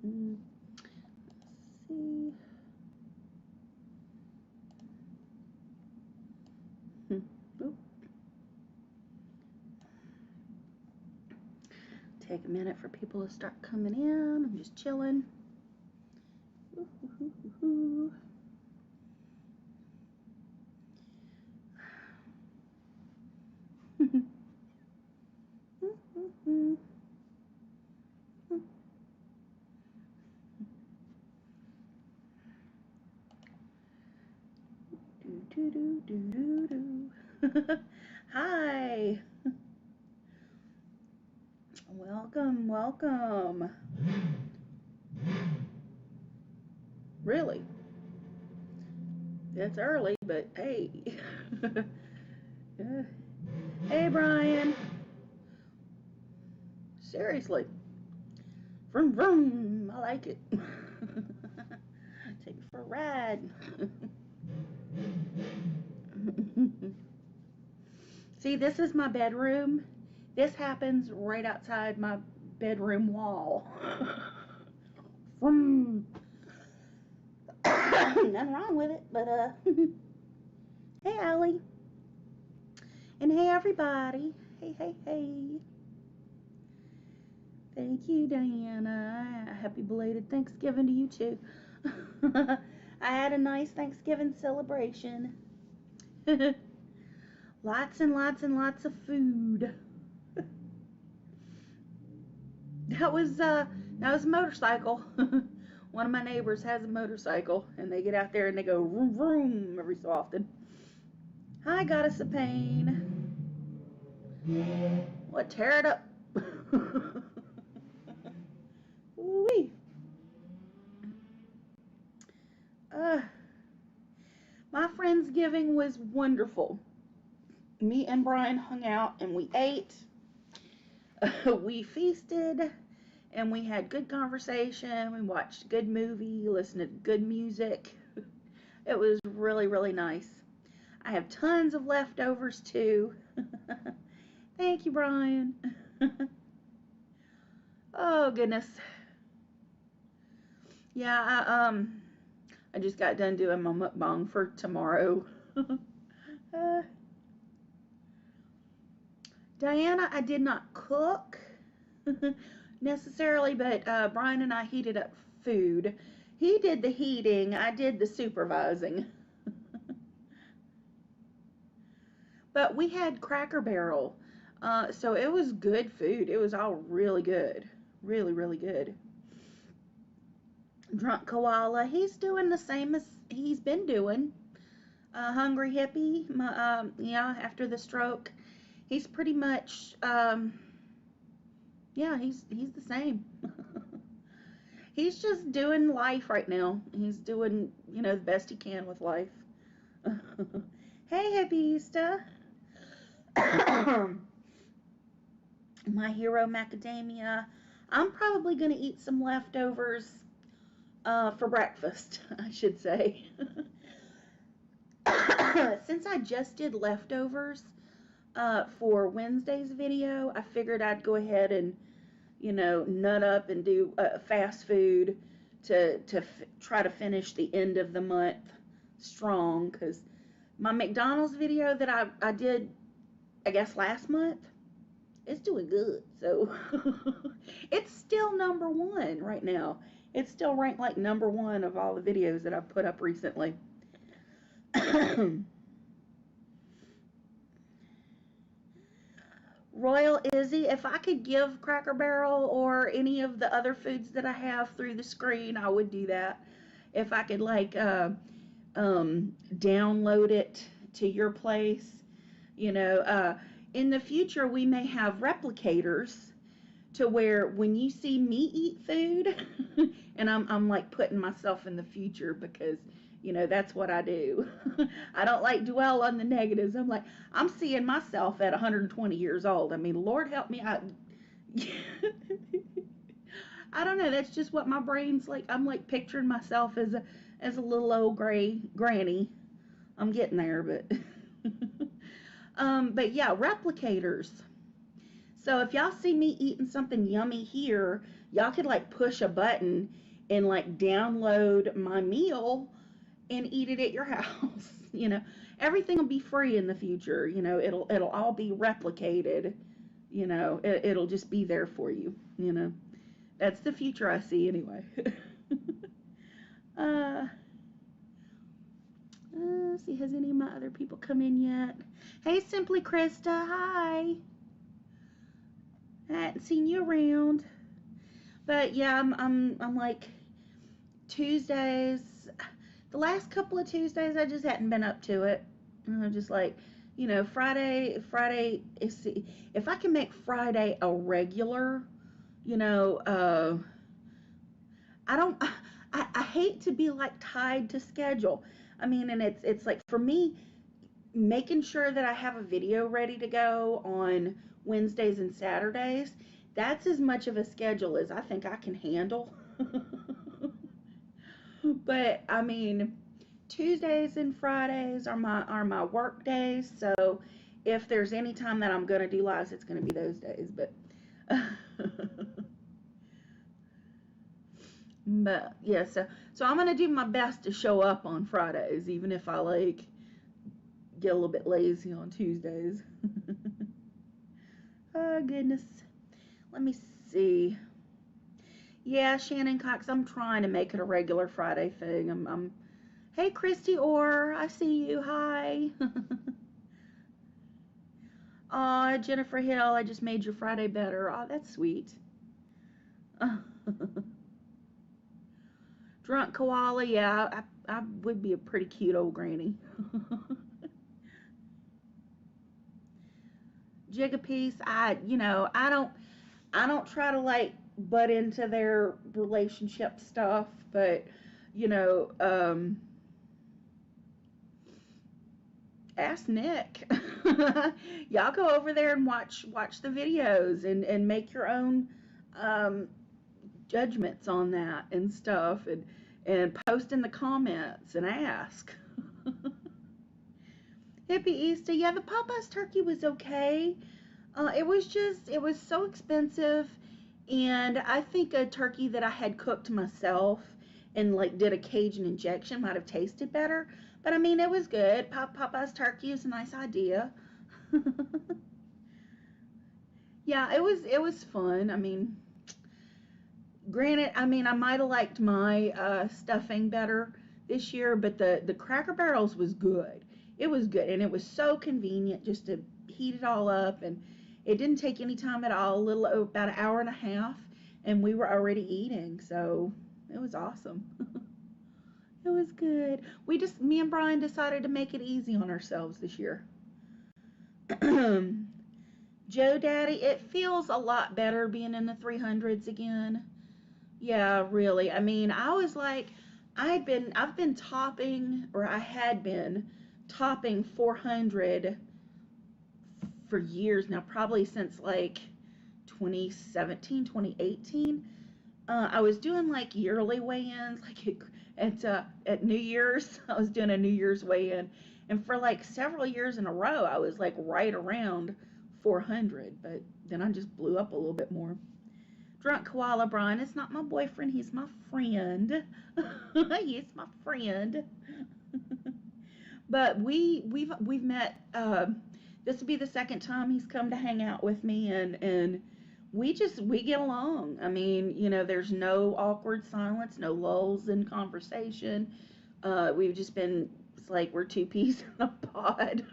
see. Oop. Take a minute for people to start coming in. I'm just chilling. Hi. Welcome, welcome. Really? It's early, but hey. Hey, Brian. Seriously. Vroom, vroom. I like it. Take it for a ride. See, this is my bedroom. This happens right outside my bedroom wall. Vroom. Nothing wrong with it, but hey, Allie. And hey, everybody. Hey, hey, hey. Thank you, Diana. Happy belated Thanksgiving to you, too. I had a nice Thanksgiving celebration. Lots and lots and lots of food. That was a motorcycle. One of my neighbors has a motorcycle, and they get out there and they go vroom vroom every so often. Hi, Goddess of Pain. What? Tear it up. Ooh-wee. My Friendsgiving was wonderful. Me and Brian hung out and we ate. We feasted and we had good conversation. We watched a good movie, listened to good music. It was really, really nice. I have tons of leftovers too. Thank you, Brian. Oh, goodness. Yeah, I just got done doing my mukbang for tomorrow. Diana, I did not cook necessarily, but Brian and I heated up food. He did the heating, I did the supervising. But we had Cracker Barrel, so it was good food. It was all really good. Really, really good. Drunk Koala, he's doing the same as he's been doing. Hungry Hippie, yeah, after the stroke, he's pretty much, yeah, he's the same. He's just doing life right now. He's doing, the best he can with life. Hey, Hippieista. My Hero Macadamia. I'm probably going to eat some leftovers for breakfast, I should say. Since I just did leftovers for Wednesday's video, I figured I'd go ahead and, nut up and do fast food to try to finish the end of the month strong, because my McDonald's video that I did, I guess, last month, it's doing good. So it's still #1 right now. It's still ranked like #1 of all the videos that I've put up recently. Royal Izzy, if I could give Cracker Barrel or any of the other foods that I have through the screen, I would do that. If I could, like, download it to your place, in the future we may have replicators to where when you see me eat food, and I'm like putting myself in the future because, that's what I do. I don't like dwell on the negatives. I'm seeing myself at 120 years old. I mean, Lord help me. I don't know. That's just what my brain's like. I'm like picturing myself as a little old gray granny. I'm getting there, but but yeah, replicators. So if y'all see me eating something yummy here, y'all could like push a button and like download my meal and eat it at your house. Everything will be free in the future. It'll all be replicated. It'll just be there for you. That's the future I see anyway. uh, let's see, has any of my other people come in yet? Hey, Simply Krista, hi. I hadn't seen you around, but yeah, I'm like Tuesdays. The last couple of Tuesdays, I just hadn't been up to it. Just like, Friday. If I can make Friday a regular, I don't. I hate to be like tied to schedule. I mean, and it's like for me, making sure that I have a video ready to go on Wednesdays and Saturdays. That's as much of a schedule as I think I can handle. But I mean, Tuesdays and Fridays are my work days. So if there's any time that I'm gonna do lives, it's gonna be those days. But but yeah, so I'm gonna do my best to show up on Fridays, even if I like get a little bit lazy on Tuesdays. Oh goodness, let me see. Yeah, Shannon Cox, I'm trying to make it a regular Friday thing. Hey, Christy Orr, I see you. Hi. Aw, Jennifer Hill, I just made your Friday better. Aw, that's sweet. Drunk Koala, yeah, I would be a pretty cute old granny. Jigapiece, I don't try to like butt into their relationship stuff, but ask Nick. Y'all go over there and watch the videos and make your own judgments on that and stuff, and post in the comments and ask. Hippie Easter, yeah, the Popeyes turkey was okay. It was so expensive, and I think a turkey that I had cooked myself and like did a Cajun injection might have tasted better. But I mean, it was good. Popeye's turkey is a nice idea. Yeah, it was fun. I mean, granted, I mean, I might have liked my stuffing better this year, but the Cracker Barrels was good. It was good, and it was so convenient just to heat it all up, and it didn't take any time at all. About an hour and a half, and we were already eating, so it was awesome. It was good. Me and Brian decided to make it easy on ourselves this year. Joe Daddy, it feels a lot better being in the 300s again. Yeah, really. I mean, I was like, I've been topping, or I had been topping 400 for years now, probably since like 2017, 2018. I was doing like yearly weigh-ins, like at New Year's. I was doing a New Year's weigh-in, and for like several years in a row, I was like right around 400. But then I just blew up a little bit more. Drunk Koala Brian, it's not my boyfriend, he's my friend. He's my friend. But we've met. This will be the second time he's come to hang out with me, and we get along. I mean, there's no awkward silence, no lulls in conversation. We've just been, it's like we're two peas in a pod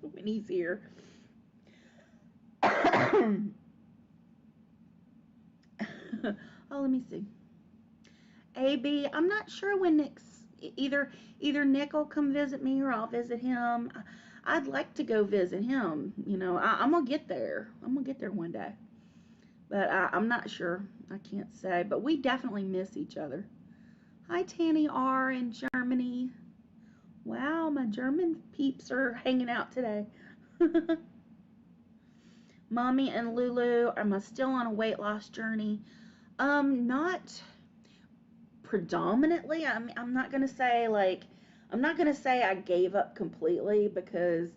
when he's here. Oh, let me see. AB, I'm not sure when either Nick will come visit me or I'll visit him. I'd like to go visit him. I'm gonna get there. I'm gonna get there one day, but I'm not sure. I can't say. But we definitely miss each other. Hi, Tanny R in Germany. Wow, my German peeps are hanging out today. Mommy and Lulu, am I still on a weight loss journey? Not predominantly. I'm not gonna say I gave up completely, because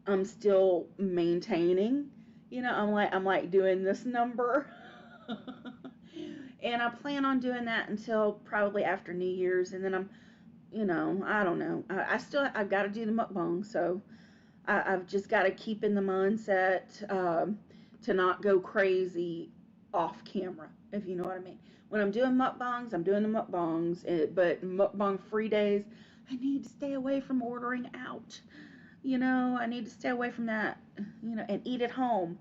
I'm still maintaining. I'm like doing this number. And I plan on doing that until probably after New Year's, and then I don't know. I've got to do the mukbang, so I've just got to keep in the mindset to not go crazy off camera, if you know what I mean. When I'm doing mukbangs, I'm doing the mukbangs, but mukbang free days, I need to stay away from ordering out. I need to stay away from that, and eat at home.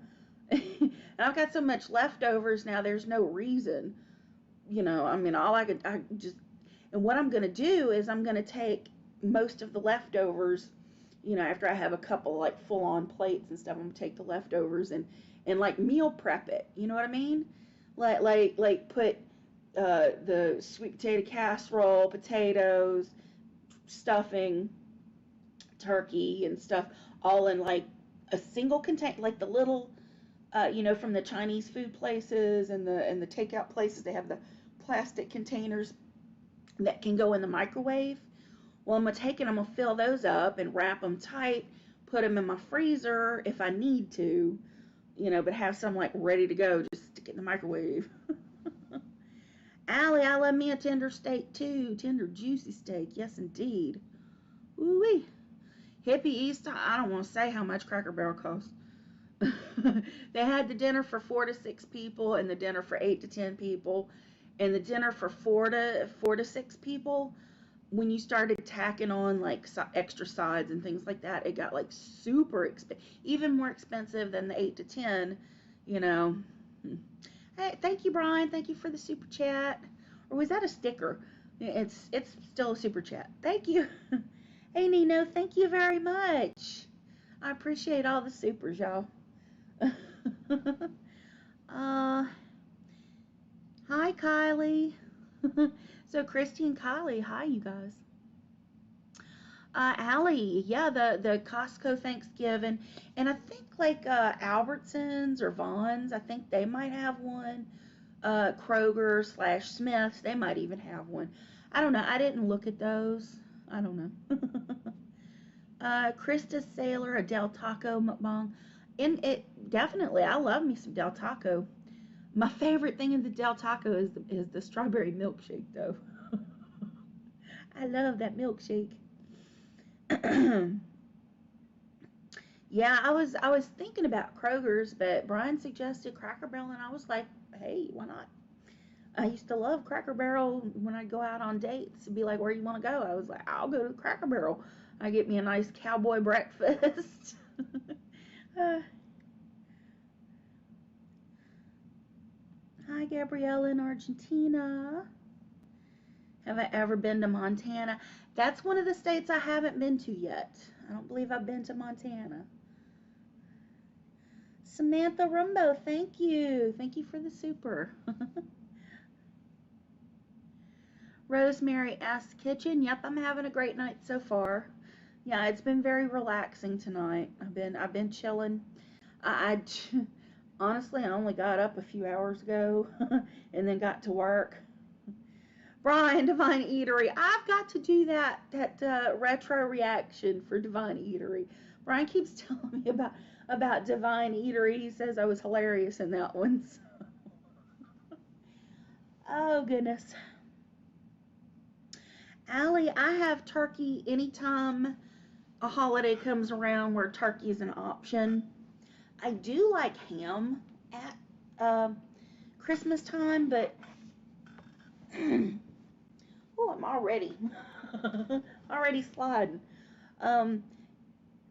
And I've got so much leftovers now, there's no reason. I mean, I just, and what I'm going to do is I'm going to take most of the leftovers, after I have a couple like full on plates and stuff, I'm going to take the leftovers and like meal prep it. You know what I mean? Like put the sweet potato casserole, potatoes, stuffing, turkey and stuff all in like a single container, like the little from the Chinese food places and the takeout places, they have the plastic containers that can go in the microwave. Well, I'm gonna take it, I'm gonna fill those up and wrap them tight, put them in my freezer if I need to, but have some like ready to go, just stick it in the microwave. Allie, I love me a tender steak too, tender juicy steak, yes indeed. Ooh wee. Hippie Easter, I don't want to say how much Cracker Barrel costs. They had the dinner for 4 to 6 people, and the dinner for 8 to 10 people, and the dinner for four to six people. When you started tacking on like extra sides and things like that, it got like super expensive, even more expensive than the 8 to 10. You know. Hey, thank you, Brian. Thank you for the super chat. Or was that a sticker? It's still a super chat. Thank you. Hey, Nino. Thank you very much. I appreciate all the supers, y'all. uh, Hi, Kylie. So, Christy and Kylie, hi, you guys. Allie, yeah, the Costco Thanksgiving, and I think like Albertsons or Vons, I think they might have one. Kroger slash Smiths, they might even have one. I don't know. I didn't look at those. I don't know. Krista Sailor, a Del Taco mukbang. And it definitely, I love me some Del Taco. My favorite thing in the Del Taco is the strawberry milkshake, though. I love that milkshake. Yeah, I was thinking about Kroger's, but Brian suggested Cracker Barrel, and I was like, hey, why not? I used to love Cracker Barrel when I'd go out on dates and be like, where do you want to go? I was like, I'll go to Cracker Barrel. I get me a nice cowboy breakfast. uh, Hi, Gabriella in Argentina. Have I ever been to Montana? That's one of the states I haven't been to yet. I don't believe I've been to Montana. Samantha Rumbo, thank you. Thank you for the super. Rosemary S. Kitchen. Yep, I'm having a great night so far. Yeah, it's been very relaxing tonight. I've been chilling. I honestly I only got up a few hours ago and then got to work. Brian, Divine Eatery. I've got to do that retro reaction for Divine Eatery. Brian keeps telling me about Divine Eatery. He says I was hilarious in that one. So. Oh goodness. Allie, I have turkey anytime a holiday comes around where turkey is an option. I do like ham at Christmas time, but oh, I'm already sliding. Um,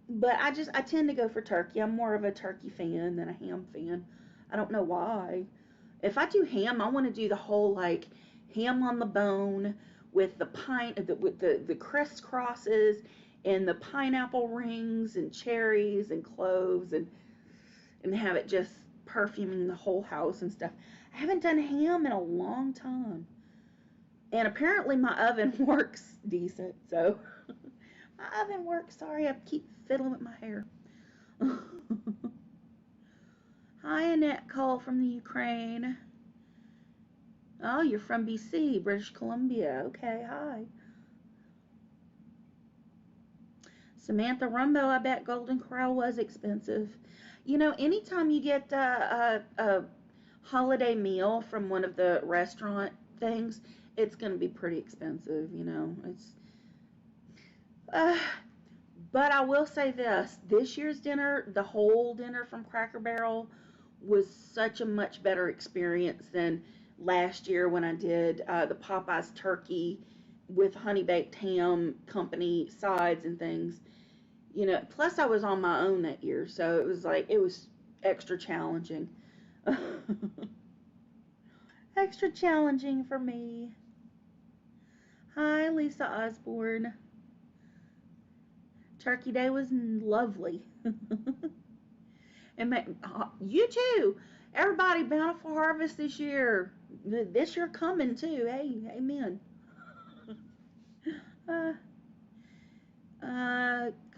but I tend to go for turkey. I'm more of a turkey fan than a ham fan. I don't know why. If I do ham, I want to do the whole like ham on the bone with the crisscrosses and the pineapple rings and cherries and cloves and have it just perfuming the whole house and stuff. I haven't done ham in a long time. And apparently my oven works decent, so my oven works. Sorry, I keep fiddling with my hair. Hi, Annette Cole from the Ukraine. Oh, you're from BC, British Columbia. Okay, hi. Samantha Rumbo, I bet Golden Corral was expensive. Anytime you get a holiday meal from one of the restaurant things, it's going to be pretty expensive. Uh, but I will say this year's dinner, the whole dinner from Cracker Barrel, was such a much better experience than last year when I did the Popeyes turkey with honey baked ham company sides and things. Plus I was on my own that year, so it was extra challenging. Extra challenging for me. Hi, Lisa Osborne. Turkey Day was lovely. And you too. Everybody, bountiful harvest this year. This year coming too. Hey, amen. Uh,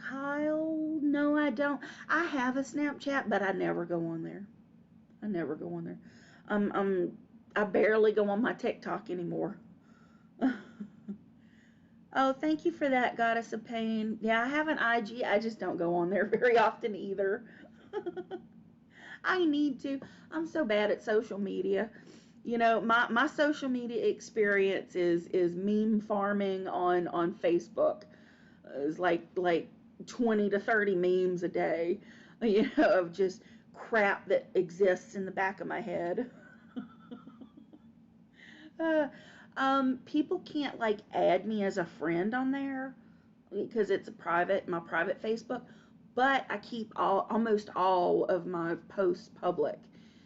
Kyle, no, I don't. I have a Snapchat, but I never go on there. I never go on there. I barely go on my TikTok anymore. Oh, thank you for that, Goddess of Pain. Yeah, I have an IG. I just don't go on there very often either. I need to. I'm so bad at social media. My social media experience is meme farming on Facebook. It's like 20 to 30 memes a day, of just crap that exists in the back of my head. uh, People can't like add me as a friend on there because it's my private Facebook, but I keep almost all of my posts public,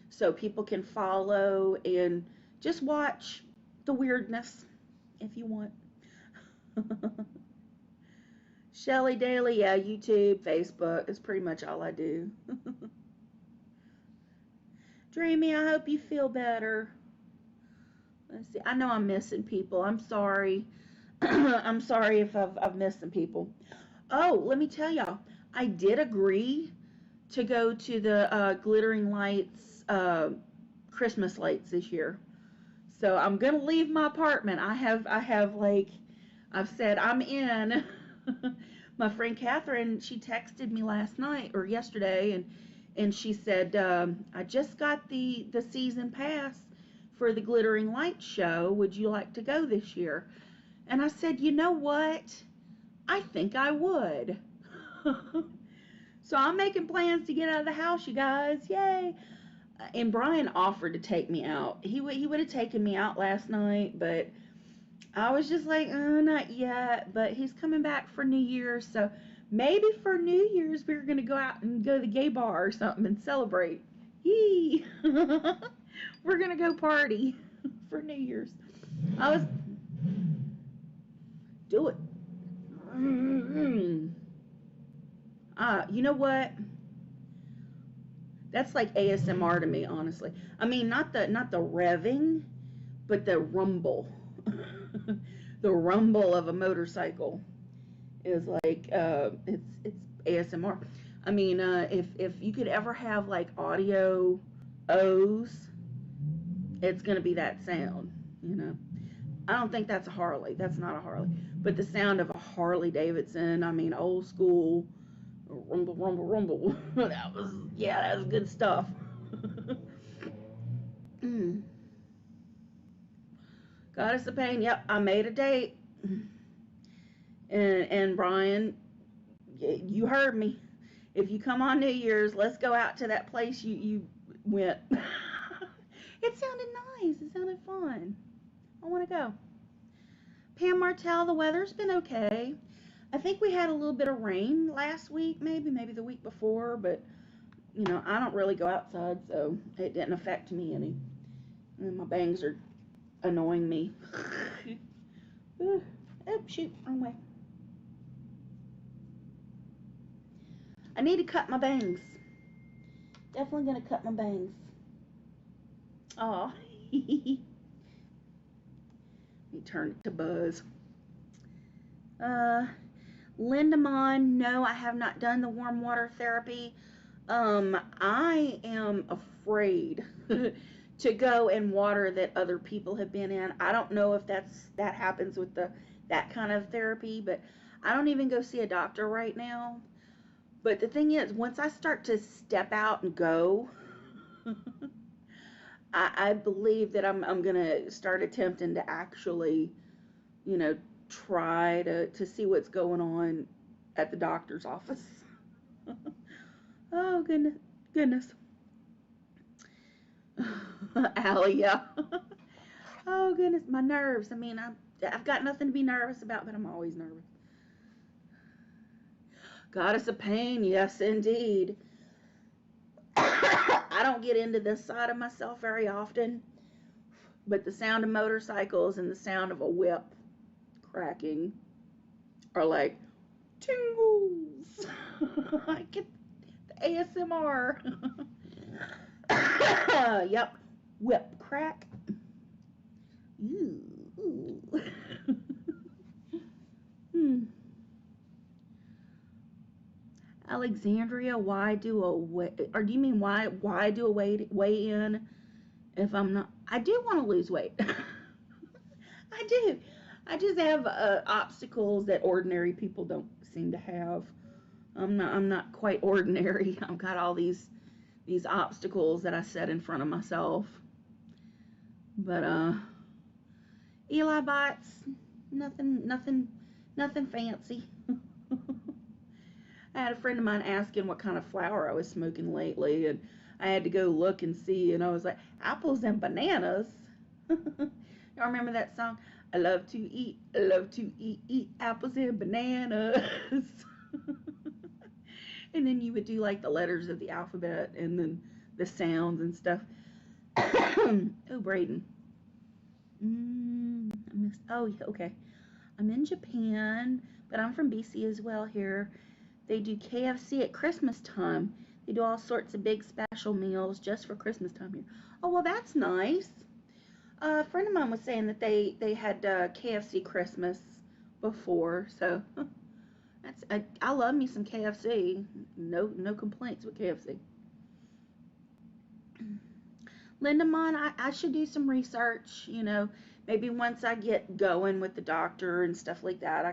so people can follow and just watch the weirdness if you want. Shelly Daily, yeah, YouTube, Facebook is pretty much all I do. Dreamy, I hope you feel better. Let's see. I know I'm missing people. I'm sorry. I'm sorry if I've missed some people. Oh, let me tell y'all. I did agree to go to the Glittering Lights Christmas lights this year. So I'm gonna leave my apartment. I have like I've said I'm in. My friend Catherine, she texted me last night or yesterday, and she said, I just got the season pass for the Glittering Lights show. Would you like to go this year? And I said, you know what? I think I would. So I'm making plans to get out of the house, you guys. Yay! And Brian offered to take me out. He would have taken me out last night, but I was just like, not yet. But he's coming back for New Year's, so maybe for New Year's we're gonna go out and go to the gay bar or something and celebrate. Yee! We're gonna go party for New Year's. I was do it. You know what? That's like ASMR to me, honestly. I mean, not the revving, but the rumble. The rumble of a motorcycle is like it's ASMR. I mean, if you could ever have like audio O's, it's gonna be that sound. I don't think that's a Harley. That's not a Harley. But the sound of a Harley Davidson, I mean, old school rumble, rumble, rumble. That was good stuff. mm. Goddess of Pain. Yep, I made a date. And Brian, you heard me. If you come on New Year's, let's go out to that place you went. It sounded nice. It sounded fun. I want to go. Pam Martell, the weather's been okay. I think we had a little bit of rain last week, maybe the week before, but I don't really go outside, so it didn't affect me any. And my bangs are annoying me. Oh, shoot, wrong way. I need to cut my bangs. Definitely gonna cut my bangs. Oh. Let me turn it to Buzz. Linda Mon, no, I have not done the warm water therapy. I am afraid to go in water that other people have been in. I don't know if that happens with that kind of therapy, but I don't even go see a doctor right now. But the thing is, once I start to step out and go, I believe that I'm gonna start attempting to actually, you know, try to see what's going on at the doctor's office. Oh goodness, goodness. Allie, yeah. Oh goodness, my nerves. I mean, I've got nothing to be nervous about, but I'm always nervous. Goddess of pain, yes indeed. I don't get into this side of myself very often, but the sound of motorcycles and the sound of a whip cracking are like tingles. I get the ASMR. Yep, whip crack. Ooh. Hmm. Alexandria, why do a weigh? Or do you mean why do a weigh in if I'm not? I do want to lose weight. I do. I just have obstacles that ordinary people don't seem to have. I'm not quite ordinary. I've got all these obstacles that I set in front of myself. But Eli bites, nothing fancy. I had a friend of mine asking what kind of flower I was smoking lately, and I had to go look and see, and I was like, apples and bananas. Y'all remember that song? I love to eat apples and bananas. And then you would do like the letters of the alphabet and then the sounds and stuff. Oh, Braden. I missed. Oh, yeah, okay. I'm in Japan, but I'm from BC as well here. They do KFC at Christmas time. They do all sorts of big special meals just for Christmas time here. Oh, well, that's nice. A friend of mine was saying that they had KFC Christmas before, so I love me some KFC. No complaints with KFC. Lindemont, I should do some research. Maybe once I get going with the doctor and stuff like that,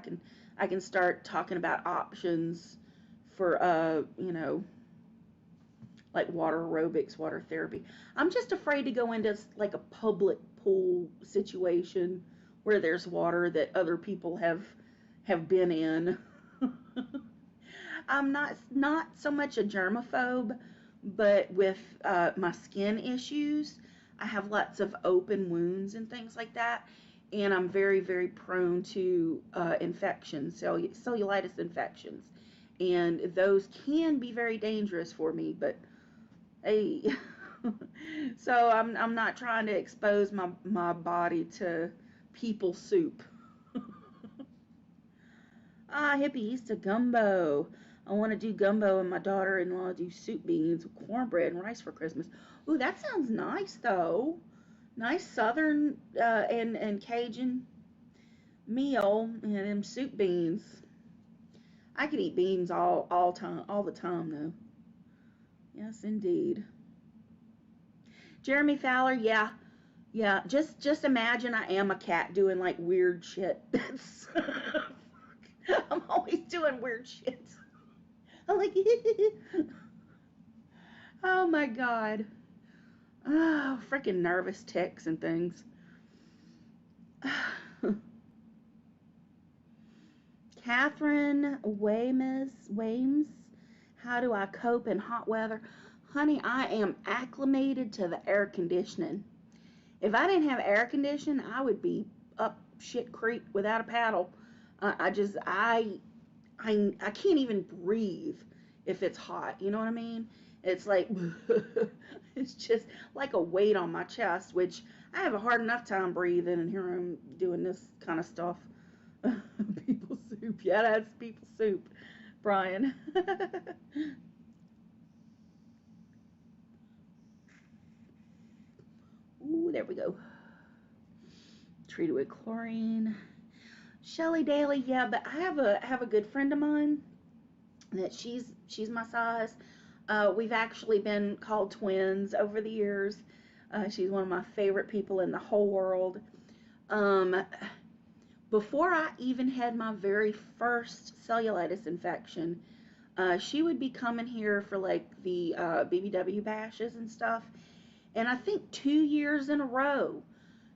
I can start talking about options for like water aerobics, water therapy. I'm just afraid to go into like a public pool situation where there's water that other people have been in. I'm not so much a germaphobe, but with my skin issues, I have lots of open wounds and things like that, and I'm very very prone to infections, cellulitis infections, and those can be very dangerous for me. But hey, so I'm not trying to expose my body to people soup. Hippies to gumbo. I want to do gumbo, and my daughter-in-law do soup beans, cornbread, and rice for Christmas. Ooh, that sounds nice though. Nice Southern and Cajun meal, and them soup beans. I could eat beans all the time though. Yes, indeed. Jeremy Fowler, yeah, yeah. Just imagine I am a cat doing like weird shit. I'm always doing weird shit. I'm like, oh my god. Oh, freaking nervous ticks and things. Catherine Wames, how do I cope in hot weather? Honey, I am acclimated to the air conditioning. If I didn't have air conditioning, I would be up shit creek without a paddle. I can't even breathe if it's hot. You know what I mean? It's like it's just like a weight on my chest, which I have a hard enough time breathing, and here I'm doing this kind of stuff. People soup. Yeah, that's people soup, Brian. Ooh, there we go. Treated with chlorine. Shelly Daly, yeah, but I have a good friend of mine that she's my size. We've actually been called twins over the years. She's one of my favorite people in the whole world. Um, Before I even had my very first cellulitis infection, She would be coming here for like the BBW bashes and stuff. And I think 2 years in a row,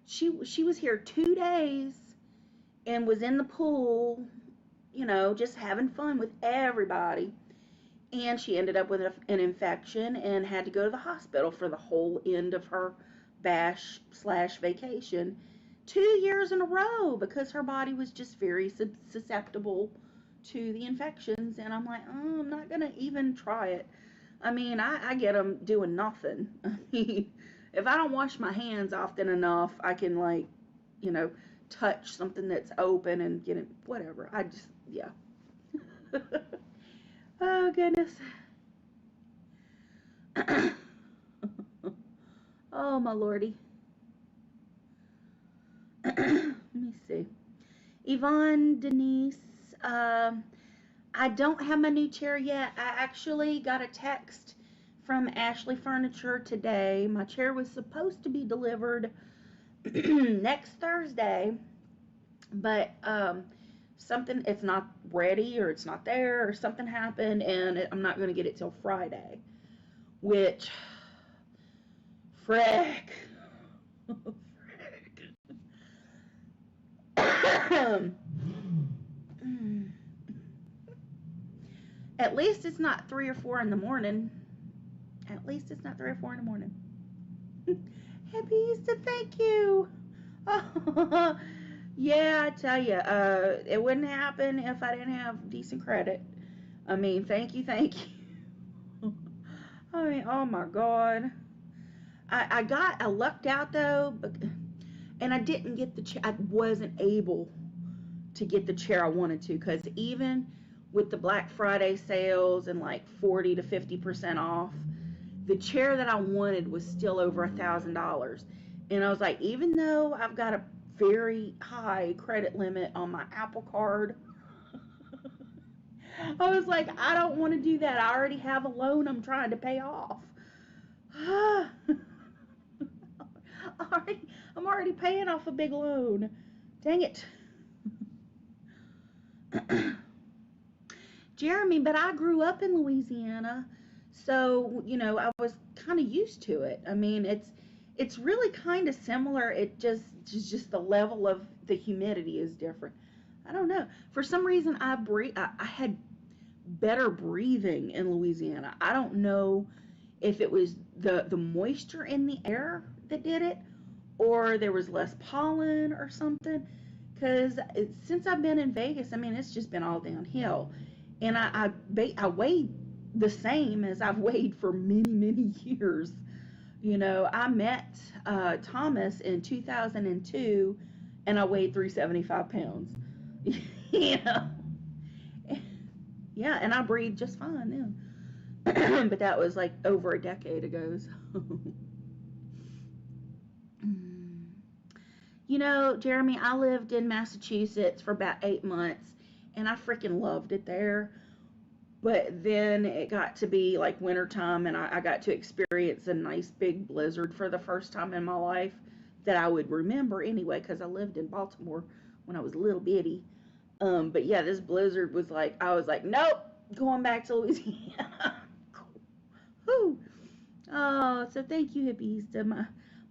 she was here 2 days and was in the pool, just having fun with everybody. And she ended up with an infection and had to go to the hospital for the whole end of her bash/vacation 2 years in a row because her body was just very susceptible to the infections. And I'm like, oh, I'm not going to even try it. I mean, I get them doing nothing. I mean, if I don't wash my hands often enough, I can, like, you know, touch something that's open and get it, whatever. I just, yeah. Oh, goodness. Oh, my lordy. Let me see. Yvonne Denise, I don't have my new chair yet. I actually got a text from Ashley Furniture today. My chair was supposed to be delivered next Thursday, but something, it's not ready or it's not there or something happened, and I'm not going to get it till Friday, which, frick. At least it's not 3 or 4 in the morning. At least it's not 3 or 4 in the morning. Happy Easter, thank you. Oh, yeah, I tell you, it wouldn't happen if I didn't have decent credit. I mean, thank you, thank you. I mean, oh my God. I lucked out though, and I didn't get the chair. I wasn't able to get the chair I wanted to, because even with the Black Friday sales and like 40 to 50% off, the chair that I wanted was still over $1,000. And I was like, even though I've got a very high credit limit on my Apple Card, I was like, I don't want to do that. I already have a loan I'm trying to pay off. I'm already paying off a big loan. Dang it. Jeremy, but I grew up in Louisiana, so I was kind of used to it. I mean, it's really kind of similar. It just the level of the humidity is different. I don't know. For some reason, I had better breathing in Louisiana. I don't know if it was the moisture in the air that did it, or there was less pollen or something. Because since I've been in Vegas, I mean, it's just been all downhill. And I weighed the same as I've weighed for many, many years. I met Thomas in 2002, and I weighed 375 pounds. Yeah. Yeah, and I breathe just fine now. But that was like over a decade ago. So. Jeremy, I lived in Massachusetts for about 8 months, and I freaking loved it there. But then it got to be like wintertime, and I got to experience a nice big blizzard for the first time in my life that I would remember anyway, because I lived in Baltimore when I was a little bitty. But yeah, this blizzard was like, I was like, nope, going back to Louisiana. Whew. Oh, so thank you, hippies.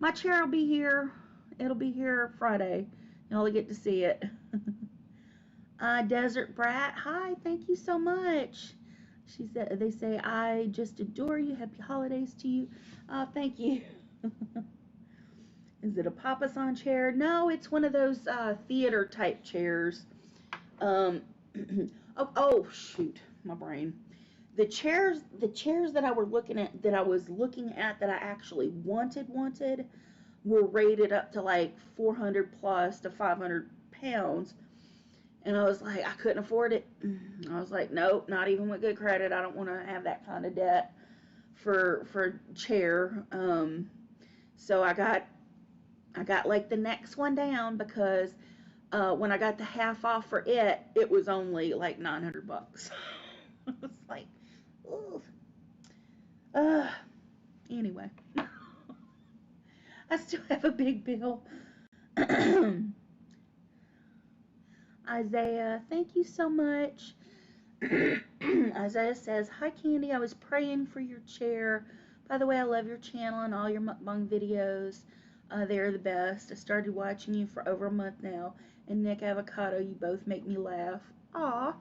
My chair will be here. It'll be here Friday. Y'all get to see it. Desert Brat, hi, thank you so much. She said, they say, I just adore you. Happy holidays to you. Thank you. Is it a papasan chair? No, it's one of those theater type chairs. Oh, shoot, my brain. The chairs that I was looking at that I actually wanted were rated up to like 400 plus to 500 pounds. And I was like, I couldn't afford it. I was like, nope, not even with good credit. I don't want to have that kind of debt for a chair. So I got like the next one down, because when I got the half off for it, it was only like $900. I was like, ooh. Anyway, I still have a big bill. Isaiah, thank you so much. Isaiah says, "Hi Candy, I was praying for your chair. By the way, I love your channel and all your mukbang videos. They're the best. I started watching you for over a month now. And Nick Avocado, you both make me laugh." Aw.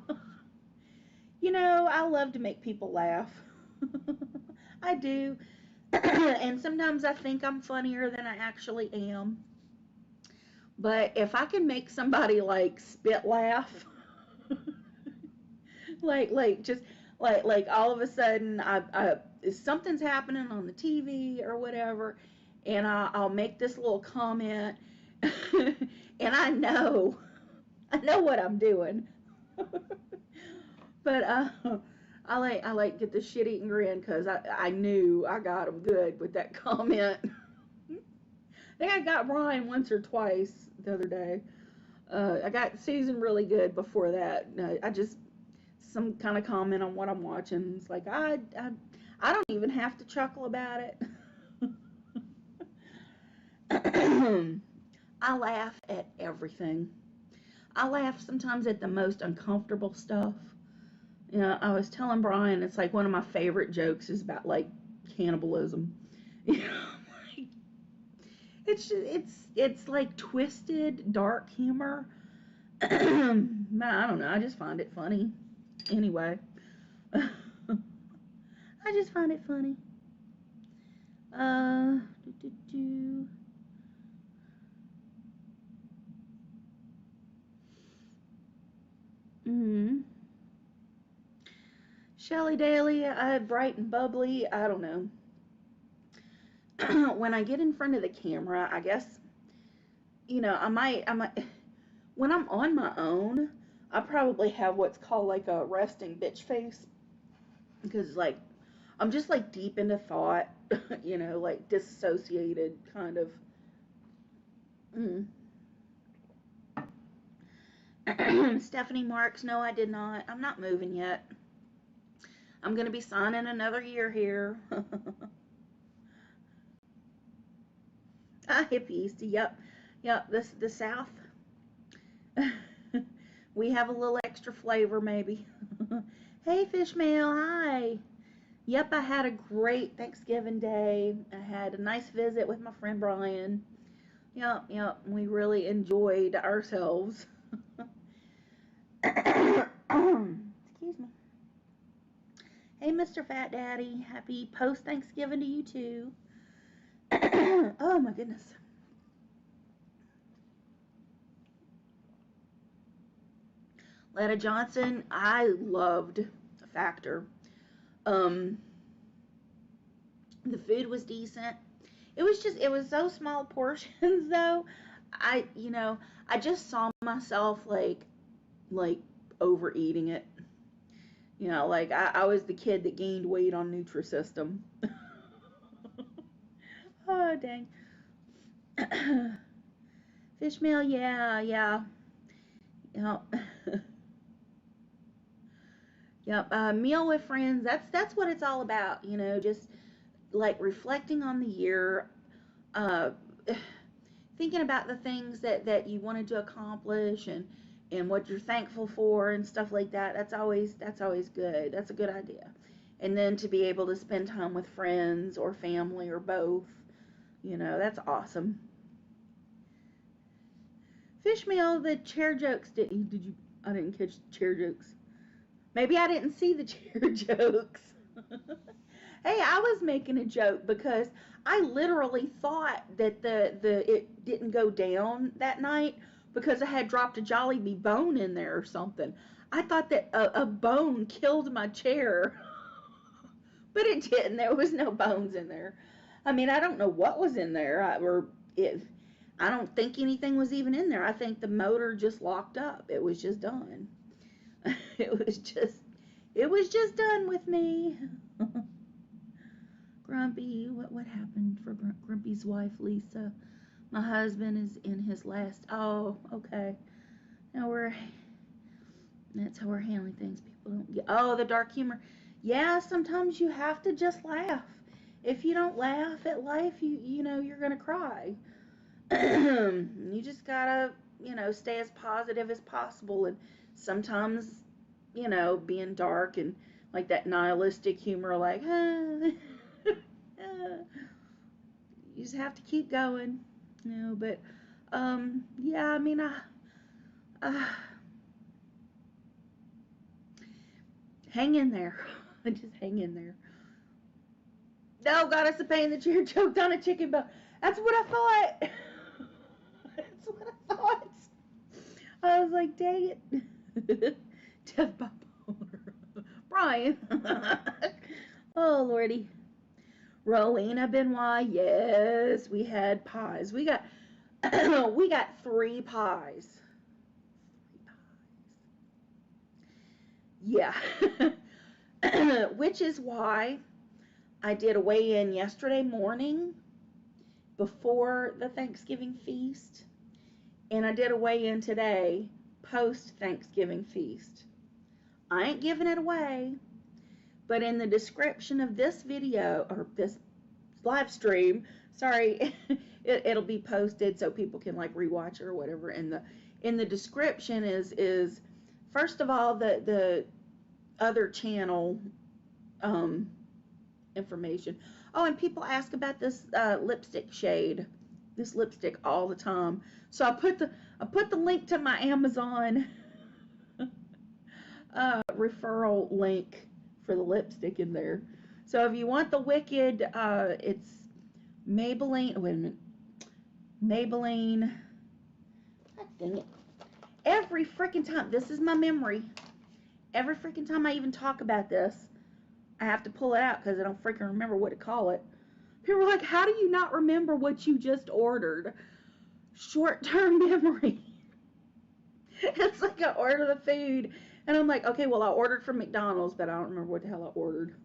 You know, I love to make people laugh. I do. And sometimes I think I'm funnier than I actually am. But if I can make somebody like spit laugh, just like all of a sudden something's happening on the TV or whatever, and I'll make this little comment, and I know what I'm doing. But I like get the shit eating grin because I knew I got him good with that comment. I think I got Brian once or twice the other day. I got Susan really good before that. I just some kind of comment on what I'm watching. It's like I don't even have to chuckle about it. I laugh at everything. I laugh sometimes at the most uncomfortable stuff. You know, I was telling Brian, it's like one of my favorite jokes is about like cannibalism. You know, like it's like twisted, dark humor. I don't know. I just find it funny. Anyway, I just find it funny. Uh, do, do, do. Mm. Shelly Daly, bright and bubbly. I don't know. When I get in front of the camera, I guess I might. When I'm on my own, I probably have what's called like a resting bitch face because like I'm just like deep into thought, like disassociated kind of. Mm. Stephanie Marks, no, I did not. I'm not moving yet. I'm gonna be signing another year here. Hippies, yep. The South. We have a little extra flavor, maybe. Hey, Fishmail, hi. Yep, I had a great Thanksgiving Day. I had a nice visit with my friend Brian. Yep, we really enjoyed ourselves. Excuse me. Hey, Mr. Fat Daddy, happy post Thanksgiving to you too. Oh my goodness. Letta Johnson, I loved Factor. Um, the food was decent. It was so small portions though. I just saw myself like overeating it. Like I was the kid that gained weight on Nutrisystem. Oh dang. Fishmail, yeah. Yep. Yep. Meal with friends. That's what it's all about. Just like reflecting on the year, uh, thinking about the things that you wanted to accomplish and what you're thankful for and stuff like that. That's always good. That's a good idea. And then to be able to spend time with friends or family or both, that's awesome. Fishmail, the chair jokes. Did you? I didn't catch the chair jokes. Maybe I didn't see the chair jokes. Hey, I was making a joke because I literally thought that the it didn't go down that night because I had dropped a Jollibee bone in there or something. I thought that a bone killed my chair, but it didn't. There was no bones in there. I mean, I don't know what was in there, or if I don't think anything was even in there. I think the motor just locked up. It was just done. it was just it was just done with me. Grumpy, what happened for Grumpy's wife, Lisa? My husband is in his last. Oh, okay. Now that's how we're handling things. People don't get. Oh, the dark humor. Yeah, sometimes you have to just laugh. If you don't laugh at life, you're gonna cry. You just gotta stay as positive as possible, and sometimes being dark and like that nihilistic humor, like, you just have to keep going, but, yeah, I mean, uh, hang in there. Just hang in there. No, God, it's a pain in the chair choked on a chicken bone. That's what I thought. That's what I thought. I was like, dang it. Death by boner. Brian. Oh, Lordy. Rowena Benoit, yes, we had pies. We got we got 3 pies. Yeah. Which is why I did a weigh-in yesterday morning before the Thanksgiving feast, and I did a weigh-in today post Thanksgiving feast. I ain't giving it away, but in the description of this video, or this live stream, sorry, it'll be posted so people can like rewatch it or whatever. In the description is first of all the other channel information. Oh, and people ask about this lipstick shade, this lipstick all the time. So I put the link to my Amazon referral link for the lipstick in there. So if you want the Wicked, it's Maybelline. Wait a minute, Maybelline. God dang it! Every freaking time, this is my memory. Every freaking time I even talk about this, I have to pull it out because I don't freaking remember what to call it. People are like, how do you not remember what you just ordered? Short-term memory. It's like I order the food, and I'm like, okay, well, I ordered from McDonald's, but I don't remember what the hell I ordered.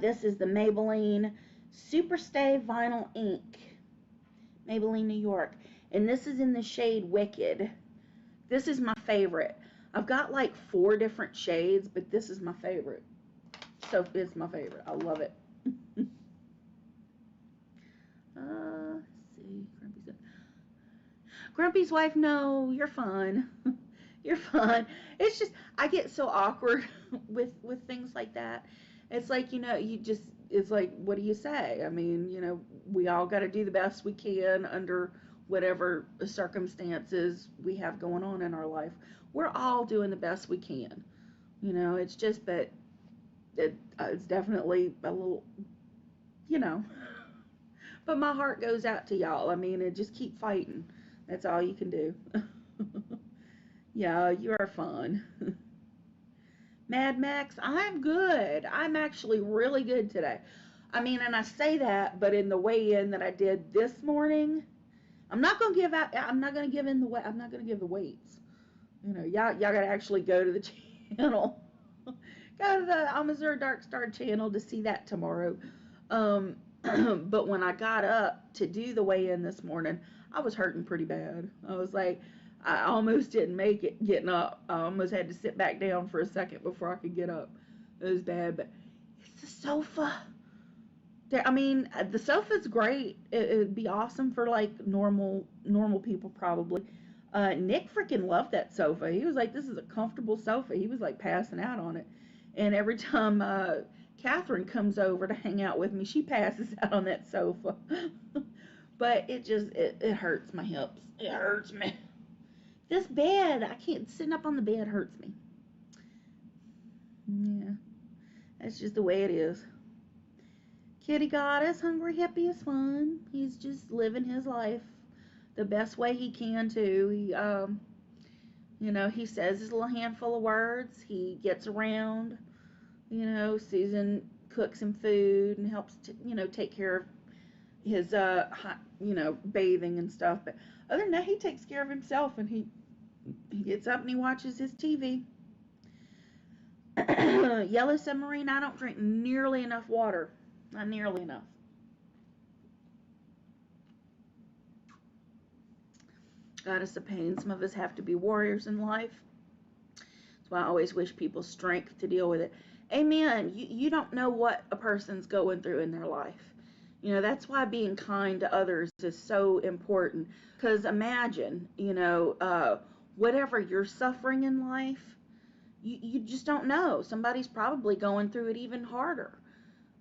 This is the Maybelline Superstay Vinyl Ink. Maybelline, New York. And this is in the shade Wicked. This is my favorite. I've got like 4 different shades, but this is my favorite. So it's my favorite. I love it. Let's see. Grumpy's wife, no, you're fine. You're fine. It's just, I get so awkward with things like that. It's like, it's like, what do you say? I mean, we all got to do the best we can under whatever circumstances we have going on in our life. We're all doing the best we can. It's just that it's definitely a little, but my heart goes out to y'all. I mean, just keep fighting. That's all you can do. Yeah, you are fun. Mad Max, I'm good. I'm actually really good today. I mean, and I say that, but in the weigh-in that I did this morning, I'm not going to give the weights. Y'all got to actually go to the channel. Go to the Amezura Darkstar channel to see that tomorrow. But when I got up to do the weigh-in this morning, I was hurting pretty bad. I was like, I almost didn't make it getting up. I almost had to sit back down for a second before I could get up. It was bad, but it's the sofa. I mean, the sofa's great. It'd be awesome for like normal people probably. Nick freaking loved that sofa. He was like, "This is a comfortable sofa." He was like passing out on it. And every time Catherine comes over to hang out with me, she passes out on that sofa. But it hurts my hips. It hurts me. This bed, I can't, sitting up on the bed hurts me. Yeah, that's just the way it is. Kitty Goddess, Hungry Hippie is fun. He's just living his life the best way he can too. He says his little handful of words. He gets around. Susan cooks him food and helps to, take care of his, bathing and stuff. But other than that, he takes care of himself, and he gets up and he watches his TV. Yellow Submarine, I don't drink nearly enough water. Not nearly enough. God, it's a pain. Some of us have to be warriors in life. That's why I always wish people strength to deal with it. Amen. You don't know what a person's going through in their life. That's why being kind to others is so important. Because imagine, whatever you're suffering in life, you just don't know. Somebody's probably going through it even harder,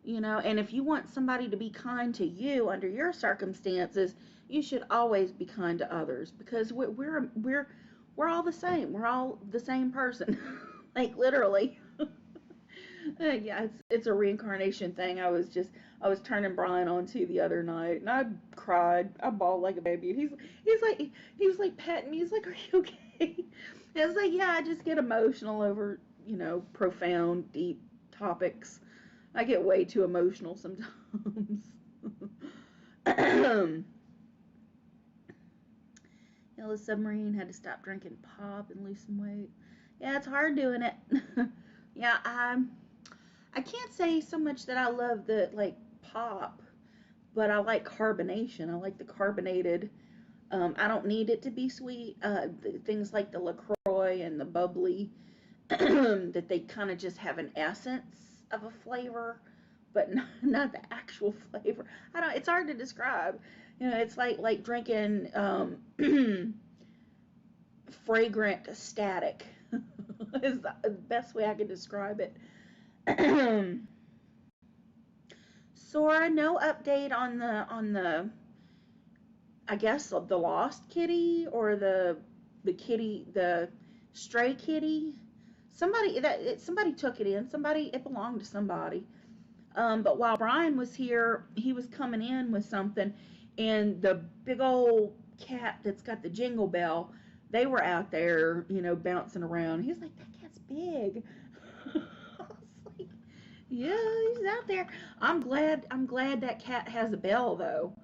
and if you want somebody to be kind to you under your circumstances, you should always be kind to others, because we're all the same. We're all the same person. Like, literally. Yeah, it's a reincarnation thing. I was turning Brian on to the other night, and I cried. I bawled like a baby. And he was like patting me. He's like, "Are you okay?" And I was like, "Yeah, I just get emotional over profound, deep topics. I get way too emotional sometimes." The submarine had to stop drinking pop and lose some weight. Yeah, it's hard doing it. Yeah, I can't say so much that I love the like pop, but I like carbonation. I like the carbonated. I don't need it to be sweet. Things like the LaCroix and the bubbly, that they kind of just have an essence of a flavor, but not the actual flavor. I don't. It's hard to describe. It's like drinking fragrant static. Is the best way I can describe it. Sora, no update on the I guess the lost kitty, or the kitty, the stray kitty. Somebody took it in. It belonged to somebody. But while Brian was here, he was coming in with something, and the big old cat that's got the jingle bell, they were out there, bouncing around. He's like, "That cat's big." I was like, "Yeah, he's out there." I'm glad that cat has a bell though,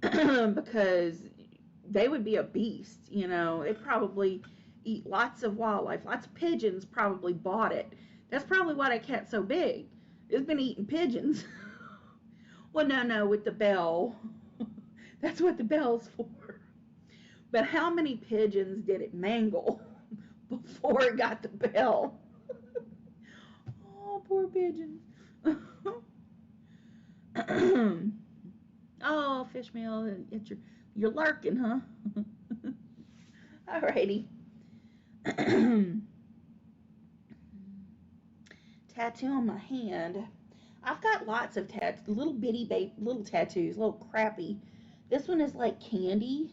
because they would be a beast. They probably eat lots of wildlife. Lots of pigeons probably bought it. That's probably why that cat's so big. It's been eating pigeons. Well, no, with the bell. That's what the bell's for. But how many pigeons did it mangle before it got the bell? Oh, poor pigeons. Oh, fish meal, you're lurking, huh? Alrighty. Tattoo on my hand. I've got lots of little bitty little tattoos, little crappy. This one is like candy,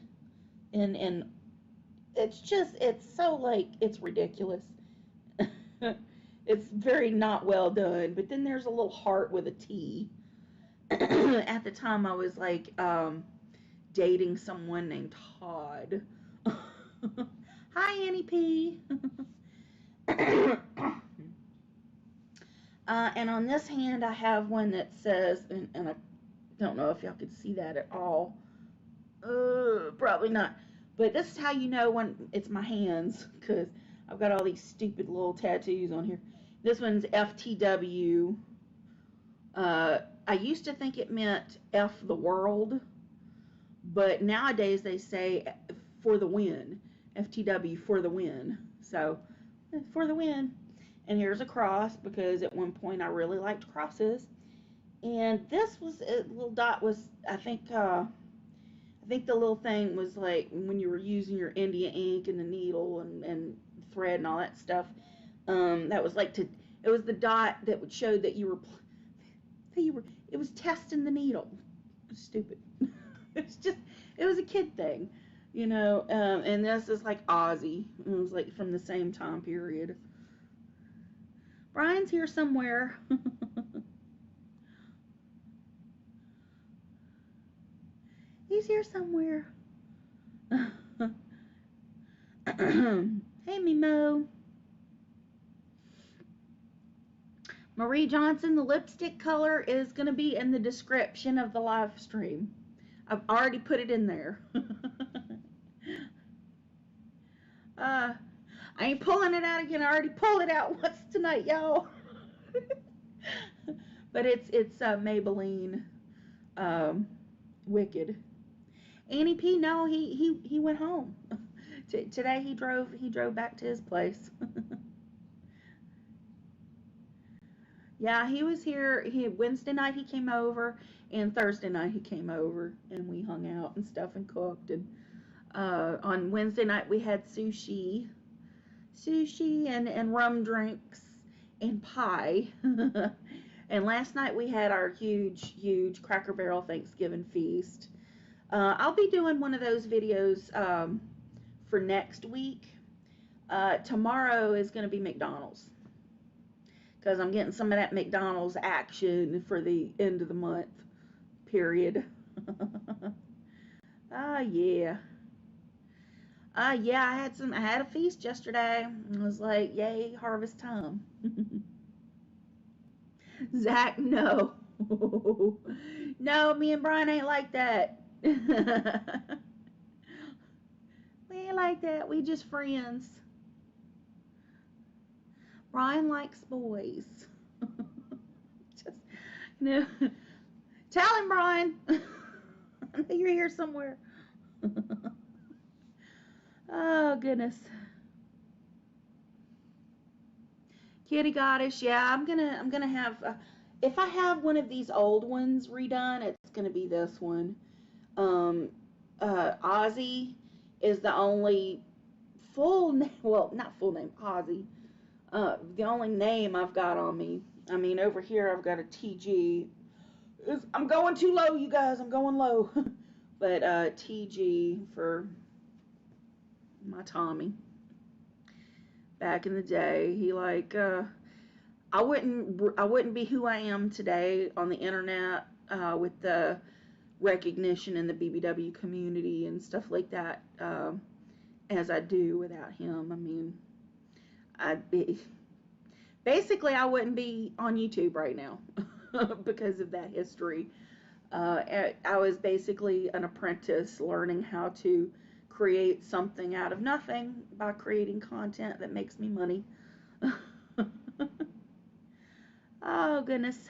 and it's so like it's ridiculous. It's very not well done. But then there's a little heart with a T. At the time, I was like dating someone named Todd. Hi, Annie P. And on this hand, I have one that says, and I don't know if y'all could see that at all. Probably not. But this is how you know when it's my hands, because I've got all these stupid little tattoos on here. This one's FTW. I used to think it meant F the world, but nowadays they say for the win. FTW, for the win. So, for the win. And here's a cross, because at one point I really liked crosses. And this was a little dot was, I think the little thing was like when you were using your India ink and the needle and thread and all that stuff. That was like it was the dot that would show that it was testing the needle. It was stupid. It was a kid thing, and this is like Aussie. It was like from the same time period. Brian's here somewhere. He's here somewhere. Hey, Mimo. Marie Johnson, the lipstick color is going to be in the description of the live stream. I've already put it in there. I ain't pulling it out again. I already pulled it out once tonight, y'all. But it's Maybelline Wicked. Annie P, no, he went home. Today he drove back to his place. Yeah, he was here. Wednesday night he came over, and Thursday night he came over, and we hung out and stuff and cooked. And On Wednesday night we had sushi and rum drinks and pie. And last night we had our huge Cracker Barrel Thanksgiving feast. I'll be doing one of those videos for next week. Tomorrow is going to be McDonald's, because I'm getting some of that McDonald's action for the end of the month period. Yeah. Yeah, I had a feast yesterday. I was like, yay, harvest time. Zach, no. No, me and Brian ain't like that. We ain't like that. We just friends. Brian likes boys. Just, you know, tell him, Brian. I know you're here somewhere. Oh, goodness. Kitty Goddess, yeah, I'm gonna have, if I have one of these old ones redone, it's gonna be this one. Um, Ozzy is the only full name, well, not full name, Ozzy. The only name I've got on me. I mean, over here I've got a TG. I'm going too low, you guys. I'm going low. But TG for my Tommy. Back in the day, he like I wouldn't be who I am today on the internet with the recognition in the BBW community and stuff like that as I do without him. I mean, I'd be basically I wouldn't be on YouTube right now because of that history. I was basically an apprentice learning how to create something out of nothing by creating content that makes me money. Oh, goodness.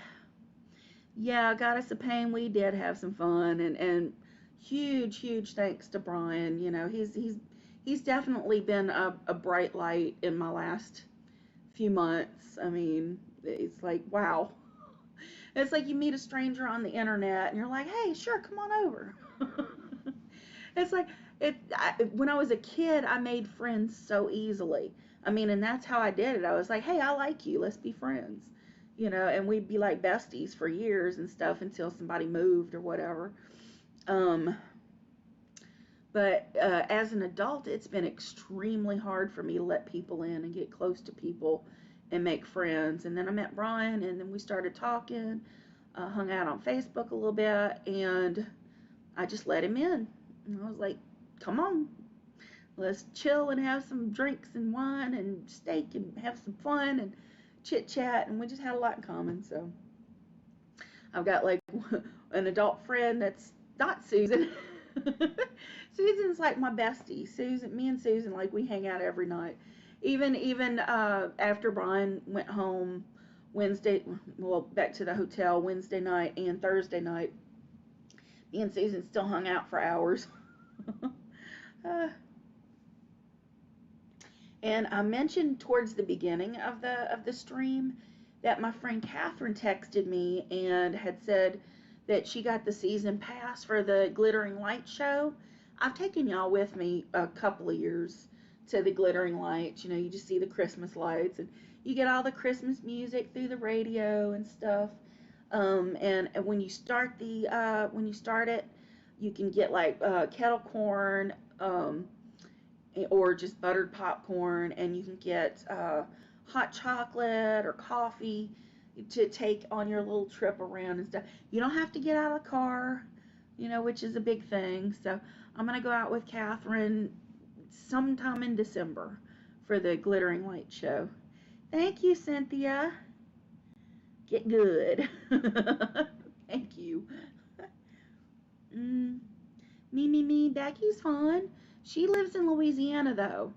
Yeah, Goddess of Pain, we did have some fun, and huge thanks to Brian. You know, he's definitely been a bright light in my last few months. I mean, it's like, wow. It's like you meet a stranger on the internet and you're like, hey, sure, come on over. It's like, when I was a kid, I made friends so easily. I mean, and that's how I did it. I was like, hey, I like you. Let's be friends. You know, and we'd be like besties for years and stuff until somebody moved or whatever. Um, but as an adult, it's been extremely hard for me to let people in and get close to people and make friends. And then I met Brian, and then we started talking, hung out on Facebook a little bit, and I just let him in. And I was like, come on, let's chill and have some drinks and wine and steak and have some fun and chit chat. And we just had a lot in common. So I've got like an adult friend that's not Susan. Susan's like my bestie. Me and Susan, like, we hang out every night. Even after Brian went home Wednesday, well, back to the hotel Wednesday night and Thursday night, me and Susan still hung out for hours. And I mentioned towards the beginning of the stream that my friend Catherine texted me and had said that she got the season pass for the Glittering Light show. I've taken y'all with me a couple of years to the Glittering Lights. You know, you just see the Christmas lights and you get all the Christmas music through the radio and stuff. And when you start it, you can get like kettle corn, or just buttered popcorn, and you can get hot chocolate or coffee to take on your little trip around and stuff. You don't have to get out of the car, you know, which is a big thing. So I'm going to go out with Catherine sometime in December for the Glittering Light show. Thank you, Cynthia. Get good. Thank you. Me, Becky's fun. She lives in Louisiana, though.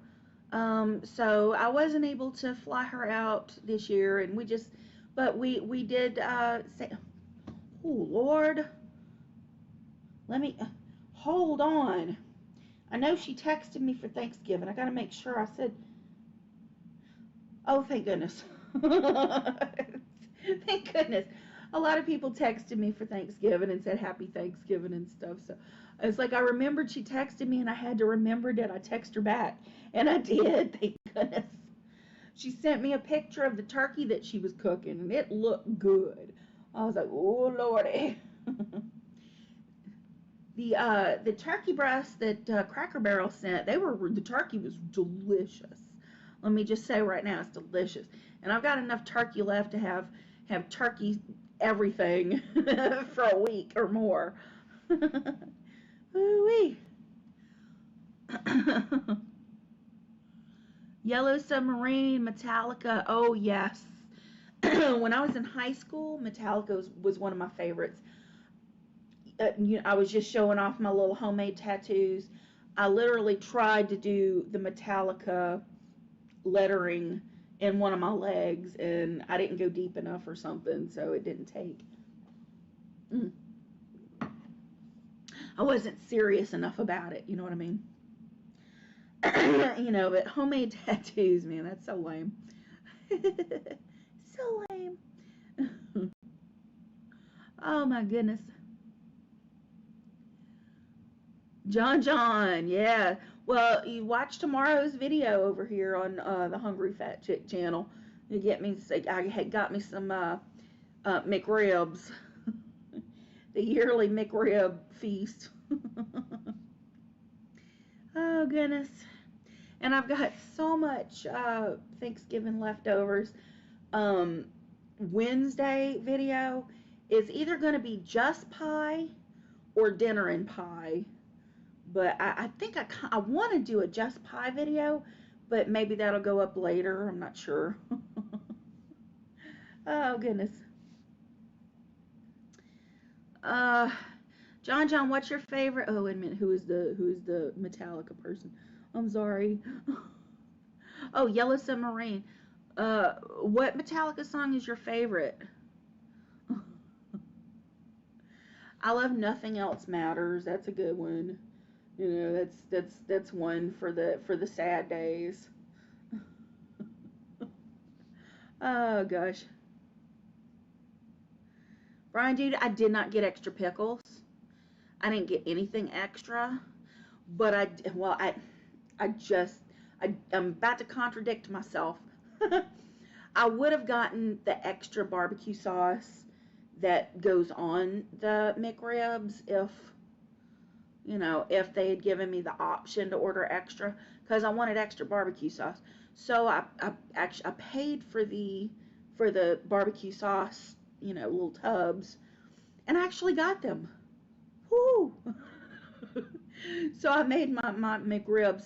So I wasn't able to fly her out this year, and but we did say, oh, Lord. Let me, hold on. I know she texted me for Thanksgiving. I got to make sure I said, oh, thank goodness. Thank goodness. A lot of people texted me for Thanksgiving and said happy Thanksgiving and stuff. So it's like I remembered she texted me and I had to remember that I text her back. And I did, thank goodness. She sent me a picture of the turkey that she was cooking and it looked good. I was like, oh lordy. The turkey breast that Cracker Barrel sent, the turkey was delicious. Let me just say right now, it's delicious. And I've got enough turkey left to have turkey everything for a week or more. Ooh-wee. Yellow Submarine, Metallica. Oh yes. When I was in high school, Metallica was one of my favorites. I was just showing off my little homemade tattoos. I literally tried to do the Metallica lettering in one of my legs, and I didn't go deep enough or something, so it didn't take. I wasn't serious enough about it, you know what I mean? But homemade tattoos, man, that's so lame. So lame. Oh my goodness. John, yeah. Well, you watch tomorrow's video over here on the Hungry Fat Chick channel. You I had got me some McRibs, the yearly McRib feast. Oh goodness. And I've got so much Thanksgiving leftovers. Wednesday video is either going to be just pie or dinner and pie. But I think I want to do a just pie video, but maybe that'll go up later. I'm not sure. Oh goodness. John, what's your favorite? Oh wait a minute. Who's the Metallica person? I'm sorry. Oh, Yellow Submarine. What Metallica song is your favorite? I love Nothing Else Matters. That's a good one. That's one for the sad days. Oh gosh. Brian, dude, I did not get extra pickles. I didn't get anything extra, but I'm about to contradict myself. I would have gotten the extra barbecue sauce that goes on the McRibs if they had given me the option to order extra, because I wanted extra barbecue sauce. So I paid for the barbecue sauce, little tubs, and I actually got them. Woo! So I made my McRibs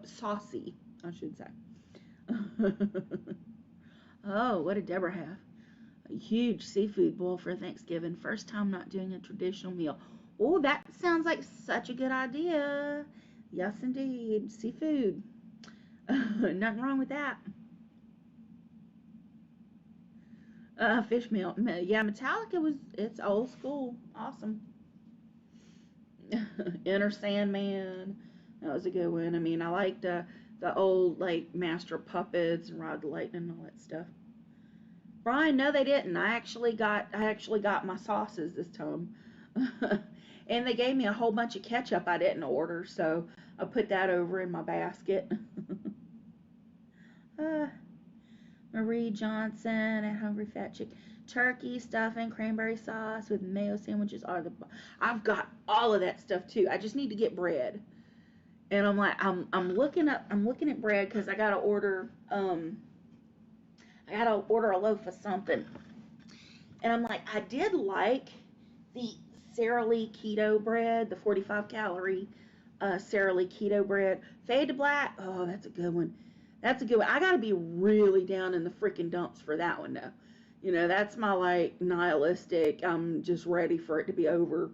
saucy, I should say. Oh, what did Deborah have? A huge seafood bowl for Thanksgiving. First time not doing a traditional meal. Oh, that sounds like such a good idea. Yes, indeed. Seafood. Nothing wrong with that. Fish meal. Yeah, Metallica it's old school. Awesome. Enter Sandman. That was a good one. I mean, I liked the old, like, Master of Puppets and Rod the Lightning and all that stuff. Brian, no, they didn't. I actually got my sauces this time. And they gave me a whole bunch of ketchup I didn't order, so I put that over in my basket. Marie Johnson at Hungry Fat Chick. Turkey stuffing, cranberry sauce with mayo sandwiches are I've got all of that stuff too. I just need to get bread. And I'm looking at bread because I gotta order a loaf of something. And I'm like, I did like the Sara Lee keto bread, the 45 calorie Sara Lee keto bread. Fade to black. Oh, that's a good one. That's a good one. I gotta be really down in the freaking dumps for that one though. That's my like nihilistic, I'm just ready for it to be over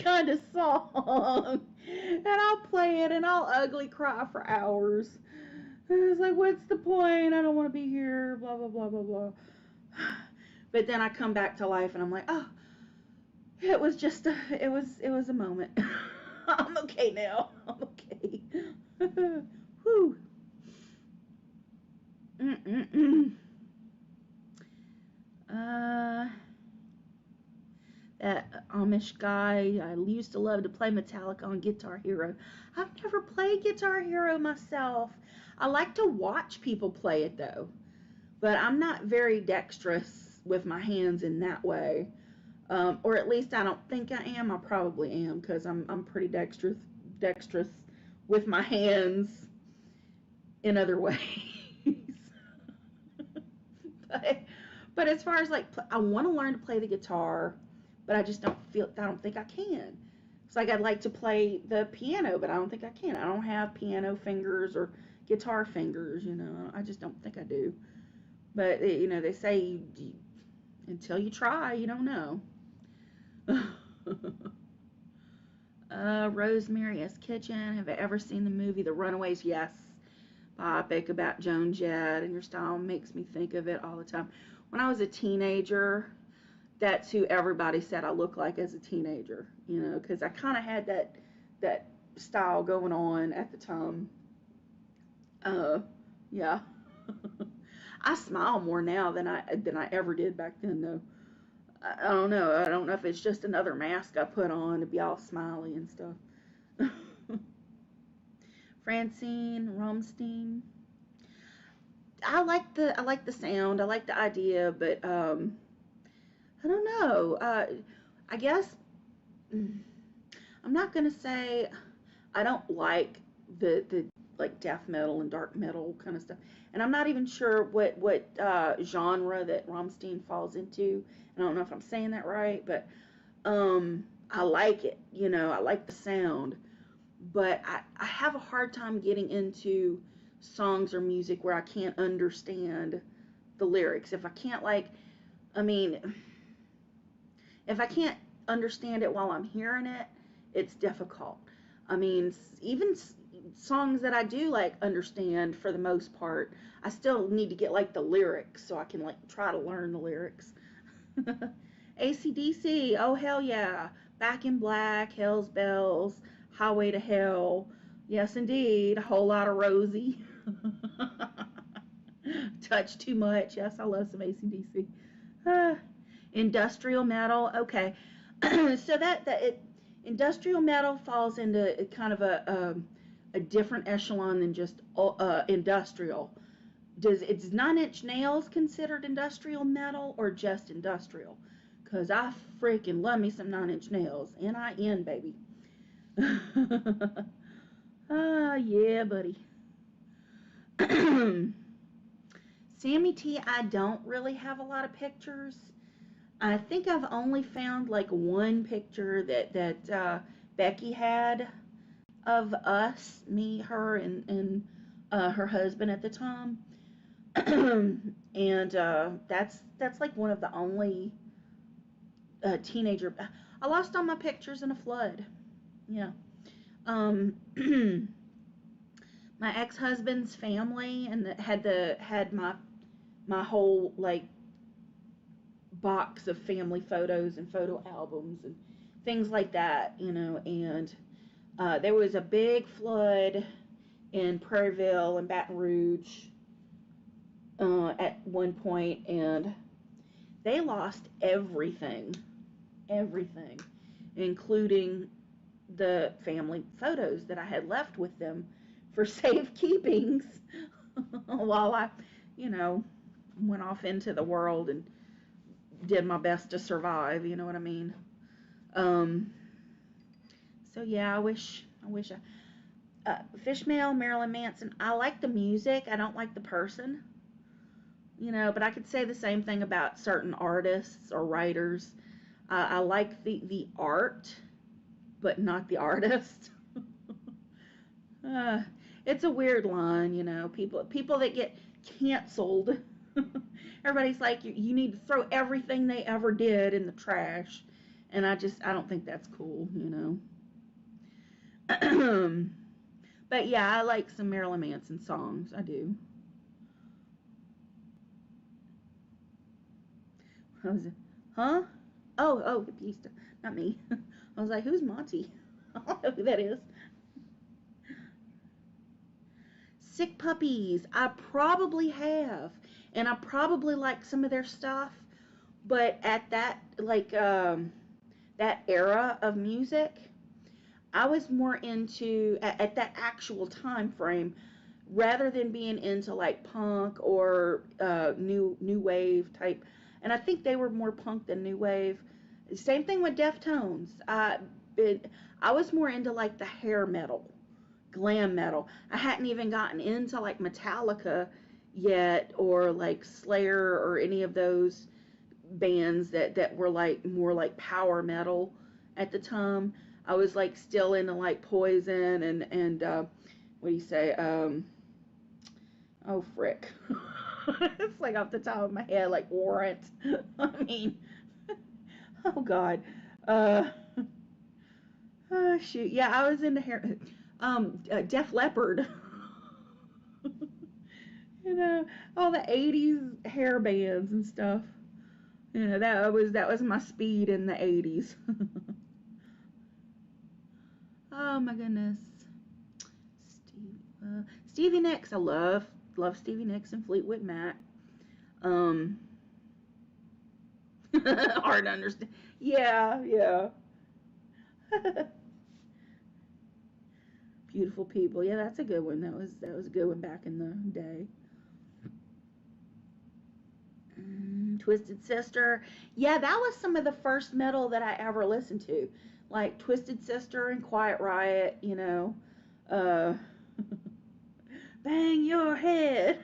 kind of song. And I'll play it and I'll ugly cry for hours. It's like, what's the point? I don't want to be here, blah, blah, blah, blah, blah. But then I come back to life and I'm like, oh, it was just it was a moment. I'm okay now. I'm okay. Whew. Uh, that Amish guy. I used to love to play Metallica on Guitar Hero. I've never played Guitar Hero myself. I like to watch people play it though, but I'm not very dexterous with my hands in that way. Or at least I don't think I am. I probably am because I'm pretty dexterous with my hands in other ways. but but as far as like I want to learn to play the guitar, but I just I don't think I can. It's like I'd like to play the piano, but I don't think I can. I don't have piano fingers or guitar fingers, you know. I just don't think I do. But you know, they say until you try, you don't know. Rosemary's Kitchen. Have I ever seen the movie The Runaways? Yes. Biopic about Joan Jett, and your style makes me think of it all the time. When I was a teenager, that's who everybody said I looked like as a teenager, you know, because I kind of had that style going on at the time. Yeah. I smile more now than I ever did back then, though. I don't know. I don't know if it's just another mask I put on to be all smiley and stuff. Francine Romstein. I like the sound. I like the idea, but I don't know. I guess I'm not gonna say I don't like the like death metal and dark metal kind of stuff, and I'm not even sure what genre that Rammstein falls into. I don't know if I'm saying that right, but I like it. You know, I like the sound, but I have a hard time getting into songs or music where I can't understand the lyrics. If I can't like, I mean, if I can't understand it while I'm hearing it, it's difficult. I mean, even songs that I do like understand for the most part, I still need to get like the lyrics so I can like try to learn the lyrics. ACDC, oh hell yeah. Back in Black, Hell's Bells, Highway to Hell. Yes, indeed. A whole lot of Rosie. Touch Too Much. Yes, I love some ACDC. Uh, industrial metal. Okay. So industrial metal falls into kind of a different echelon than just industrial. It's Nine Inch Nails considered industrial metal or just industrial? Cause I freaking love me some Nine Inch Nails. N-I-N, baby. Ah, yeah, buddy. Sammy T, I don't really have a lot of pictures. I think I've only found like one picture that Becky had of us, me, her, and her husband at the time. And that's like one of the only teenager. I lost all my pictures in a flood. Yeah. Um, my ex-husband's family and had my whole like box of family photos and photo albums and things like that, you know. And there was a big flood in Prairieville and Baton Rouge at one point, and they lost everything, including the family photos that I had left with them for safekeepings while I, you know, went off into the world and did my best to survive, you know what I mean? Um, so yeah, Fishmail, Marilyn Manson, I like the music, I don't like the person, you know, but I could say the same thing about certain artists or writers. I like the art, but not the artist. uh, it's a weird line, you know. People that get canceled. Everybody's like, you need to throw everything they ever did in the trash, and I don't think that's cool, you know. But yeah, I like some Marilyn Manson songs. I do. What was it? Huh? Oh, Batista, not me. I was like, who's Monty? I don't know who that is. Sick Puppies, I probably have, and I probably like some of their stuff. But at that, like, that era of music, I was more into, at that actual time frame, rather than being into like punk or new wave type. And I think they were more punk than new wave. Same thing with Deftones. It, I was more into like the hair metal, glam metal. I hadn't even gotten into like Metallica yet, or like Slayer, or any of those bands that were like more like power metal at the time. I was like still into like Poison and what do you say? Oh frick. It's like off the top of my head, like Warrant. I mean, oh god. Uh, oh shoot. Yeah, I was into hair. Def Leppard. You know, all the '80s hair bands and stuff. You know, that was my speed in the '80s. Oh my goodness. Stevie Nicks. I love Stevie Nicks and Fleetwood Mac. Um, hard to understand. Yeah, yeah. Beautiful People. Yeah, that's a good one. That was a good one back in the day. Twisted Sister. Yeah, that was some of the first metal that I ever listened to, like Twisted Sister and Quiet Riot. Uh, Bang Your Head.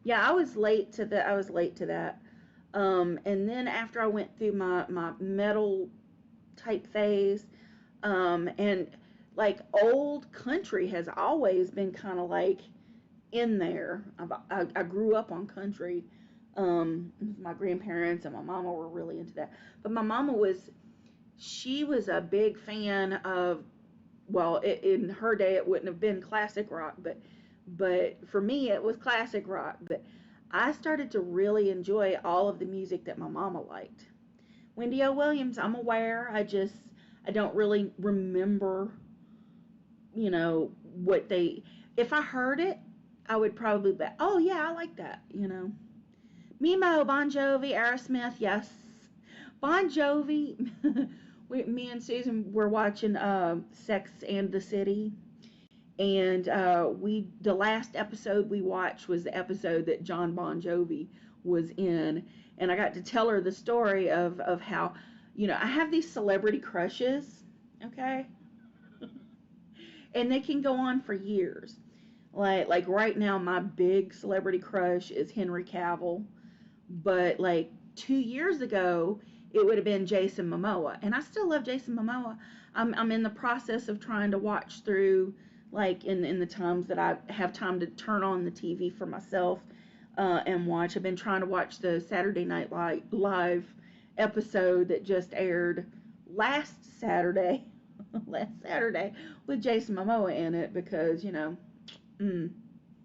Yeah, I was late to that. And then after I went through my metal type phase, and like old country has always been kind of like in there. I grew up on country. My grandparents and my mama were really into that. But my mama she was a big fan of, well, in her day it wouldn't have been classic rock, but for me it was classic rock. But I started to really enjoy all of the music that my mama liked. Wendy O. Williams, I'm aware. I don't really remember, what they. If I heard it, I would probably be, oh yeah, I like that. Mimo, Bon Jovi, Aerosmith, yes. Bon Jovi. Me and Susan were watching Sex and the City, and the last episode we watched was the episode that John Bon Jovi was in, and I got to tell her the story of how, I have these celebrity crushes, okay, and they can go on for years. Like right now, my big celebrity crush is Henry Cavill, but like 2 years ago, it would have been Jason Momoa, and I still love Jason Momoa. I'm in the process of trying to watch through, like in the times that I have time to turn on the TV for myself, and watch. I've been trying to watch the Saturday Night Live episode that just aired last Saturday, last Saturday, with Jason Momoa in it, because mm,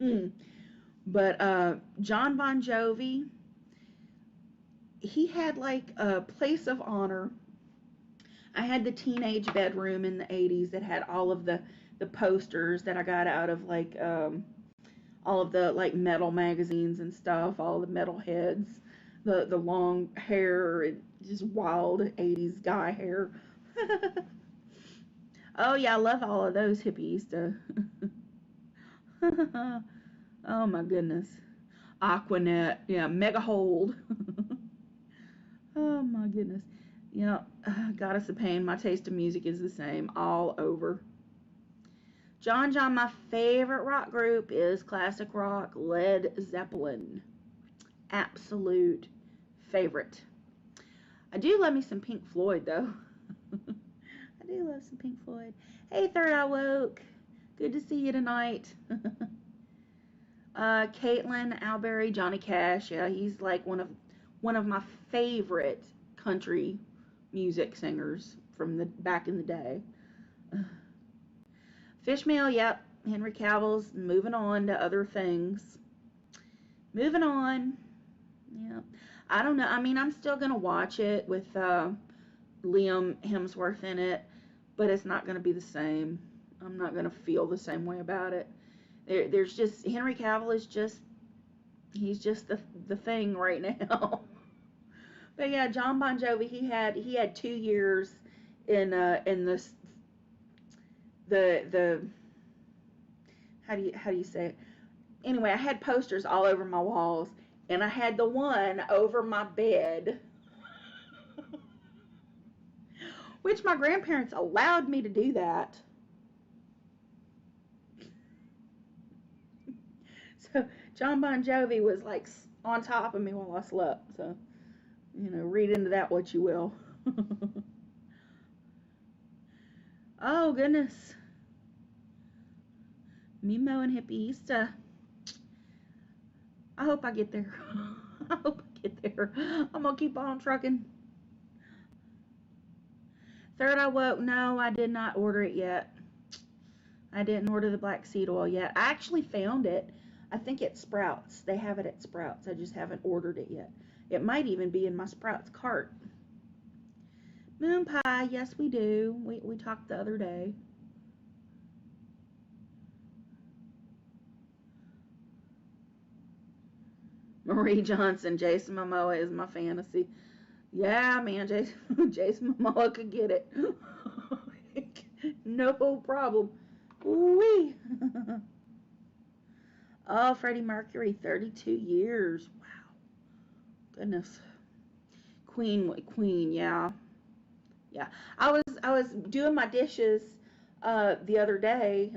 mm. But John Bon Jovi, he had like a place of honor. I had the teenage bedroom in the '80s that had all of the posters that I got out of like all of the like metal magazines and stuff, all the metal heads, the long hair, and just wild '80s guy hair. Oh yeah, I love all of those hippies. Oh my goodness. Aquanet, yeah, Mega Hold. Oh my goodness. Goddess of Pain, my taste of music is the same all over. John, my favorite rock group is classic rock, Led Zeppelin. Absolute favorite. I do love me some Pink Floyd, though. I do love some Pink Floyd. Hey, Third Eye Woke. Good to see you tonight. Caitlin Alberry, Johnny Cash. Yeah, he's like one of my favorite country music singers from the back in the day. Fishmail, yep. Henry Cavill's moving on to other things. Moving on. Yeah. I don't know. I mean, I'm still going to watch it with Liam Hemsworth in it, but it's not going to be the same. I'm not going to feel the same way about it. There's just, Henry Cavill is just, he's just the thing right now. But yeah, John Bon Jovi, he had 2 years in this the how do you say it? Anyway, I had posters all over my walls, and I had the one over my bed, which my grandparents allowed me to do that. So John Bon Jovi was like on top of me while I slept. So read into that what you will. Oh goodness, Mimo and Hippieista. I hope I get there. I hope I get there. I'm gonna keep on trucking. Third Eye Woke. No, I did not order it yet. I didn't order the black seed oil yet. I actually found it. I think at Sprouts. They have it at Sprouts. I just haven't ordered it yet. It might even be in my Sprouts cart. Moon pie. Yes, we do. We talked the other day. Marie Johnson. Jason Momoa is my fantasy. Yeah, man. Jason Momoa could get it. No problem. Wee. Oh, Freddie Mercury, 32 years. Wow. Goodness. Queen, yeah. Yeah. I was doing my dishes the other day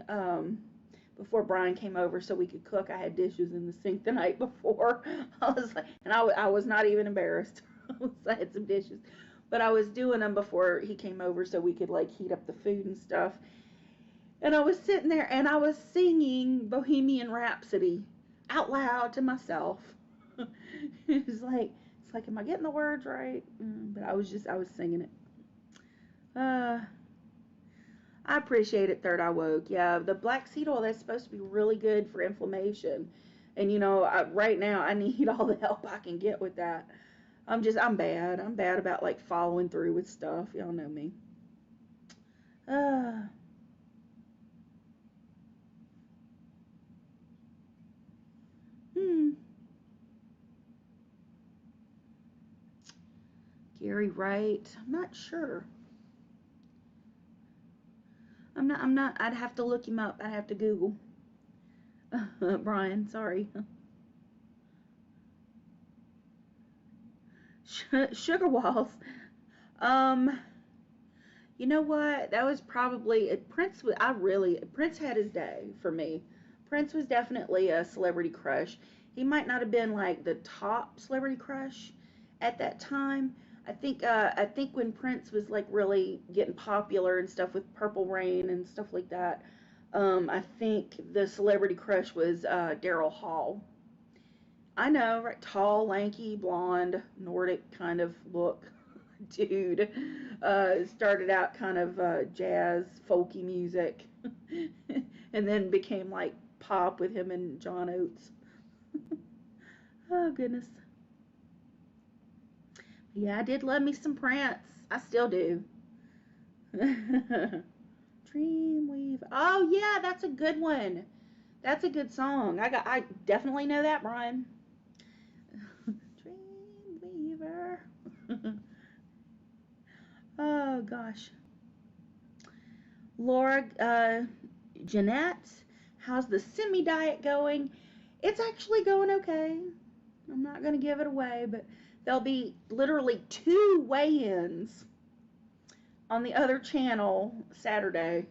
before Brian came over so we could cook. I had dishes in the sink the night before. I was like, and I was not even embarrassed. I had some dishes. But I was doing them before he came over so we could like heat up the food and stuff. And I was sitting there and I was singing Bohemian Rhapsody out loud to myself. It's like, am I getting the words right? But I was singing it. I appreciate it, Third Eye Woke. Yeah, the black seed oil, that's supposed to be really good for inflammation. And right now I need all the help I can get with that. I'm bad. I'm bad about like following through with stuff. Y'all know me. Uh, hmm. Gary Wright. I'm not sure. I'm not. I'd have to look him up. I'd have to Google. Brian, sorry. Sugar Walls. Um, you know what? That was probably Prince. Prince had his day for me. Prince was definitely a celebrity crush. He might not have been like the top celebrity crush at that time. I think when Prince was like really getting popular and stuff with Purple Rain and stuff like that. I think the celebrity crush was Daryl Hall. I know, right? Tall, lanky, blonde, Nordic kind of look dude. Started out kind of jazz, folky music, and then became like pop with him and John Oates. Oh, goodness. Yeah, I did love me some Prince. I still do. Dreamweaver. Oh, yeah, that's a good one. That's a good song. I definitely know that, Brian. Dreamweaver. Oh gosh. Laura, Jeanette, how's the semi diet going? It's actually going okay. I'm not going to give it away, but there'll be literally 2 weigh-ins on the other channel Saturday,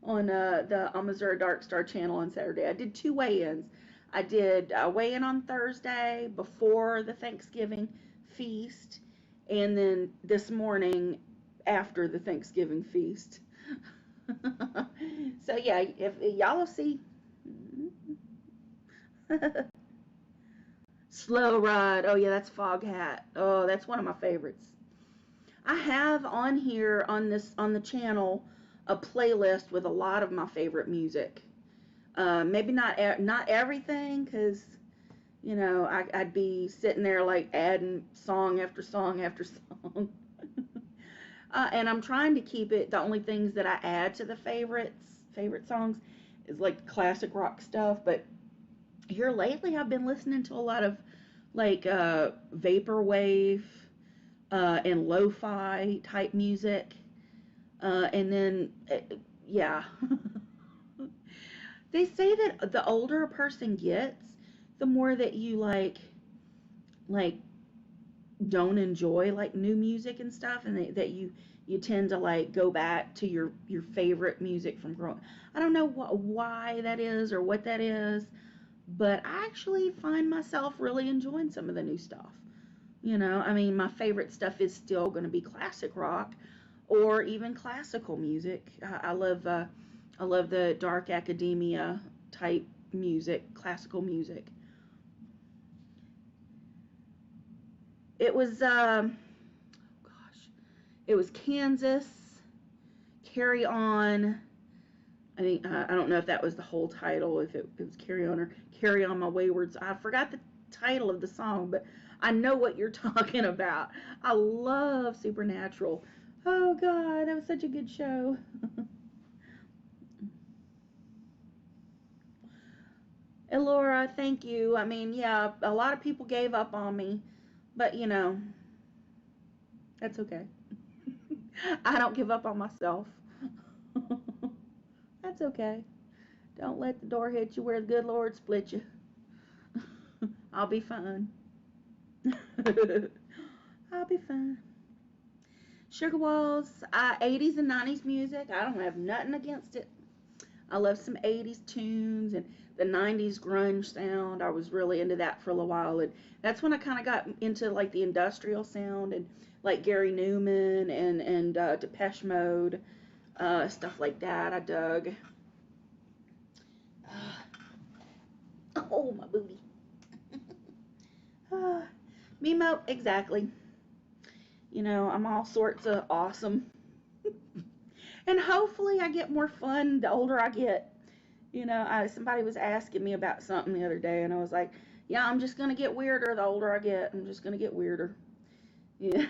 on the Amezura Darkstar channel on Saturday. I did 2 weigh-ins. I did a weigh-in on Thursday before the Thanksgiving feast, and then this morning after the Thanksgiving feast. So yeah, if y'all will see. Slow Ride. Oh yeah, that's Foghat. Oh, that's one of my favorites. I have on here on the channel a playlist with a lot of my favorite music. Maybe not everything, because I'd be sitting there like adding song after song after song. And I'm trying to keep it. The only things that I add to the favorite songs is like classic rock stuff. But here lately, I've been listening to a lot of like vaporwave and lo-fi type music. And then, yeah. They say that the older a person gets, the more that you like don't enjoy like new music and stuff, and that you tend to like go back to your favorite music from growing. I don't know why that is or what that is, but I actually find myself really enjoying some of the new stuff. I mean, my favorite stuff is still going to be classic rock or even classical music. I love the dark academia type music, classical music. It was gosh, it was Kansas, Carry On. I think I don't know if that was the whole title, if it was Carry On or Carry On My Waywards. I forgot the title of the song, but I know what you're talking about. I love Supernatural. Oh God, that was such a good show. Elora, thank you. I mean, yeah, a lot of people gave up on me, but that's okay. I don't give up on myself. That's okay. Don't let the door hit you where the good Lord split you. I'll be fine. I'll be fine. Sugar Walls, 80s and 90s music. I don't have nothing against it. I love some 80s tunes and the 90s grunge sound. I was really into that for a little while. And that's when I kind of got into like the industrial sound and like Gary Newman and Depeche Mode, stuff like that. I dug. Oh, my booty. Mimo, exactly. I'm all sorts of awesome. And hopefully I get more fun the older I get. Somebody was asking me about something the other day, and I was like, yeah, I'm just going to get weirder the older I get. I'm just going to get weirder. Yeah.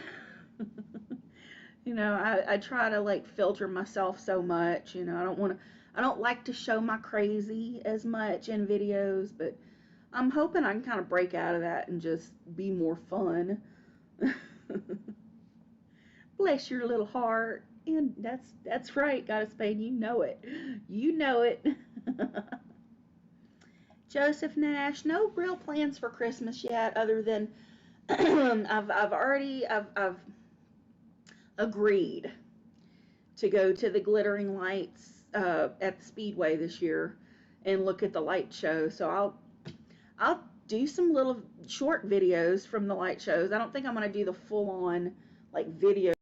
I try to like filter myself so much. I don't like to show my crazy as much in videos, but I'm hoping I can kind of break out of that and just be more fun. Bless your little heart. And that's right, Goddess Pain, you know it. You know it. Joseph Nash, no real plans for Christmas yet, other than I've agreed to go to the glittering lights at the Speedway this year and look at the light show. So I'll do some little short videos from the light shows. I don't think I'm gonna do the full on like video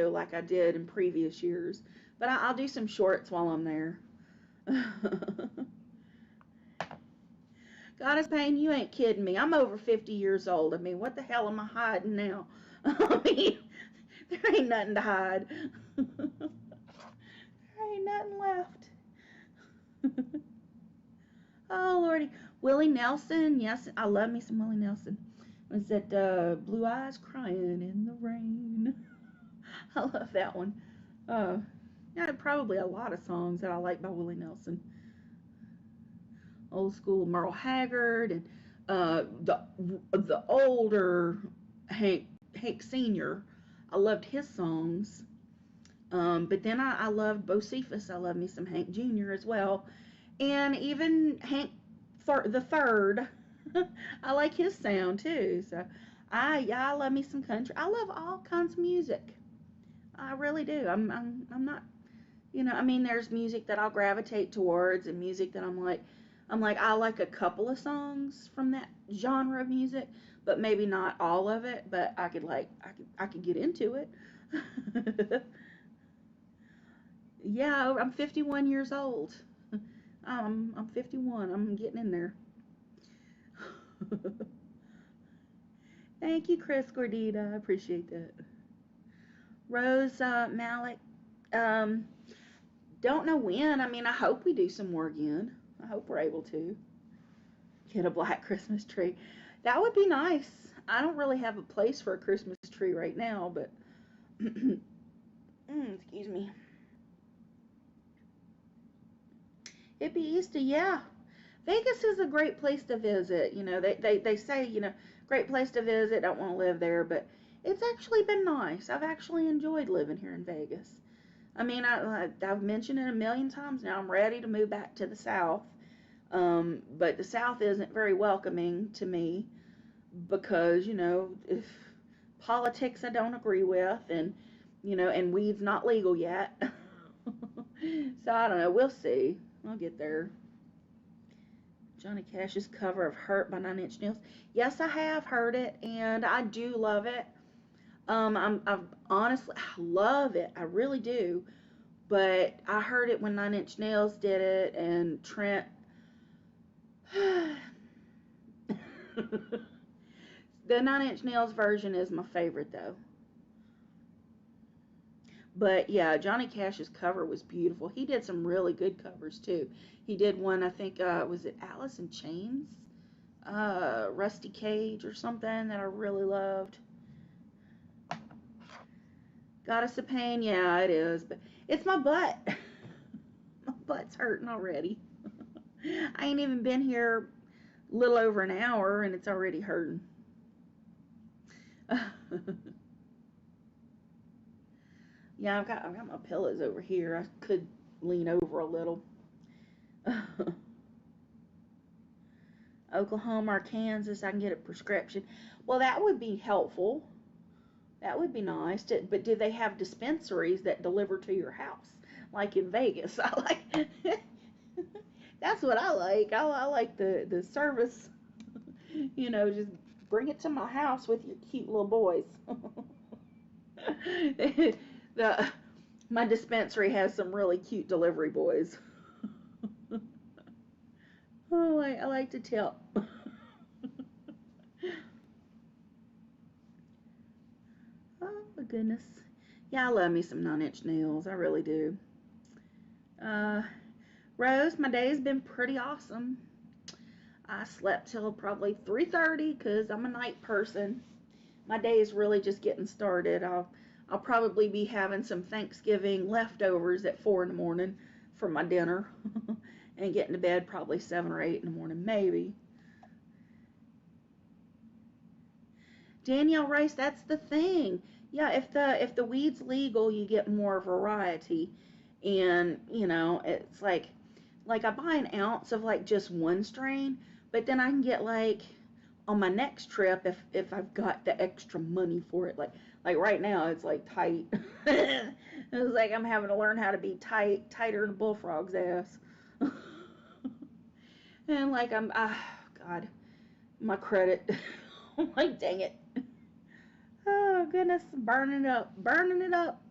like I did in previous years, but I'll do some shorts while I'm there. Goddess Pain, you ain't kidding me. I'm over 50 years old. I mean, what the hell am I hiding now? I mean, there ain't nothing to hide. There ain't nothing left. Oh, Lordy. Willie Nelson. Yes, I love me some Willie Nelson. Was that Blue Eyes Crying in the Rain? I love that one. Yeah, probably a lot of songs that I like by Willie Nelson. Old school Merle Haggard and the older Hank Senior. I loved his songs. But then I loved Bocephus. I love me some Hank Jr. as well, and even Hank the Third. I like his sound too. So I love me some country. I love all kinds of music. I really do. I'm not. I mean, there's music that I'll gravitate towards, and music that I'm like I like a couple of songs from that genre of music, but maybe not all of it. But I could get into it. Yeah, I'm 51 years old. I'm 51. I'm getting in there. Thank you, Chris Gordita. I appreciate that. Rose Malik. Um, don't know when. I mean, I hope we do some more again. I hope we're able to get a black Christmas tree. That would be nice. I don't really have a place for a Christmas tree right now, but excuse me. It'd be Easter, yeah. Vegas is a great place to visit. They say, great place to visit. Don't want to live there, but it's actually been nice. I've actually enjoyed living here in Vegas. I mean, I've mentioned it a million times now. I'm ready to move back to the South, but the South isn't very welcoming to me because, if politics I don't agree with, and and weed's not legal yet. So I don't know. We'll see. I'll get there. Johnny Cash's cover of "Hurt" by Nine Inch Nails. Yes, I have heard it, and I do love it. I honestly I love it. I really do. But I heard it when Nine Inch Nails did it, and Trent. The Nine Inch Nails version is my favorite, though. But yeah, Johnny Cash's cover was beautiful. He did some really good covers too. He did one, I think, was it Alice in Chains? Rusty Cage or something that I really loved. Goddess of Pain, yeah, it is. But it's my butt. My butt's hurting already. I ain't even been here a little over an hour and it's already hurting. Yeah, I've got my pillows over here. I could lean over a little. Oklahoma or Kansas, I can get a prescription. Well, that would be helpful. That would be nice. But do they have dispensaries that deliver to your house, like in Vegas? I like. That's what I like. I like the service. Just bring it to my house with your cute little boys. the My dispensary has some really cute delivery boys. Oh, I like to tip. Oh my goodness. Yeah, I love me some Nine Inch Nails. I really do. Uh, Rose, my day's been pretty awesome. I slept till probably 3:30 because I'm a night person. My day is really just getting started. I'll probably be having some Thanksgiving leftovers at 4 in the morning for my dinner and getting to bed probably 7 or 8 in the morning, maybe. Danielle Rice, that's the thing. Yeah, if the weed's legal, you get more variety. And, it's like I buy an ounce of like just one strain, but then I can get like on my next trip if I've got the extra money for it. Like right now it's like tight. It's like I'm having to learn how to be tighter than a bullfrog's ass. And like God, my credit. I'm like, dang it. Oh goodness, burning it up.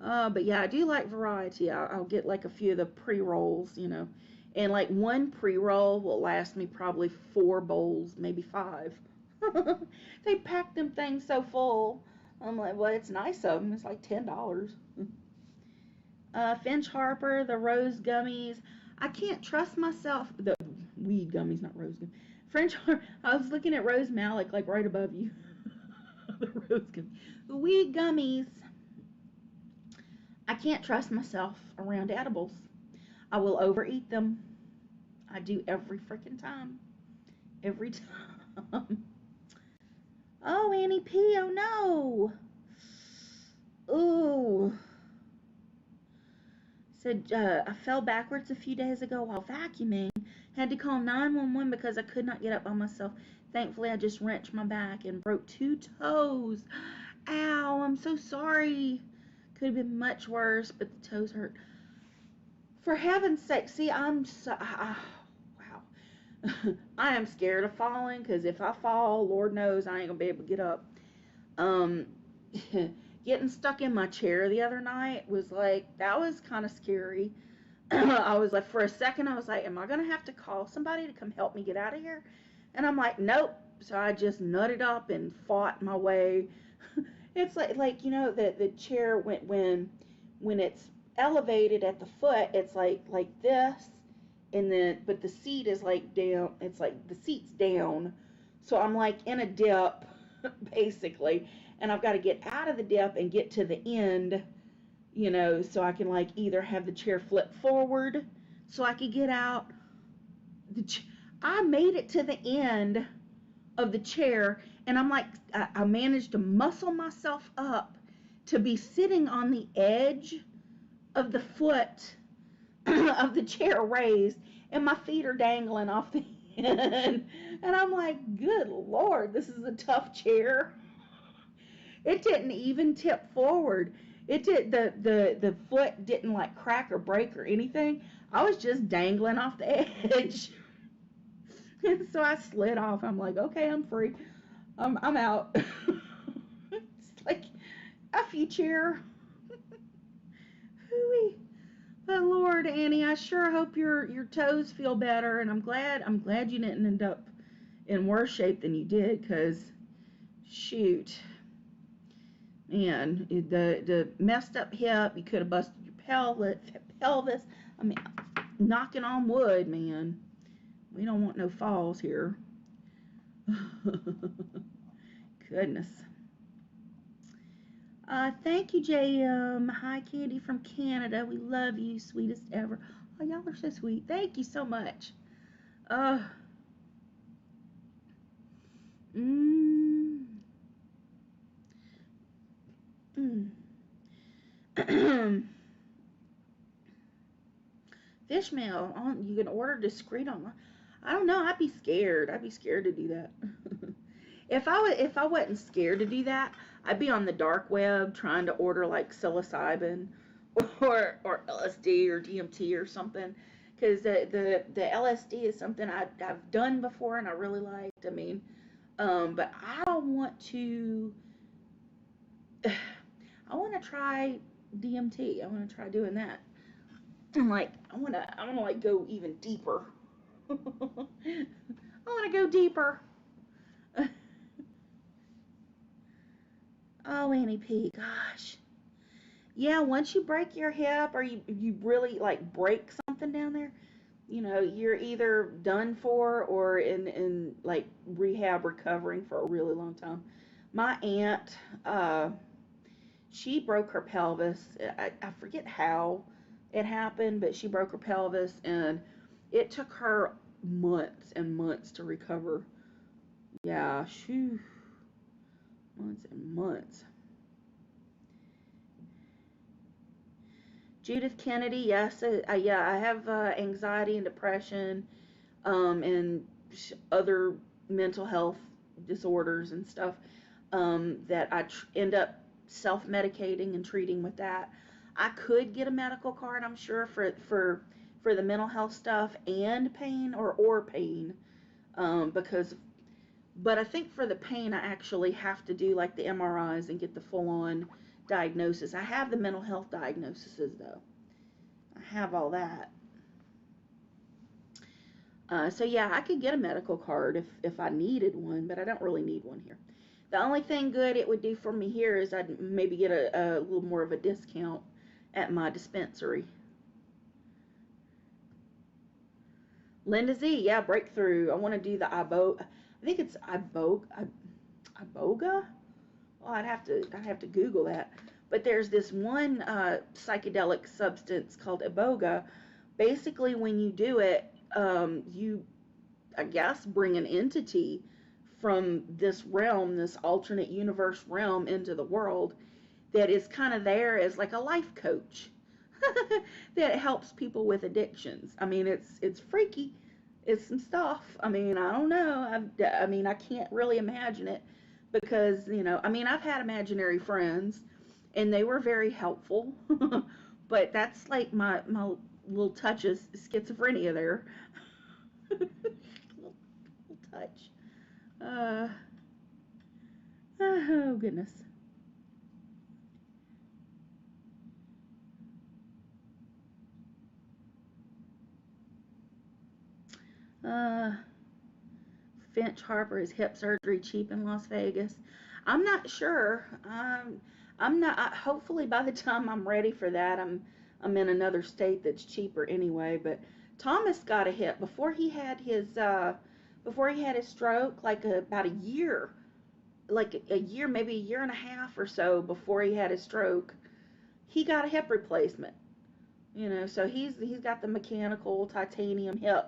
But yeah, I do like variety. I'll get like a few of the pre-rolls, and like one pre-roll will last me probably 4 bowls, maybe 5. They pack them things so full. I'm like, well, it's nice of them. It's like $10. Finch Harper, the rose gummies. I can't trust myself. The weed gummies, not rose gummies. French Harper. I was looking at Rose Malik, like right above you. The rose gummies. The weed gummies. I can't trust myself around edibles. I will overeat them. I do every freaking time. Every time. Oh, Annie P. Oh no. Ooh. Said I fell backwards a few days ago while vacuuming. Had to call 911 because I could not get up by myself. Thankfully, I just wrenched my back and broke 2 toes. Ow, I'm so sorry. Could have been much worse, but the toes hurt. For heaven's sake, see, I'm so, wow. I am scared of falling because if I fall, Lord knows I ain't gonna be able to get up. Um, Getting stuck in my chair the other night was like, that was kind of scary. I was like, for a second, I was like, am I gonna have to call somebody to come help me get out of here? And I'm like, nope. So I just nutted up and fought my way. It's like the chair when it's elevated at the foot, it's like this, and then but the seat is like down. It's like the seat's down, so I'm like in a dip, basically, and I've got to get out of the dip and get to the end, so I can like either have the chair flip forward, so I could get out. I made it to the end of the chair, and I'm like, I managed to muscle myself up to be sitting on the edge of the foot of the chair raised, and my feet are dangling off the end. And I'm like, good Lord, this is a tough chair. It didn't even tip forward. It did the foot didn't like crack or break or anything. I was just dangling off the edge. And so I slid off. I'm like, okay, I'm free. I'm out. It's like, F you, chair. Hooey. But Lord, Annie, I sure hope your toes feel better, and I'm glad you didn't end up in worse shape than you did, because shoot, man, the messed up hip, you could have busted your pelvis. I mean, knocking on wood, man. We don't want no falls here. Goodness. Thank you, JM. Hi, Candy from Canada. We love you, sweetest ever. Oh, y'all are so sweet. Thank you so much. Mm, mm. Fish mail. You can order discreet online. I don't know. I'd be scared. I'd be scared to do that. If I wasn't scared to do that, I'd be on the dark web trying to order like psilocybin or LSD or DMT or something, because the LSD is something I've done before and I really liked. I mean, but I want to I want to try DMT. I want to try doing that. And like I want to like go even deeper. I want to go deeper. Oh, Annie P, gosh. Yeah, once you break your hip or you really like break something down there, you're either done for or in like rehab recovering for a really long time. My aunt, she broke her pelvis. I forget how it happened, but she broke her pelvis, and it took her months and months to recover. Yeah, shoo, months and months. Judith Kennedy, yes, yeah, I have anxiety and depression, and other mental health disorders and stuff, that I end up self-medicating and treating with that. I could get a medical card, I'm sure, for the mental health stuff and pain or pain, because, but I think for the pain I actually have to do like the MRIs and get the full-on diagnosis. I have the mental health diagnoses though. I have all that. So yeah, I could get a medical card if I needed one, but I don't really need one here. The only thing good it would do for me here is I'd maybe get a little more of a discount at my dispensary. Linda Z, yeah, breakthrough. I want to do the iboga. I think it's iboga. Well, I'd have to Google that. But there's this one psychedelic substance called iboga. Basically, when you do it, you, I guess, bring an entity from this realm, this alternate universe realm, into the world that is kind of there as like a life coach that helps people with addictions. I mean, it's freaky. It's some stuff. I mean, I don't know. I mean, I can't really imagine it because, I mean, I've had imaginary friends and they were very helpful. But that's like my little touch of schizophrenia there. little, little touch. Uh, oh, goodness. Uh, Finch Harper, is hip surgery cheap in Las Vegas? I'm not sure. I'm not. Hopefully, by the time I'm ready for that, I'm in another state that's cheaper anyway. But Thomas got a hip before he had his stroke, like about a year, like a year, maybe a year and a half or so before he had his stroke. He got a hip replacement. So he's got the mechanical titanium hip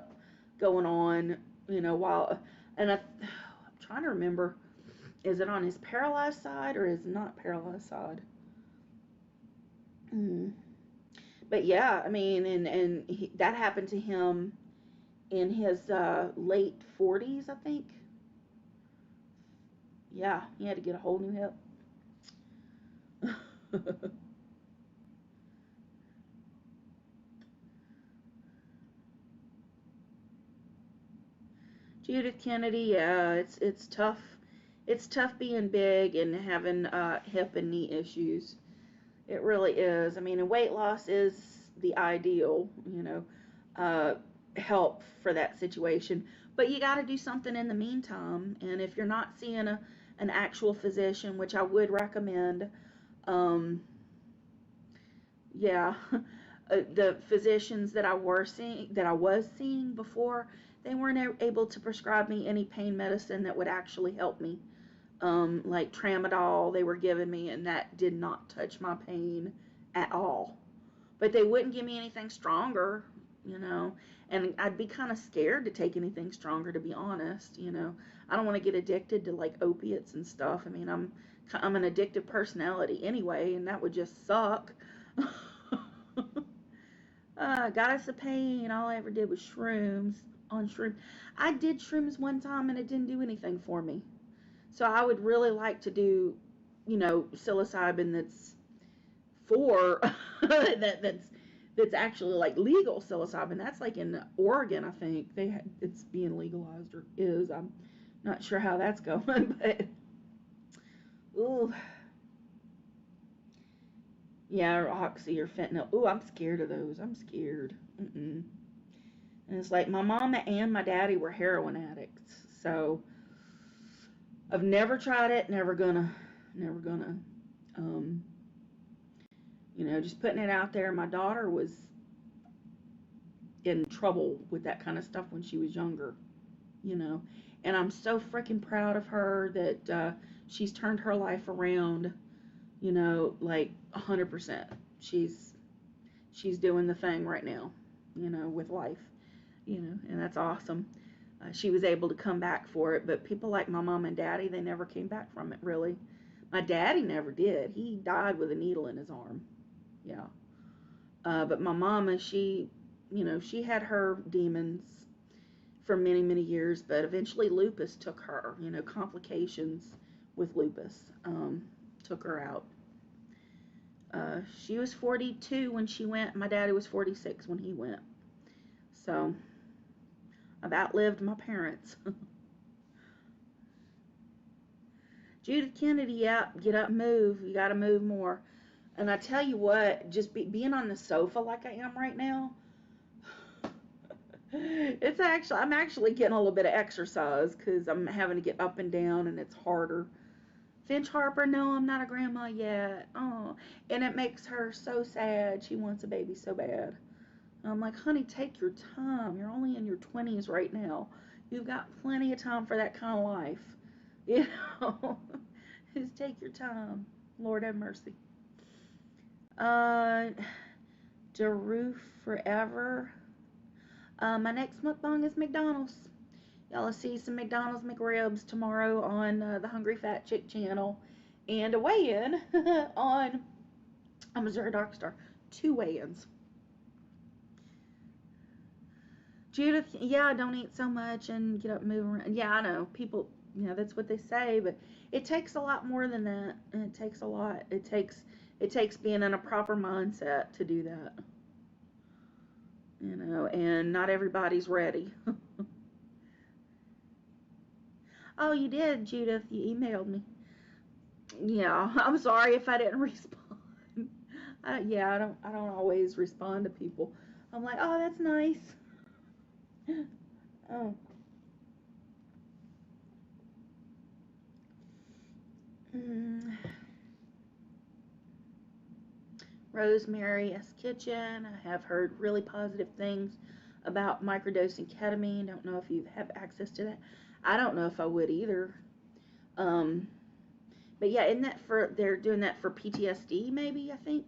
going on. While and I'm trying to remember, is it on his paralyzed side or his not paralyzed side? Mm. But yeah, I mean, that happened to him in his late 40s, I think. Yeah, he had to get a whole new hip. Judith Kennedy, yeah, it's tough. It's tough being big and having hip and knee issues. It really is. I mean, and weight loss is the ideal, uh, help for that situation. But you got to do something in the meantime. And if you're not seeing an actual physician, which I would recommend, um, yeah, the physicians that I was seeing before, they weren't able to prescribe me any pain medicine that would actually help me. Like tramadol, they were giving me, and that did not touch my pain at all. But they wouldn't give me anything stronger, you know. And I'd be kind of scared to take anything stronger, to be honest. I don't want to get addicted to like opiates and stuff. I mean, I'm an addictive personality anyway, and that would just suck. Got us a pain. All I ever did was shrooms on shrooms. I did shrooms one time and it didn't do anything for me. So I would really like to do, psilocybin that's for that's actually like legal psilocybin. That's like in Oregon, I think it's being legalized or is. I'm not sure how that's going, but ooh, yeah, or oxy or fentanyl. Ooh, I'm scared of those. I'm scared. Mm-mm. And it's like my mama and my daddy were heroin addicts, so I've never tried it. Never gonna. Um, just putting it out there. My daughter was in trouble with that kind of stuff when she was younger, you know, and I'm so freaking proud of her that she's turned her life around, like 100%. She's doing the thing right now, with life, and that's awesome. She was able to come back for it, but people like my mom and daddy, they never came back from it, really. My daddy never did. He died with a needle in his arm. Yeah. But my mama, she had her demons for many, many years, but eventually lupus took her, complications with lupus took her out. She was 42 when she went. My daddy was 46 when he went. So I've outlived my parents. Judith Kennedy, yeah, get up, move. You got to move more. And I tell you what, just being on the sofa like I am right now, I'm actually getting a little bit of exercise because I'm having to get up and down and it's harder. Finch Harper, no, I'm not a grandma yet. Oh, and it makes her so sad. She wants a baby so bad. I'm like, honey, take your time. You're only in your 20s right now. You've got plenty of time for that kind of life. You know, just take your time. Lord have mercy. Uh, Daru forever. My next mukbang is McDonald's. Y'all will see some McDonald's McRibs tomorrow on the Hungry Fat Chick channel, and a weigh-in on Amezura Darkstar. 2 weigh-ins. Judith, yeah, don't eat so much and get up and move around. Yeah, I know. People, that's what they say, but it takes a lot more than that. And it takes a lot. It takes being in a proper mindset to do that. And not everybody's ready. Oh, you did, Judith. You emailed me. Yeah, I'm sorry if I didn't respond. Yeah, I don't always respond to people. I'm like, oh, that's nice. Oh. Mm. Rosemary S. Kitchen. I have heard really positive things about microdosing ketamine. Don't know if you have access to that. I don't know if I would either. Um, but yeah, isn't that they're doing that for PTSD? Maybe I think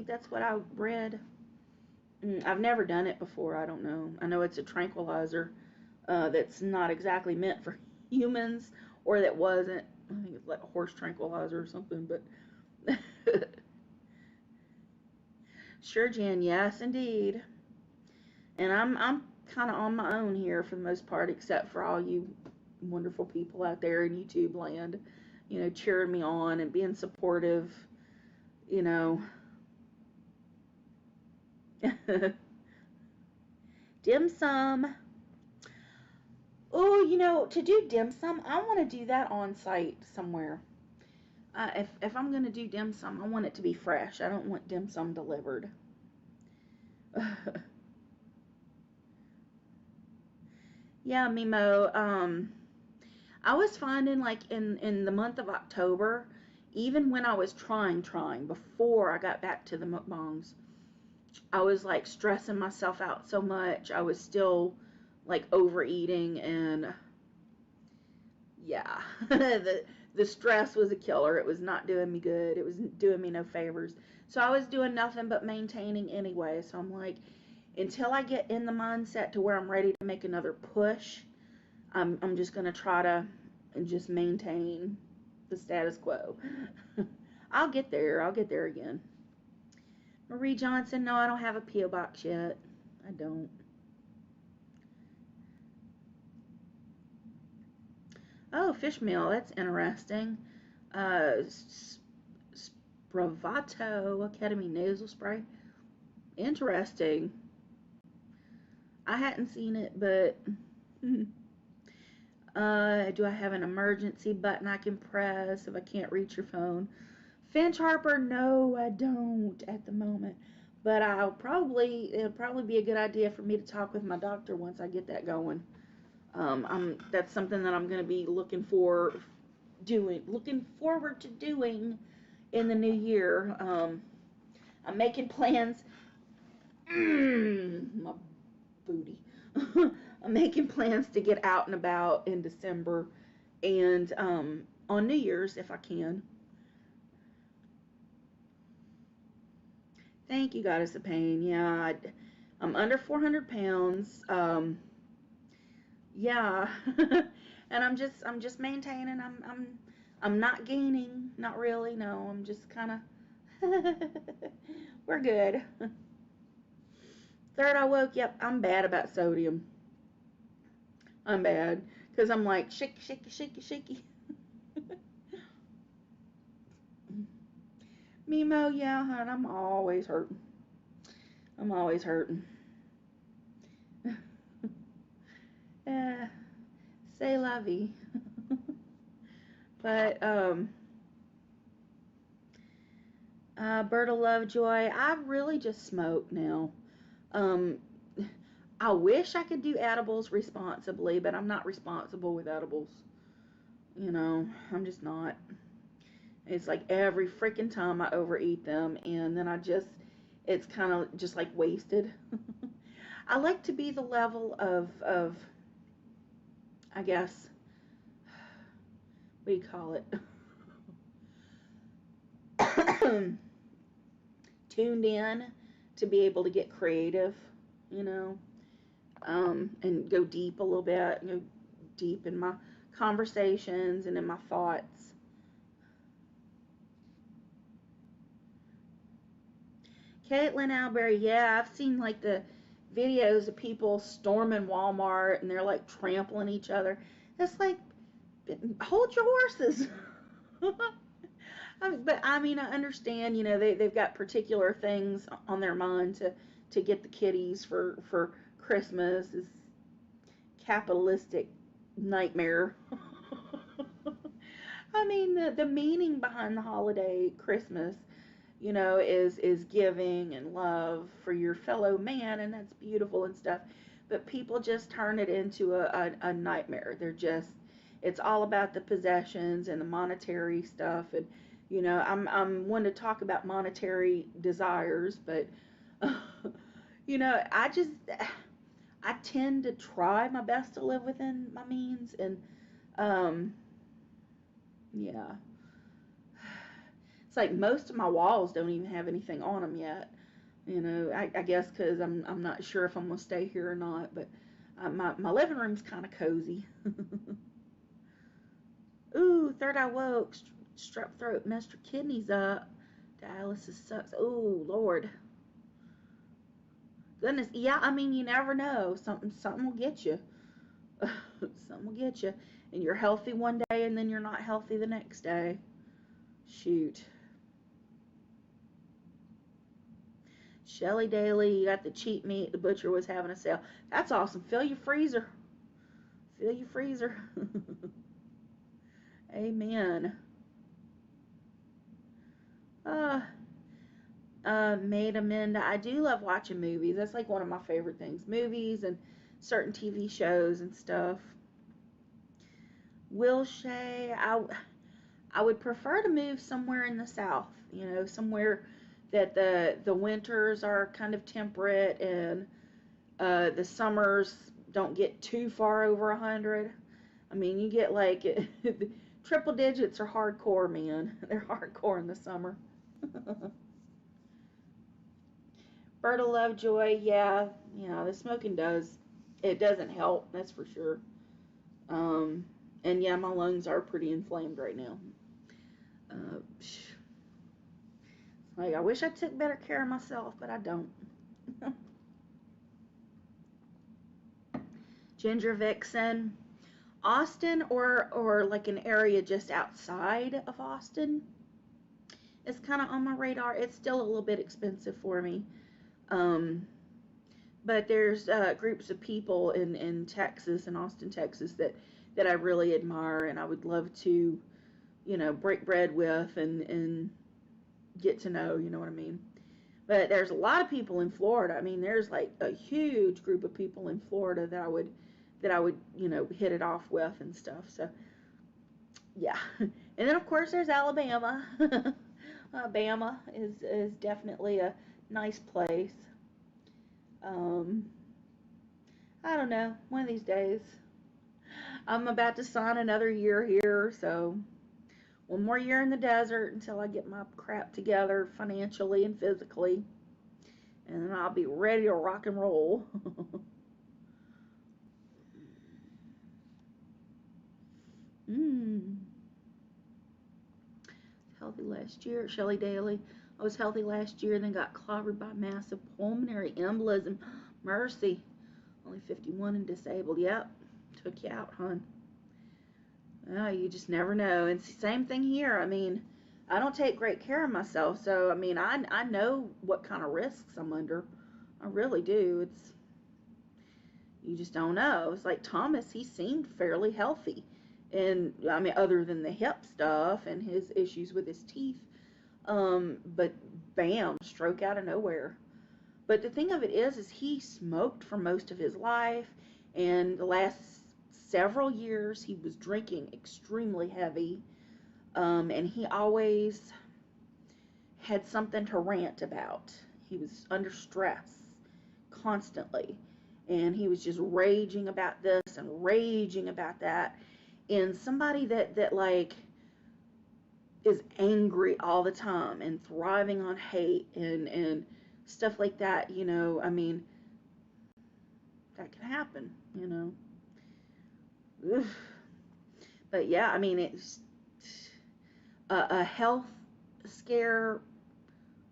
that's what I read. I've never done it before. I don't know. I know it's a tranquilizer that's not exactly meant for humans or that wasn't. I think it's like a horse tranquilizer or something, but sure, Jan, yes, indeed. And I'm kind of on my own here for the most part, except for all you wonderful people out there in YouTube land, cheering me on and being supportive, you know. Dim sum. Oh, to do dim sum, I want to do that on site somewhere. If I'm gonna do dim sum, I want it to be fresh. I don't want dim sum delivered. Yeah, Mimo. I was finding like in the month of October, even when I was trying before I got back to the mukbangs, I was like stressing myself out so much. I was still like overeating, and yeah, the stress was a killer. It was not doing me good. It was doing me no favors. So I was doing nothing but maintaining anyway. So I'm like, until I get in the mindset to where I'm ready to make another push, I'm just gonna try to just maintain the status quo. I'll get there. I'll get there again. Marie Johnson, no, I don't have a P.O. box yet. I don't. Oh, fish meal. That's interesting. Spravato ketamine nasal spray. Interesting. I hadn't seen it, but do I have an emergency button I can press if I can't reach your phone? Finch Harper, no, I don't at the moment. But it'll probably be a good idea for me to talk with my doctor once I get that going. That's something that I'm going to be looking forward to doing in the new year. I'm making plans. My booty. I'm making plans to get out and about in December and on New Year's if I can. Thank you, Goddess of Pain. Yeah, I'm under 400 pounds. Yeah, and I'm just maintaining. I'm not gaining. Not really. No, I'm just kind of. We're good. Third, I woke. Yep, I'm bad about sodium. I'm bad because I'm like shaky, shaky, shaky, shaky. Mimo, yeah, hon, I'm always hurting. I'm always hurting. Yeah, say la vie. But Berta Lovejoy, I really just smoke now. Um, I wish I could do edibles responsibly, but I'm not responsible with edibles. I'm just not. It's like every freaking time I overeat them, and then it's kind of just like wasted. I like to be the level of, I guess, what do you call it? Tuned in to be able to get creative, you know, and go deep a little bit, go deep in my conversations and in my thoughts. Caitlin Alberry, yeah, I've seen like the videos of people storming Walmart and they're like trampling each other. It's like, hold your horses. But I mean, I understand, they've got particular things on their mind to get the kiddies for Christmas is capitalistic nightmare. I mean, the meaning behind the holiday Christmas, is giving and love for your fellow man, and that's beautiful and stuff. But people just turn it into a nightmare. It's all about the possessions and the monetary stuff. And, I'm one to talk about monetary desires, but, I just, I tend to try my best to live within my means. And, um, yeah. It's like most of my walls don't even have anything on them yet. I guess because I'm not sure if I'm gonna stay here or not. But my living room's kind of cozy. Ooh, third eye woke. Strep throat messed her kidneys up. Dialysis sucks. Ooh, Lord. Goodness. Yeah, I mean, you never know. Something will get you. Something will get you. And you're healthy one day and then you're not healthy the next day. Shoot. Shelly Daly, you got the cheap meat. The butcher was having a sale. That's awesome. Fill your freezer. Fill your freezer. Amen. Uh, Maid Amanda. I do love watching movies. That's like one of my favorite things. Movies and certain TV shows and stuff. Will Shay, I would prefer to move somewhere in the south, somewhere that the winters are kind of temperate and the summers don't get too far over 100. I mean, you get like triple digits are hardcore, man. They're hardcore in the summer. Berta Lovejoy, yeah, the smoking it doesn't help, that's for sure. Um, and yeah, my lungs are pretty inflamed right now. Uh, like, I wish I took better care of myself, but I don't. Ginger Vixen, Austin or like an area just outside of Austin is kind of on my radar. It's still a little bit expensive for me. Um, but there's groups of people in Texas, in Austin, Texas, that I really admire and I would love to, break bread with and get to know, you know what I mean? But there's a lot of people in Florida. I mean, there's like a huge group of people in Florida that I would, hit it off with and stuff. So, yeah. And then of course there's Alabama. Alabama is definitely a nice place. Um, I don't know. One of these days, I'm about to sign another year here, so one more year in the desert until I get my crap together financially and physically, and then I'll be ready to rock and roll. mm. Healthy last year, Shelley Daly. I was healthy last year, then got clobbered by massive pulmonary embolism. Mercy. Only 51 and disabled. Yep. Took you out, hon. Oh, you just never know. And same thing here. I mean, I don't take great care of myself, so I mean, I know what kind of risks I'm under. I really do. You just don't know. It's like Thomas, he seemed fairly healthy. And I mean, other than the hip stuff and his issues with his teeth. But bam, stroke out of nowhere. But the thing of it is he smoked for most of his life, and the last several years he was drinking extremely heavy, and he always had something to rant about. He was under stress constantly, and he was just raging about this and raging about that. And somebody that like is angry all the time and thriving on hate and stuff like that, I mean, that can happen, Oof. But yeah, I mean, it's a health scare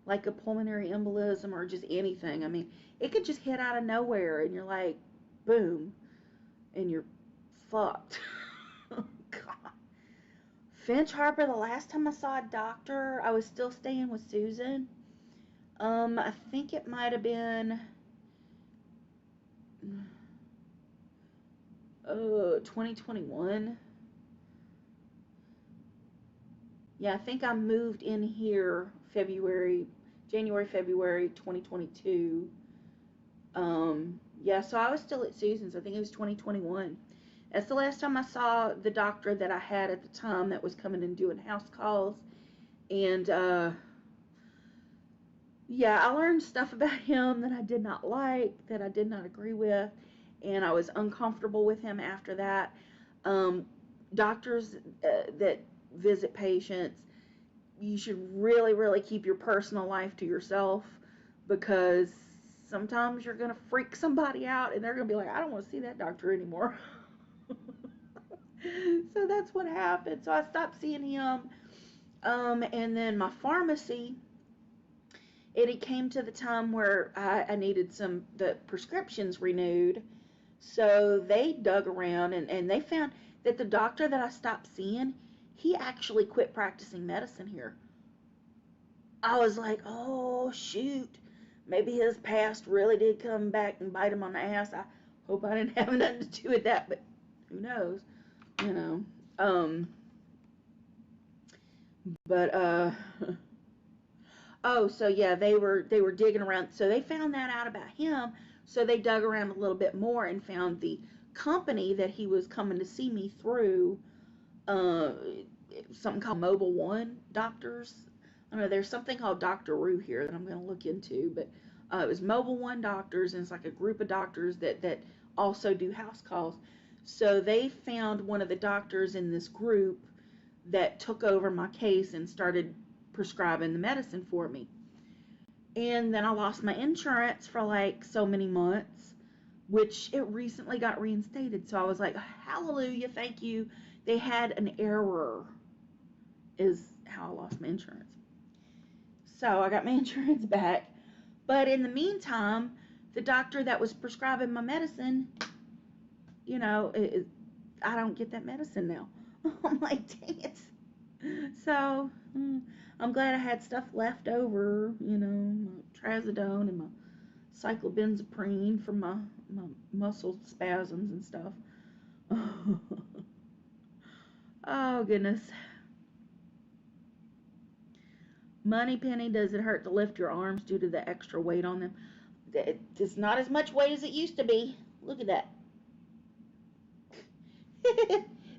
like a pulmonary embolism or just anything. I mean, it could just hit out of nowhere and you're like, boom, and you're fucked. God. Finch Harper, the last time I saw a doctor, I was still staying with Susan. I think it might have been 2021. Yeah, I think I moved in here January, February 2022. Yeah, so I was still at Susan's. I think it was 2021. That's the last time I saw the doctor that I had at the time that was coming and doing house calls. And yeah, I learned stuff about him that I did not like, that I did not agree with, and I was uncomfortable with him after that. Um, Doctors that visit patients, you should really, really keep your personal life to yourself, because sometimes you're going to freak somebody out and they're going to be like, I don't want to see that doctor anymore. So that's what happened. So I stopped seeing him. And then my pharmacy, it came to the time where I needed the prescriptions renewed. So they dug around and they found that the doctor that I stopped seeing, he actually quit practicing medicine here. I was like, oh, shoot. Maybe his past really did come back and bite him on the ass. I hope I didn't have nothing to do with that, but who knows, you know. But oh, so yeah, they were digging around. So they found that out about him. So they dug around a little bit more and found the company that he was coming to see me through. Uh, Something called Mobile One Doctors. I don't know. There's something called Doctor Roo here that I'm going to look into, but it was Mobile One Doctors, and it's like a group of doctors that also do house calls. So they found one of the doctors in this group that took over my case and started prescribing the medicine for me. And then I lost my insurance for like so many months, which it recently got reinstated. So I was like, hallelujah, thank you. They had an error, is how I lost my insurance. So I got my insurance back. But in the meantime, the doctor that was prescribing my medicine, I don't get that medicine now. I'm like, dang it. So I'm glad I had stuff left over, my trazodone and my cyclobenzaprine for my muscle spasms and stuff. Oh, goodness. Money Penny, does it hurt to lift your arms due to the extra weight on them? It's not as much weight as it used to be. Look at that.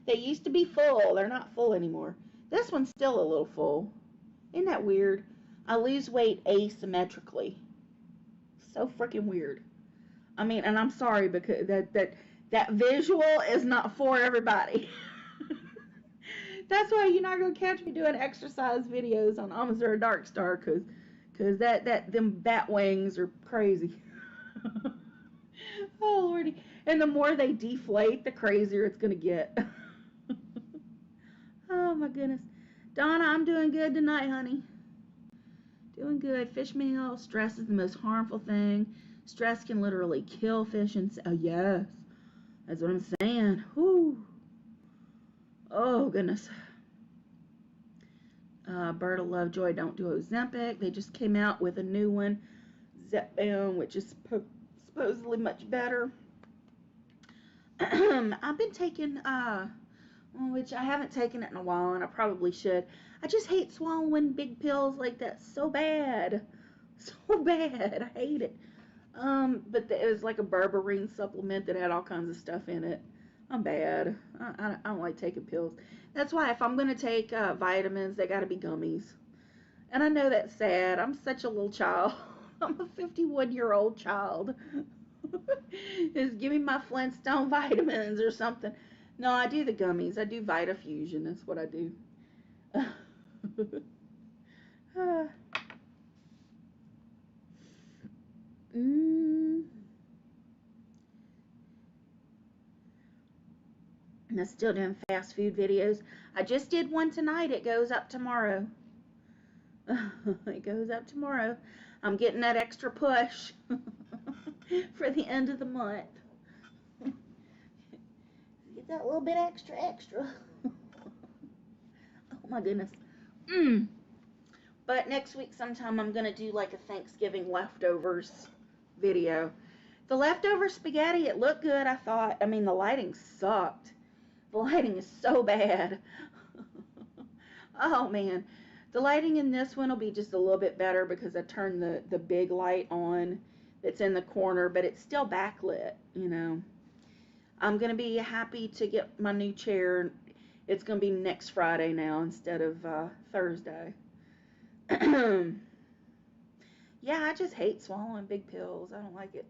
They used to be full. They're not full anymore. This one's still a little full. Isn't that weird? I lose weight asymmetrically. So freaking weird. I mean, and I'm sorry because that visual is not for everybody. That's why you're not gonna catch me doing exercise videos on Amezura Darkstar, cause them bat wings are crazy. Oh lordy! And the more they deflate, the crazier it's gonna get. Oh my goodness, Donna, I'm doing good tonight, honey. Doing good. Fish meal. Stress is the most harmful thing. Stress can literally kill fish and oh yes, that's what I'm saying. Whoo. Oh goodness. Berta Lovejoy, don't do Ozempic. They just came out with a new one, Zepbound, which is supposedly much better. I've been taking, which I haven't taken it in a while, and I probably should. I just hate swallowing big pills like that so bad. So bad. I hate it. But it was like a berberine supplement that had all kinds of stuff in it. I'm bad. I don't like taking pills. That's why if I'm going to take vitamins, they got to be gummies. And I know that's sad. I'm such a little child. I'm a 51-year-old child. Just give me my Flintstone vitamins or something. No, I do the gummies. I do Vitafusion. That's what I do. I'm still doing fast food videos. I just did one tonight. It goes up tomorrow. It goes up tomorrow. I'm getting that extra push for the end of the month. Get that little bit extra. Oh my goodness. But next week sometime I'm going to do like a Thanksgiving leftovers video. The leftover spaghetti, it looked good, I thought. I mean, the lighting sucked. The lighting is so bad. Oh man. The lighting in this one will be just a little bit better because I turned the big light on that's in the corner, but it's still backlit, I'm going to be happy to get my new chair. It's going to be next Friday now instead of Thursday. Yeah, I just hate swallowing big pills. I don't like it.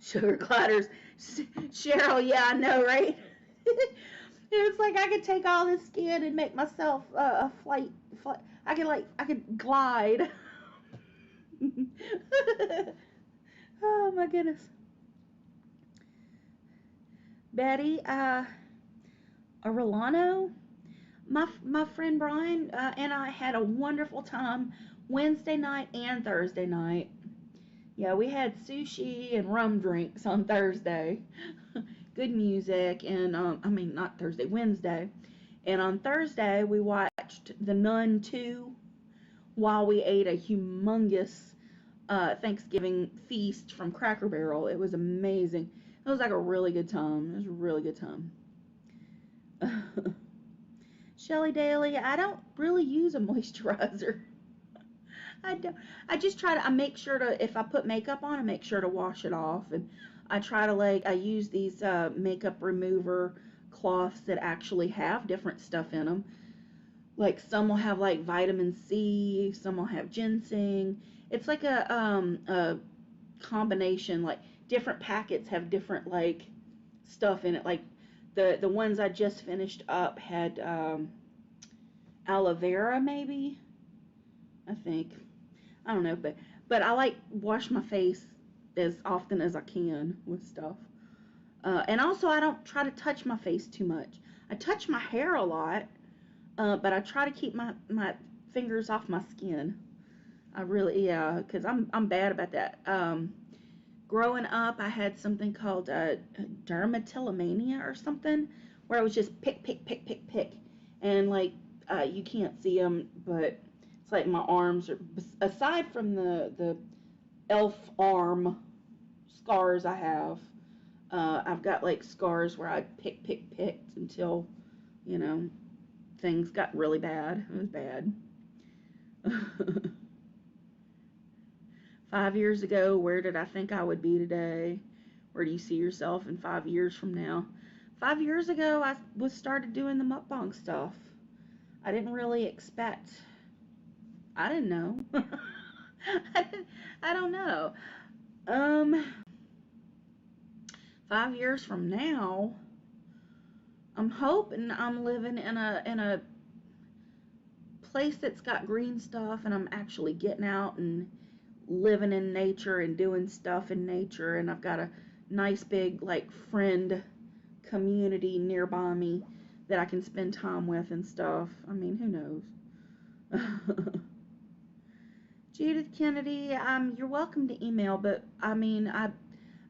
Sugar gliders. Cheryl, yeah, I know, right? It's like I could take all this skin and make myself a flight. I could glide. Oh my goodness. Betty, Arellano, my friend Brian and I had a wonderful time Wednesday night and Thursday night. Yeah, we had sushi and rum drinks on Thursday. Good music, and I mean not Thursday, Wednesday. And on Thursday we watched The Nun 2 while we ate a humongous Thanksgiving feast from Cracker Barrel. It was amazing. It was like a really good time. It was a really good time. Shelly Daly, I don't really use a moisturizer. I don't. I just try to. I make sure to, if I put makeup on, I make sure to wash it off, and I try to like. I use these makeup remover cloths that actually have different stuff in them. Like some will have like vitamin C, some will have ginseng. It's like a combination. Like different packets have different like stuff in it. Like the ones I just finished up had aloe vera maybe. I think. I don't know, but I like wash my face as often as I can with stuff. And also, I don't try to touch my face too much. I touch my hair a lot, but I try to keep my fingers off my skin. I really, yeah, because I'm bad about that. Growing up, I had something called dermatillomania or something, where I was just pick, pick, pick, pick, pick, and like you can't see them, but it's like my arms are, aside from the elf arm scars I have, I've got like scars where I pick, pick, picked until, you know, things got really bad. It was bad. 5 years ago, where did I think I would be today? Where do you see yourself in 5 years from now? 5 years ago, I was started doing the mukbang stuff. I didn't really expect. I didn't know. I don't know. Um, 5 years from now, I'm hoping I'm living in a place that's got green stuff, and I'm actually getting out and living in nature and doing stuff in nature, and I've got a nice big like friend community nearby me that I can spend time with and stuff. I mean, who knows? Judith Kennedy, you're welcome to email, but I mean, I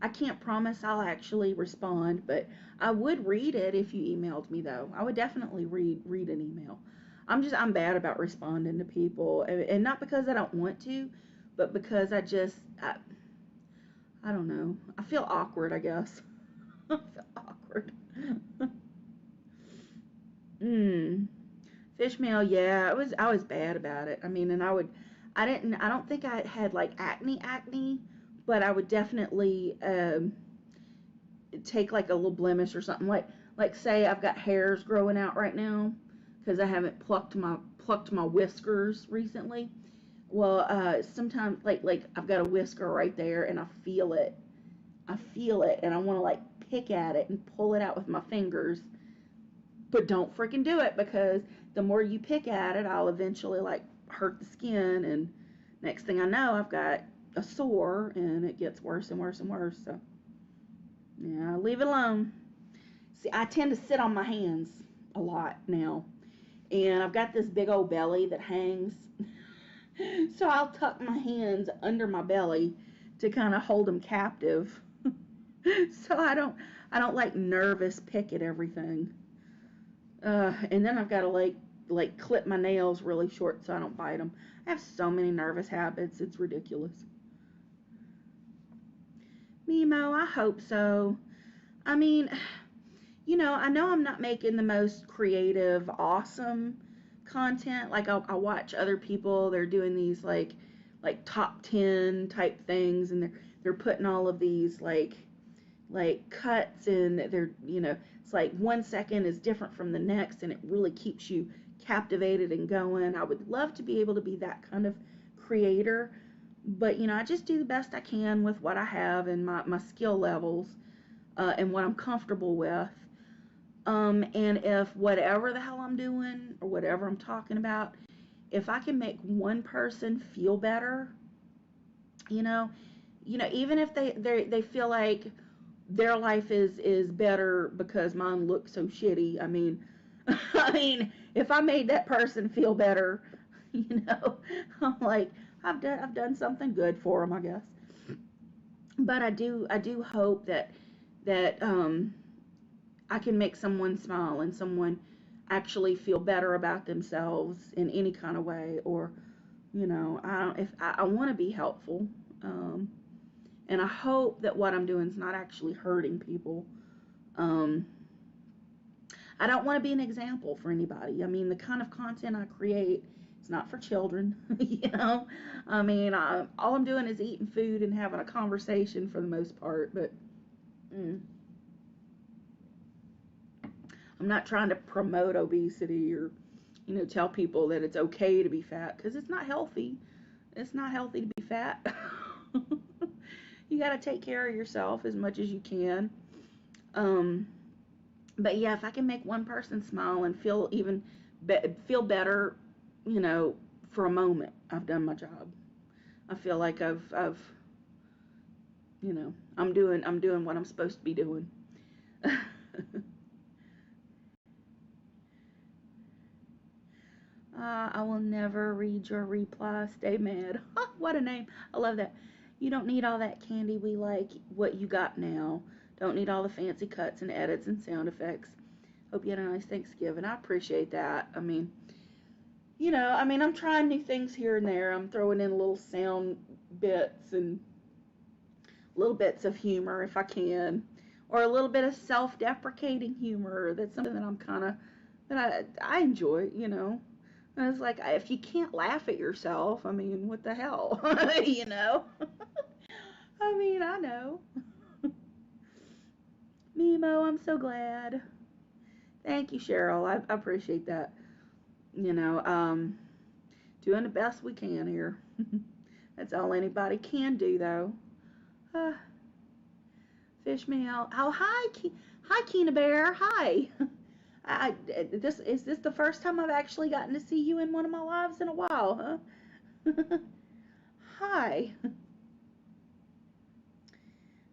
can't promise I'll actually respond, but I would read it if you emailed me though. I would definitely read an email. I'm bad about responding to people, and not because I don't want to, but because I don't know. I feel awkward, I guess. I feel awkward. mm. Fish mail, yeah, I was bad about it. I mean, and I don't think I had like acne, but I would definitely take like a little blemish or something, like say I've got hairs growing out right now because I haven't plucked my whiskers recently. Well, sometimes like I've got a whisker right there and I feel it, and I want to like pick at it and pull it out with my fingers, but don't freaking do it, because the more you pick at it, I'll eventually like hurt the skin, and next thing I know, I've got a sore, and it gets worse and worse and worse. So yeah, leave it alone. See, I tend to sit on my hands a lot now, and I've got this big old belly that hangs. So I'll tuck my hands under my belly to kind of hold them captive. So I don't like nervous pick at everything. And then I've got to like clip my nails really short so I don't bite them. I have so many nervous habits. It's ridiculous. Mimo, I hope so. I mean, I know I'm not making the most creative, awesome content. Like I'll watch other people. They're doing these like top 10 type things, and they're putting all of these like cuts, and it's like 1 second is different from the next, and it really keeps you captivated and going. I would love to be able to be that kind of creator, but I just do the best I can with what I have and my skill levels, and what I'm comfortable with. And if whatever the hell I'm doing or whatever I'm talking about, if I can make one person feel better, you know, even if they feel like their life is better because mine looks so shitty. I mean, I mean, if I made that person feel better, I'm like, I've done something good for them, I guess. But I do hope that I can make someone smile and someone actually feel better about themselves in any kind of way. Or I don't, if I want to be helpful. And I hope that what I'm doing is not actually hurting people. um, I don't want to be an example for anybody. I mean, the kind of content I create is not for children. I mean, all I'm doing is eating food and having a conversation for the most part. But mm, I'm not trying to promote obesity or tell people that it's okay to be fat, because it's not healthy. It's not healthy to be fat. You got to take care of yourself as much as you can. Um, but yeah, if I can make one person smile and feel better, you know, for a moment, I've done my job. I feel like I'm doing what I'm supposed to be doing. I will never read your reply. Stay mad. What a name. I love that. You don't need all that candy. We like what you got now. Don't need all the fancy cuts and edits and sound effects. Hope you had a nice Thanksgiving. I appreciate that. I'm trying new things here and there. I'm throwing in little sound bits and little bits of humor if I can, or a little bit of self-deprecating humor. That's something that I'm kind of that I enjoy. And it's like, if you can't laugh at yourself, I mean, what the hell, you know? I know. Mimo, I'm so glad. Thank you, Cheryl. I appreciate that. You know, um, Doing the best we can here. That's all anybody can do, though. Uh, Fish me out. Oh, hi, Keena Bear. Hi. I, this the first time I've actually gotten to see you in one of my lives in a while, huh? Hi.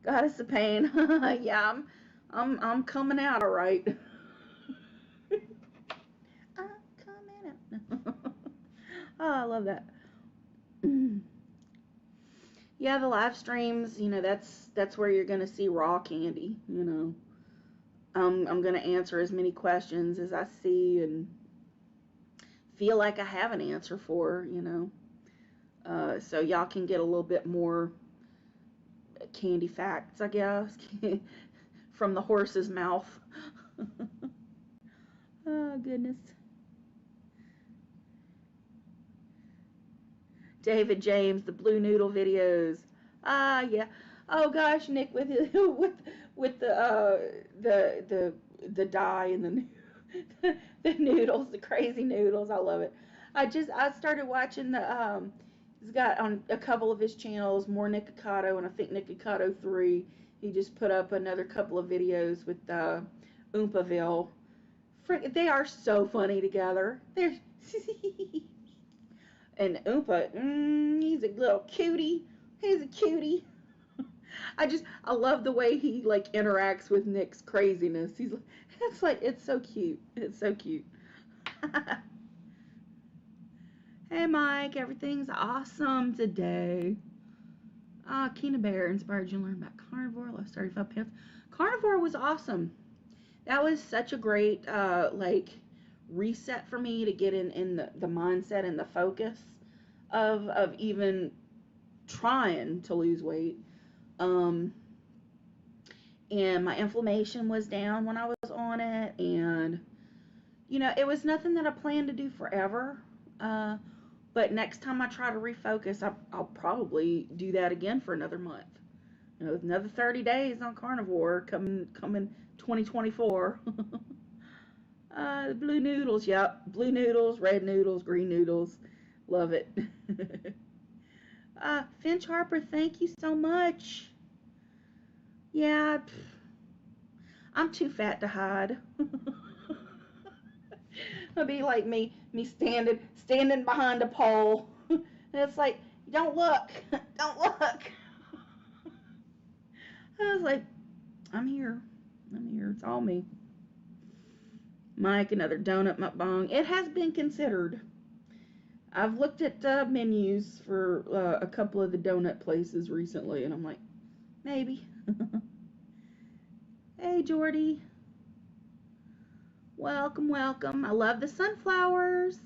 Goddess of Pain. Yeah, I'm coming out all right. I'm coming out. Oh, I love that. Yeah, the live streams, that's where you're gonna see raw candy. I'm gonna answer as many questions as I see and feel like I have an answer for. So y'all can get a little bit more candy facts, I guess, from the horse's mouth. Oh, goodness. David James, the Blue Noodle videos. Ah, yeah. Oh gosh, Nick, with with the dye and the noodles, the crazy noodles. I love it. I started watching he's got on a couple of his channels, more Nikocado, and I think Nikocado 3. He just put up another couple of videos with Oompaville. They are so funny together. They're and Oompa, he's a little cutie. He's a cutie. I love the way he like interacts with Nick's craziness. It's so cute. It's so cute. Hey Mike, everything's awesome today. Keena Bear inspired you to learn about carnivore. Lost 35 pounds. Carnivore was awesome. That was such a great reset for me to get in the mindset and the focus of even trying to lose weight. Um, and my inflammation was down when I was on it, and it was nothing that I planned to do forever. But next time I try to refocus, I'll probably do that again for another month. Another 30 days on carnivore coming 2024. Blue noodles, yep. Blue noodles, red noodles, green noodles. Love it. Finch Harper, thank you so much. Yeah, I'm too fat to hide. It'll be like me standing behind a pole. And it's like, don't look, don't look. I was like, I'm here. I'm here. It's all me. Mike, another donut mukbang. It has been considered. I've looked at menus for a couple of the donut places recently, and I'm like, maybe. Hey, Jordy. Welcome, welcome. I love the sunflowers.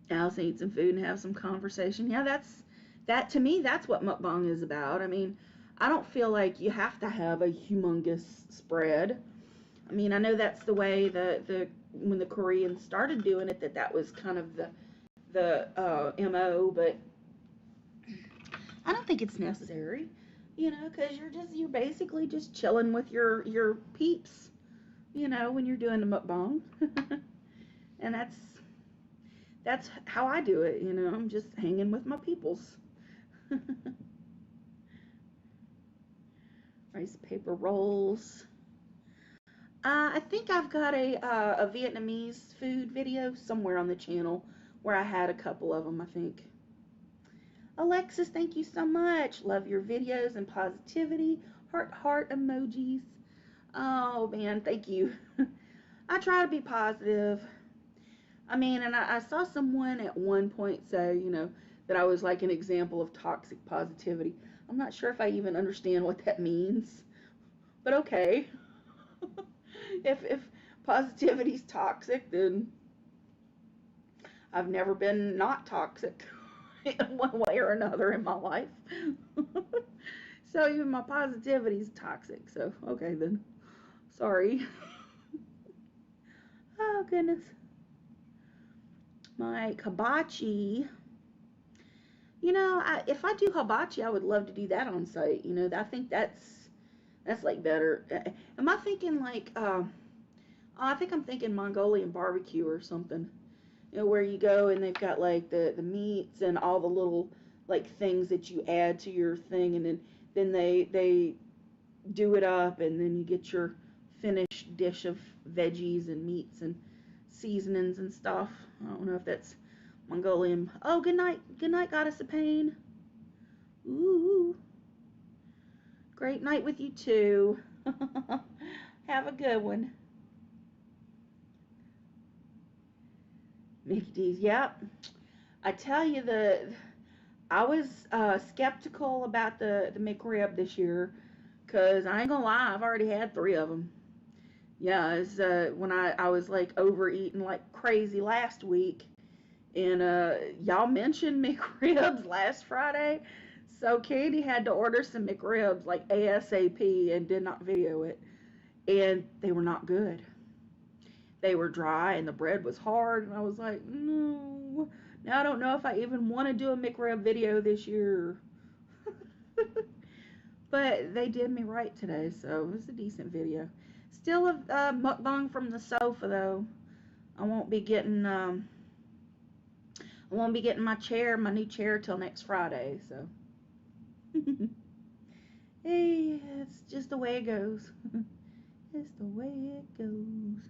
Allison, eat some food and have some conversation. Yeah, that to me, that's what mukbang is about. I mean, I don't feel like you have to have a humongous spread. I mean, I know that's the way the when the Koreans started doing it, that was kind of the MO, but I don't think it's necessary. Because you're basically just chilling with your peeps. When you're doing the mukbang, and that's how I do it. I'm just hanging with my peoples. Rice paper rolls. I think I've got a Vietnamese food video somewhere on the channel where I had a couple of them, I think. Alexis, thank you so much. Love your videos and positivity. Heart emojis. Oh, man, thank you. I try to be positive. I mean, and I saw someone at one point say, that I was like an example of toxic positivity. I'm not sure if I even understand what that means, but okay. If positivity's toxic, then I've never been not toxic in one way or another in my life. So even my positivity's toxic. So okay then. Sorry. Oh goodness. My hibachi. If I do hibachi, I would love to do that on site. I think that's like better. Am I thinking like I think I'm thinking Mongolian barbecue or something. Where you go and they've got like the meats and all the little like things that you add to your thing, and then they do it up, and then you get your finished dish of veggies and meats and seasonings and stuff. I don't know if that's Mongolian. Oh, good night, Goddess of Pain. Ooh, great night with you too. Have a good one. Mickey D's, yep. I tell you, I was skeptical about the McRib this year, because I ain't gonna lie, I've already had 3 of them. Yeah, it's when I was like overeating like crazy last week, and y'all mentioned McRibs last Friday, so Katie had to order some McRibs like ASAP and did not video it, and they were not good. They were dry and the bread was hard, and I was like, no. Now I don't know if I even want to do a McRib video this year. But they did me right today, so it was a decent video. Still a mukbang from the sofa though. I won't be getting my new chair till next Friday, so hey, it's just the way it goes. It's the way it goes.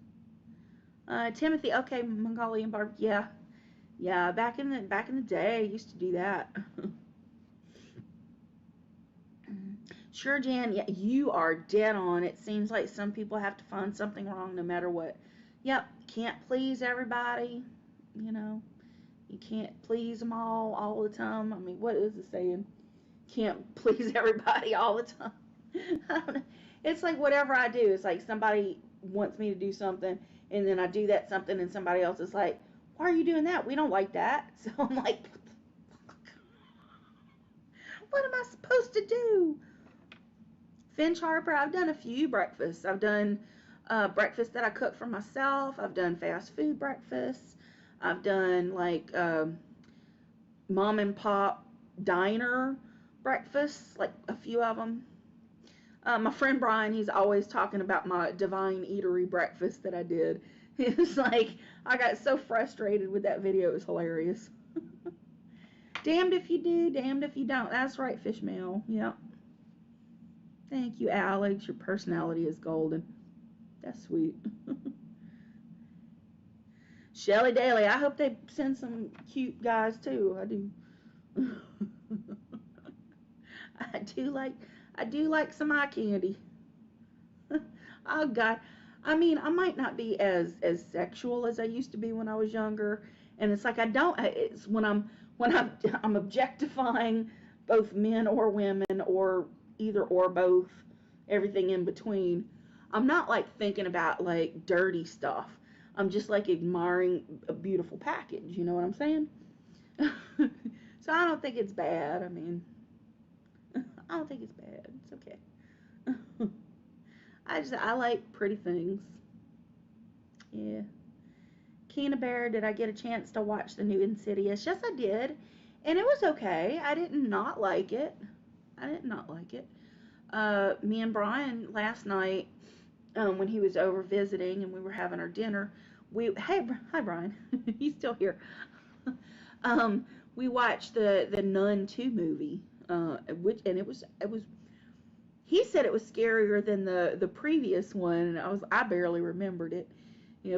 Timothy, okay, Mongolian barbecue. Yeah. Back in the day, I used to do that. Sure, Jan. Yeah, you are dead on. It seems like some people have to find something wrong no matter what. Yep, can't please everybody. You can't please them all the time. I mean, what is the saying? Can't please everybody all the time. I don't know. It's like whatever I do. It's like somebody wants me to do something, and then I do that something, and somebody else is like, "Why are you doing that? We don't like that." So I'm like, "What am I supposed to do?" Finch Harper, I've done a few breakfasts. I've done breakfast that I cook for myself. I've done fast food breakfasts. I've done like mom and pop diner breakfasts, like a few of them. My friend Brian, he's always talking about my divine eatery breakfast that I did. It's like, I got so frustrated with that video. It was hilarious. Damned if you do, damned if you don't. That's right, Fishmail. Yep. Thank you, Alex. Your personality is golden. That's sweet. Shelly Daly, I hope they send some cute guys too. I do. I do like I do like some eye candy. Oh God. I mean, I might not be as sexual as I used to be when I was younger, and it's like I don't. It's when I'm objectifying both men or women or either or both, everything in between. I'm not like thinking about like dirty stuff. I'm just like admiring a beautiful package. You know what I'm saying? So I don't think it's bad. I mean, I don't think it's bad. It's okay. I like pretty things. Yeah. Keena Bear, did I get a chance to watch the new Insidious? Yes, I did. And it was okay. I did not like it. I did not like it. Me and Brian last night, when he was over visiting and we were having our dinner, hi Brian, he's still here. um, we watched the Nun 2 movie, and it was he said it was scarier than the previous one, and I barely remembered it,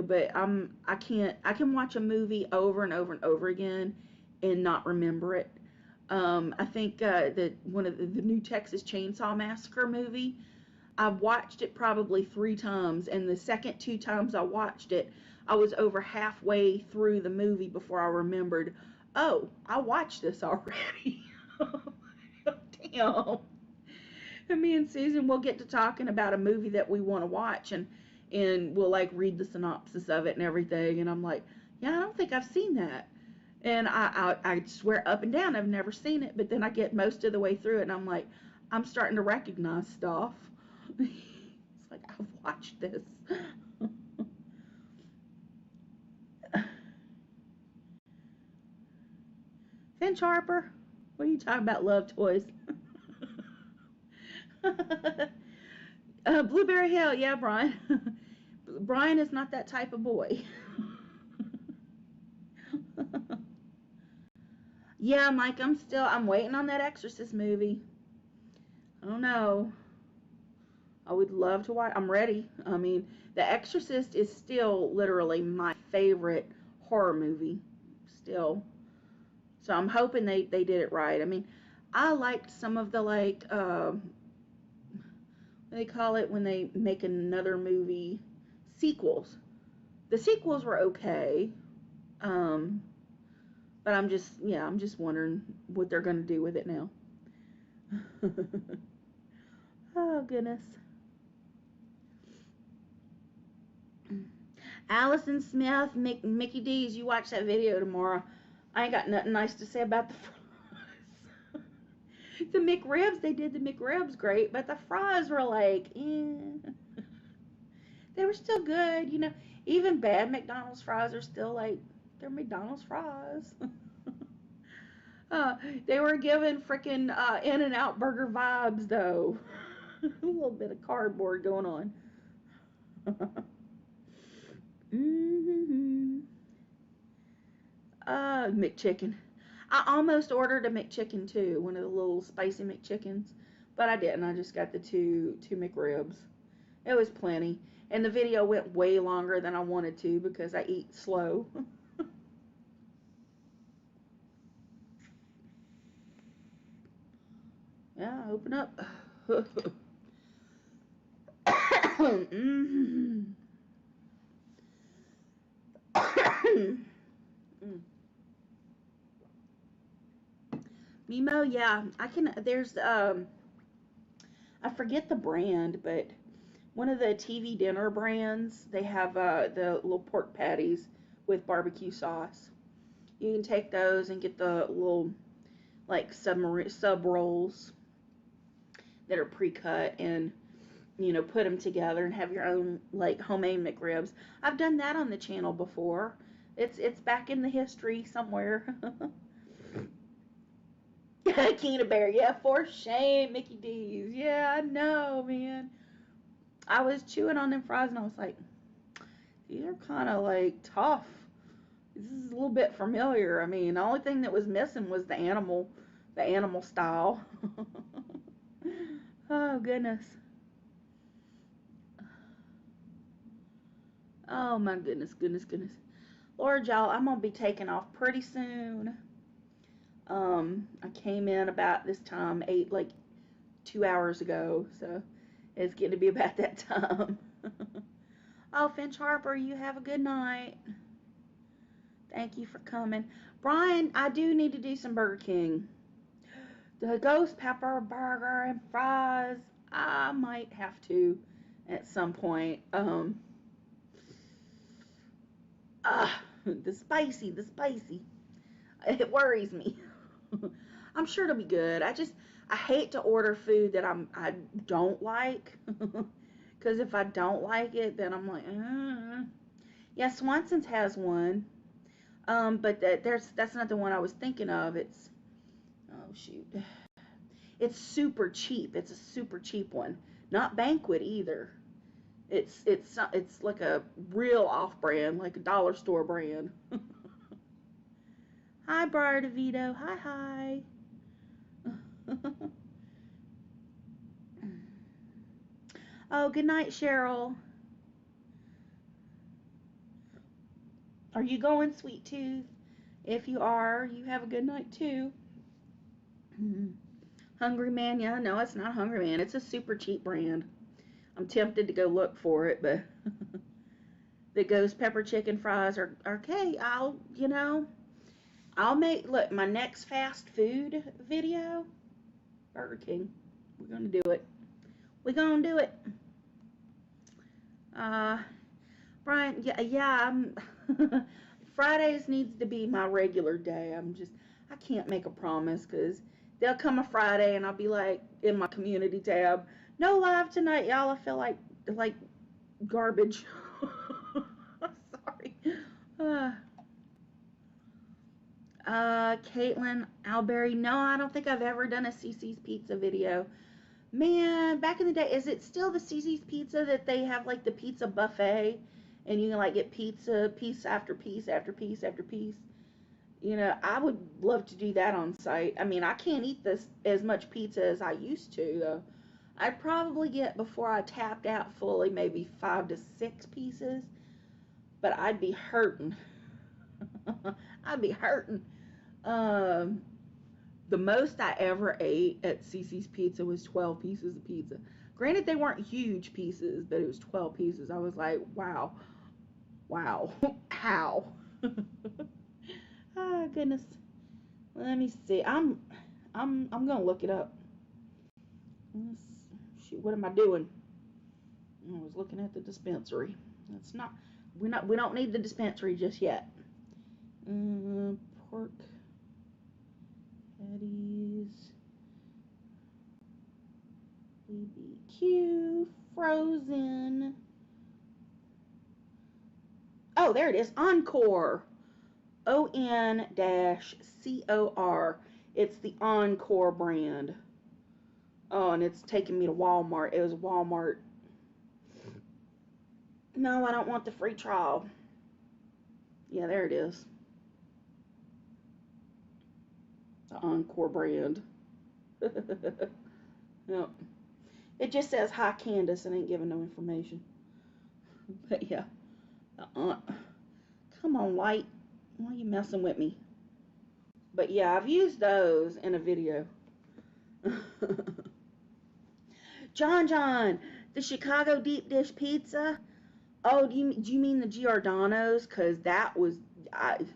but I can watch a movie over and over and over again and not remember it. I think that one of the new Texas Chainsaw Massacre movie, I watched it probably 3 times, and the second 2 times I watched it, I was over halfway through the movie before I remembered, oh, I watched this already. Damn. And me and Susan will get to talking about a movie that we want to watch, and we'll like read the synopsis of it and everything, and I'm like, yeah, I don't think I've seen that. And I swear up and down I've never seen it, but then I get most of the way through it and I'm like, I'm starting to recognize stuff. It's like, I've watched this. Finch Harper, what are you talking about, love toys? Blueberry Hill, yeah, Brian. Brian is not that type of boy. Yeah, Mike, I'm waiting on that Exorcist movie. I don't know. I would love to watch. I'm ready. I mean, The Exorcist is still literally my favorite horror movie. Still. So I'm hoping they did it right. I mean, I liked some of the like what do they call it when they make another movie, sequels. The sequels were okay. Um, but I'm just wondering what they're gonna do with it now. Oh goodness. Allison Smith, Mickey D's. You watch that video tomorrow. I ain't got nothing nice to say about the fries. The McRibs, they did the McRibs great, but the fries were like, eh. They were still good, Even bad McDonald's fries are still like, they're McDonald's fries. uh, they were giving freaking In-N-Out burger vibes though. A little bit of cardboard going on. Mm-hmm. McChicken. I almost ordered a McChicken too, one of the little spicy McChickens, but I didn't. I just got the two McRibs. It was plenty, and the video went way longer than I wanted to because I eat slow. Yeah, open up. Mm. Mimo, yeah, I can. There's I forget the brand, but one of the TV dinner brands, they have the little pork patties with barbecue sauce. You can take those and get the little like sub rolls that are pre-cut, and put them together and have your own like homemade McRibs. I've done that on the channel before. It's back in the history somewhere. Keena Bear, yeah, for shame, Mickey D's. Yeah, I know, man. I was chewing on them fries and I was like, these are kind of like tough. This is a little bit familiar. I mean, the only thing that was missing was the animal style. Oh goodness. Oh my goodness, goodness, goodness. Lord, y'all, I'm gonna be taking off pretty soon. I came in about this time, ate like 2 hours ago, so it's getting to be about that time. Oh, Finch Harper, you have a good night. Thank you for coming. Brian, I do need to do some Burger King. The ghost pepper burger and fries. I might have to at some point. The spicy. It worries me. I'm sure it'll be good. I hate to order food that I don't like, because if I don't like it, then I'm like, yeah. Swanson's has one, but that's not the one I was thinking of. Oh shoot, it's super cheap. It's a super cheap one, not Banquet either. It's like a real off-brand, like a dollar store brand. Hi, Briar DeVito. Hi. Oh, good night, Cheryl. Are you going, Sweet Tooth? If you are, you have a good night too. Hungry Man, yeah, no, it's not Hungry Man. It's a super cheap brand. I'm tempted to go look for it, but the ghost pepper chicken fries are okay. I'll make, look, my next fast food video, Burger King. We're gonna do it. We're gonna do it. Uh, Brian, yeah. Fridays needs to be my regular day. I can't make a promise because there'll come a Friday and I'll be like in my community tab, no live tonight, y'all. I feel like garbage. Sorry. Uh, Caitlin Alberry. No, I don't think I've ever done a CC's Pizza video. Man, back in the day, is it still the CC's Pizza that they have like the pizza buffet and you can like get pizza piece after piece after piece after piece? I would love to do that on site. I mean, I can't eat this as much pizza as I used to, though. I'd probably get, before I tapped out fully, maybe 5 to 6 pieces, but I'd be hurting. I'd be hurting. Um, the most I ever ate at CC's Pizza was 12 pieces of pizza. Granted, they weren't huge pieces, but it was 12 pieces. I was like, wow, how? Oh goodness. Let me see. I'm gonna look it up. Shoot, what am I doing? I was looking at the dispensary. That's not. We don't need the dispensary just yet. Pork patties, BBQ, frozen. Oh, there it is. Encore. ON-COR. It's the Encore brand. Oh, and it's taking me to Walmart. It was Walmart. No, I don't want the free trial. Yeah, there it is. The Encore brand. Yep. It just says hi Candace and ain't giving no information. But yeah. Come on, Light. Why are you messing with me? But yeah, I've used those in a video. John, the Chicago deep dish pizza. Oh, do you mean the Giordano's? Cause the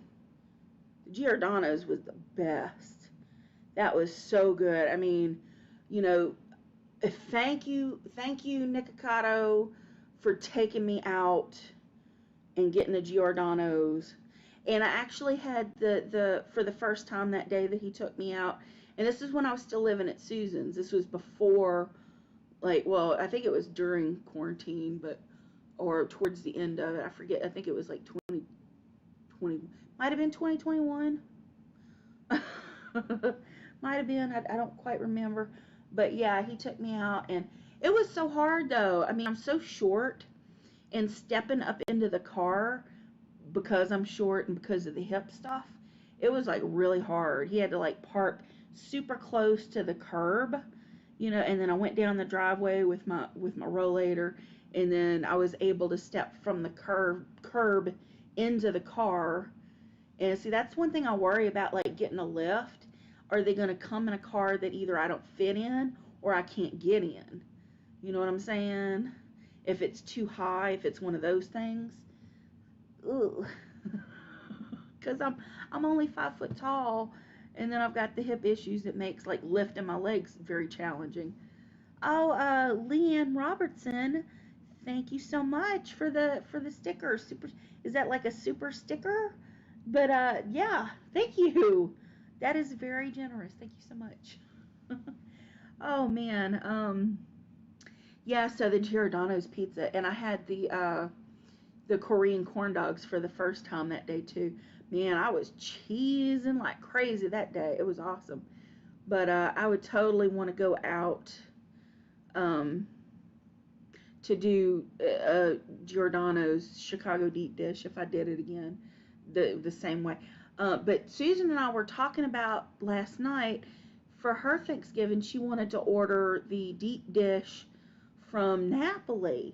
Giordano's was the best. That was so good. I mean, you know, thank you, Nikocado, for taking me out and getting the Giordano's. And I actually had the for the first time that day that he took me out. And this is when I was still living at Susan's. This was before, like, well, I think it was during quarantine, or towards the end of it. I forget. I think it was like 2020. Might have been 2021. Might have been. I don't quite remember. But yeah, he took me out. And it was so hard, though. I mean, I'm so short. And stepping up into the car, because I'm short and because of the hip stuff, it was like really hard. He had to like park super close to the curb, and then I went down the driveway with my rollator, and then I was able to step from the curb into the car. And see, that's one thing I worry about, like getting a lift, are they going to come in a car that either I don't fit in or I can't get in? You know what I'm saying? If it's too high, if it's one of those things. Ooh. Because I'm only 5 foot tall, and then I've got the hip issues that makes like lifting my legs very challenging. Oh, Leanne Robertson, thank you so much for the sticker. Super, is that like a super sticker? But yeah, thank you. That is very generous. Thank you so much. Oh man, yeah. So the Giordano's pizza, and I had the Korean corn dogs for the first time that day too. Man, I was cheesing like crazy that day. It was awesome. But I would totally want to go out um, to do Giordano's Chicago deep dish if I did it again the same way. But Susan and I were talking about last night for her Thanksgiving. She wanted to order the deep dish from Napoli.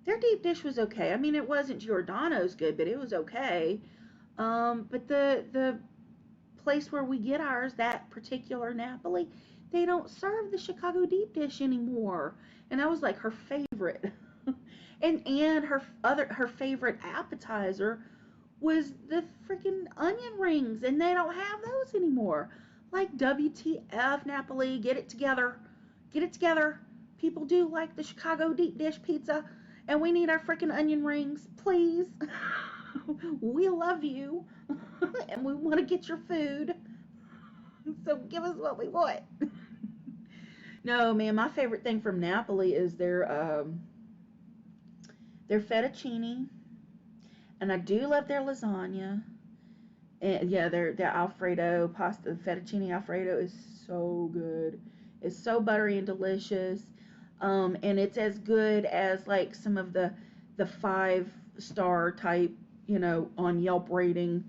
Their deep dish was okay. I mean, it wasn't Giordano's good, but it was okay. But the place where we get ours, that particular Napoli, they don't serve the Chicago deep dish anymore. And that was like her favorite. And her favorite appetizer was the freaking onion rings, and they don't have those anymore. Like WTF Napoli, get it together. Get it together. People do like the Chicago deep dish pizza, and we need our freaking onion rings, please. We love you, and we want to get your food. So give us what we want. No, man, my favorite thing from Napoli is their fettuccine, and I do love their lasagna. And yeah, their Alfredo pasta, fettuccine Alfredo is so good. It's so buttery and delicious. And it's as good as like some of the 5-star type, on Yelp rating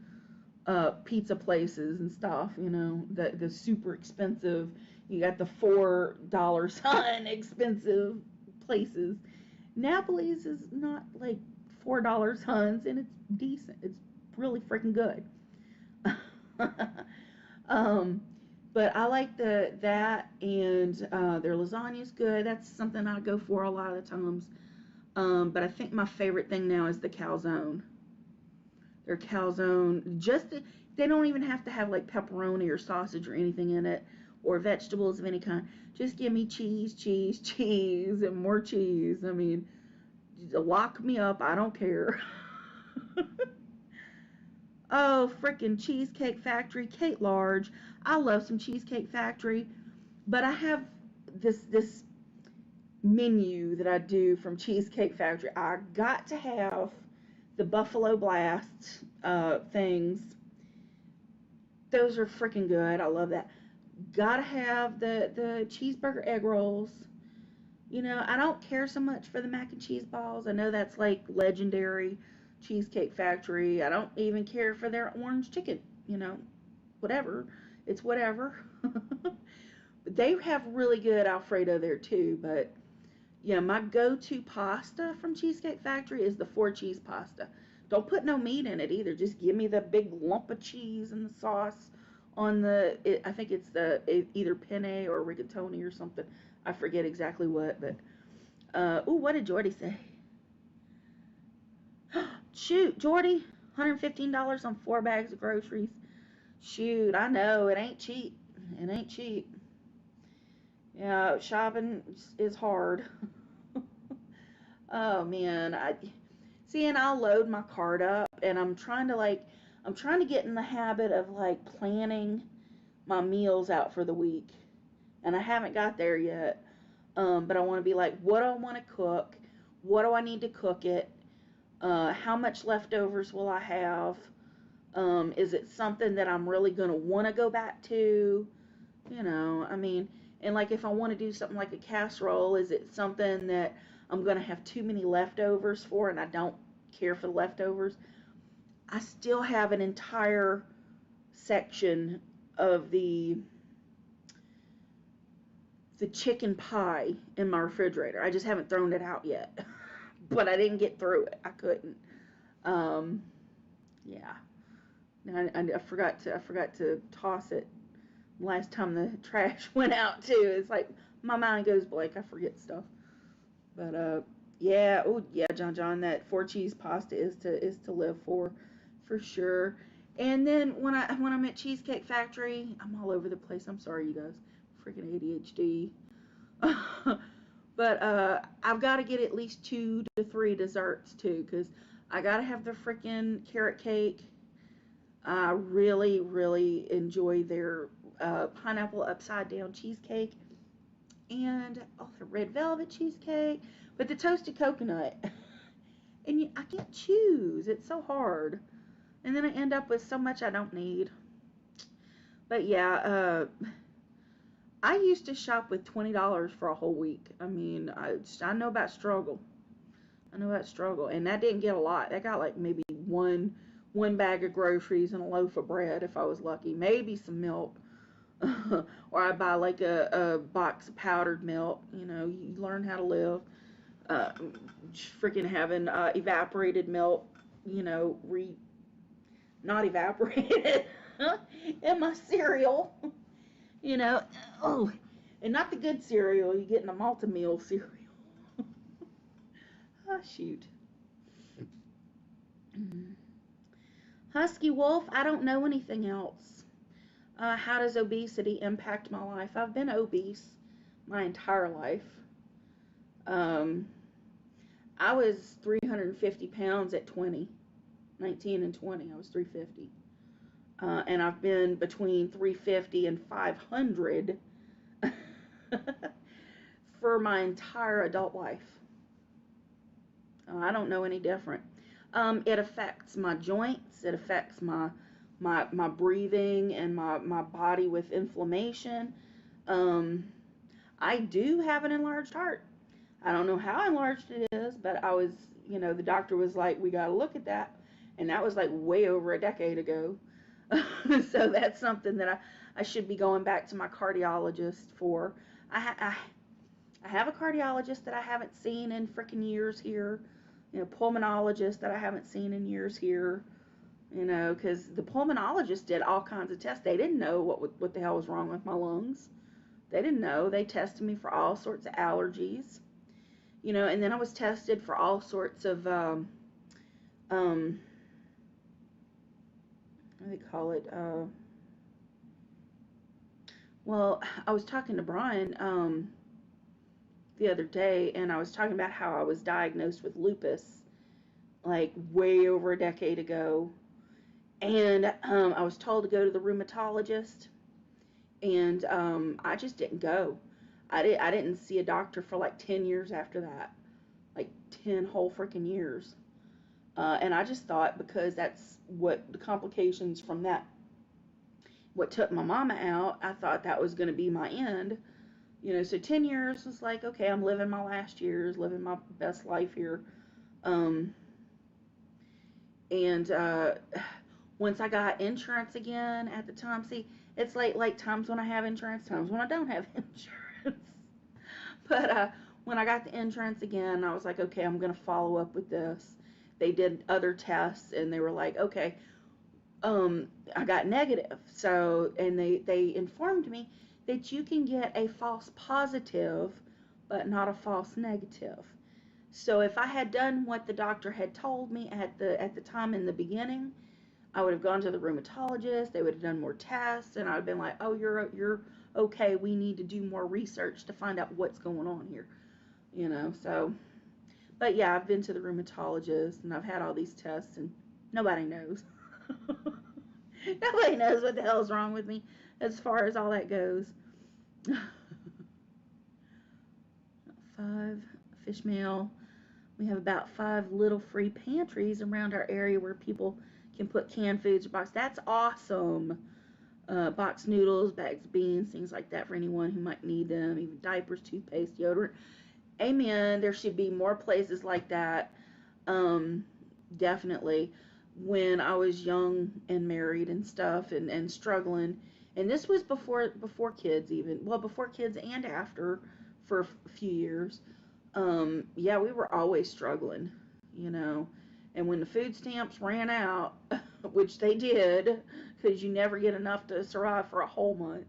pizza places and stuff. The super expensive. You got the $4 sign expensive places. Napoli's is not like $4 signs, and it's decent. It's really freaking good. um, but I like that, and their lasagna is good. That's something I go for a lot of the times. But I think my favorite thing now is the calzone. Their calzone, they don't even have to have like pepperoni or sausage or anything in it, or vegetables of any kind. Just give me cheese, cheese, cheese, and more cheese. I mean, lock me up. I don't care. Oh, frickin' Cheesecake Factory, Kate Large. I love some Cheesecake Factory, but I have this menu that I do from Cheesecake Factory. I got to have the Buffalo Blast things. Those are freaking good. I love that. Gotta have the cheeseburger egg rolls. I don't care so much for the mac and cheese balls. I know that's like legendary Cheesecake Factory. I don't even care for their orange chicken. Whatever. It's whatever. They have really good Alfredo there too. But yeah, my go-to pasta from Cheesecake Factory is the 4-cheese pasta. Don't put no meat in it either. Just give me the big lump of cheese and the sauce on I think it's either penne or rigatoni or something. I forget exactly what, but what did Jordy say? Shoot, Jordy, $115 on 4 bags of groceries. Shoot, I know it ain't cheap. It ain't cheap. Yeah, shopping is hard. Oh man, and I'll load my cart up, and I'm trying to get in the habit of like planning my meals out for the week, and I haven't got there yet. But I want to be like, what do I want to cook? What do I need to cook it? How much leftovers will I have? Is it something that I'm really going to want to go back to? I mean, and like if I want to do something like a casserole, is it something that I'm going to have too many leftovers for and I don't care for the leftovers? I still have an entire section of the chicken pie in my refrigerator. I just haven't thrown it out yet. But I didn't get through it. I couldn't. Yeah. I forgot to toss it last time the trash went out too. It's like my mind goes blank. I forget stuff. But yeah, oh yeah, John, that four cheese pasta is to live for sure. And then when I'm at Cheesecake Factory, I'm all over the place. I'm sorry, you guys, freaking ADHD. But I've got to get at least 2 to 3 desserts too, cause I gotta have the freaking carrot cake. I really, really enjoy their pineapple upside down cheesecake and oh, the red velvet cheesecake, but the toasted coconut. And I can't choose. It's so hard. And then I end up with so much I don't need. But yeah, I used to shop with $20 for a whole week. I mean, I know about struggle. I know about struggle, and that didn't get a lot. That got like maybe one bag of groceries and a loaf of bread if I was lucky. Maybe some milk. Or I buy like a box of powdered milk. You know, you learn how to live. Uh, Freaking having evaporated milk, you know, not evaporated in my cereal, you know. Oh, and not the good cereal. You get in a multi-meal cereal. Oh, shoot. Husky Wolf, I don't know anything else. How does obesity impact my life? I've been obese my entire life. Um, I was 350 pounds at 20, 19 and 20. I was 350. And I've been between 350 and 500 for my entire adult life. I don't know any different. It affects my joints. It affects my breathing and my body with inflammation. Um, I do have an enlarged heart. I don't know how enlarged it is, but I was, you know, the doctor was like, we got to look at that. And that was like way over a decade ago. So that's something that I should be going back to my cardiologist for. I have a cardiologist that I haven't seen in freaking years here. You know, pulmonologist that I haven't seen in years here. You know, because the pulmonologist did all kinds of tests. They didn't know what the hell was wrong with my lungs. They didn't know. They tested me for all sorts of allergies. You know, and then I was tested for all sorts of um what do they call it? Well, I was talking to Brian the other day, and I was talking about how I was diagnosed with lupus like way over a decade ago, and I was told to go to the rheumatologist, and I just didn't go. I didn't see a doctor for like 10 years after that, like 10 whole freaking years. And I just thought because that's what the complications from that, what took my mama out, I thought that was going to be my end. You know, so 10 years was like, okay, I'm living my last years, living my best life here. Um, and once I got insurance again at the time, see, it's like times when I have insurance, times when I don't have insurance. But when I got the insurance again, I was like, okay, I'm going to follow up with this. They did other tests, and they were like, okay, I got negative. So, and they informed me that you can get a false positive, but not a false negative. So if I had done what the doctor had told me at the time in the beginning, I would have gone to the rheumatologist. They would have done more tests, and I would have been like, "Oh, you're okay. We need to do more research to find out what's going on here." You know. So, but yeah, I've been to the rheumatologist, and I've had all these tests, and nobody knows. Nobody knows what the hell's wrong with me as far as all that goes. 5 fish mail. We have about 5 little free pantries around our area where people can put canned foods or box. That's awesome. Box noodles, bags of beans, things like that for anyone who might need them. Even diapers, toothpaste, deodorant. Amen. There should be more places like that. Definitely. When I was young and married and stuff and struggling, and this was before kids even. Well, before kids and after for a few years. Yeah, we were always struggling, you know. And when the food stamps ran out, which they did, because you never get enough to survive for a whole month.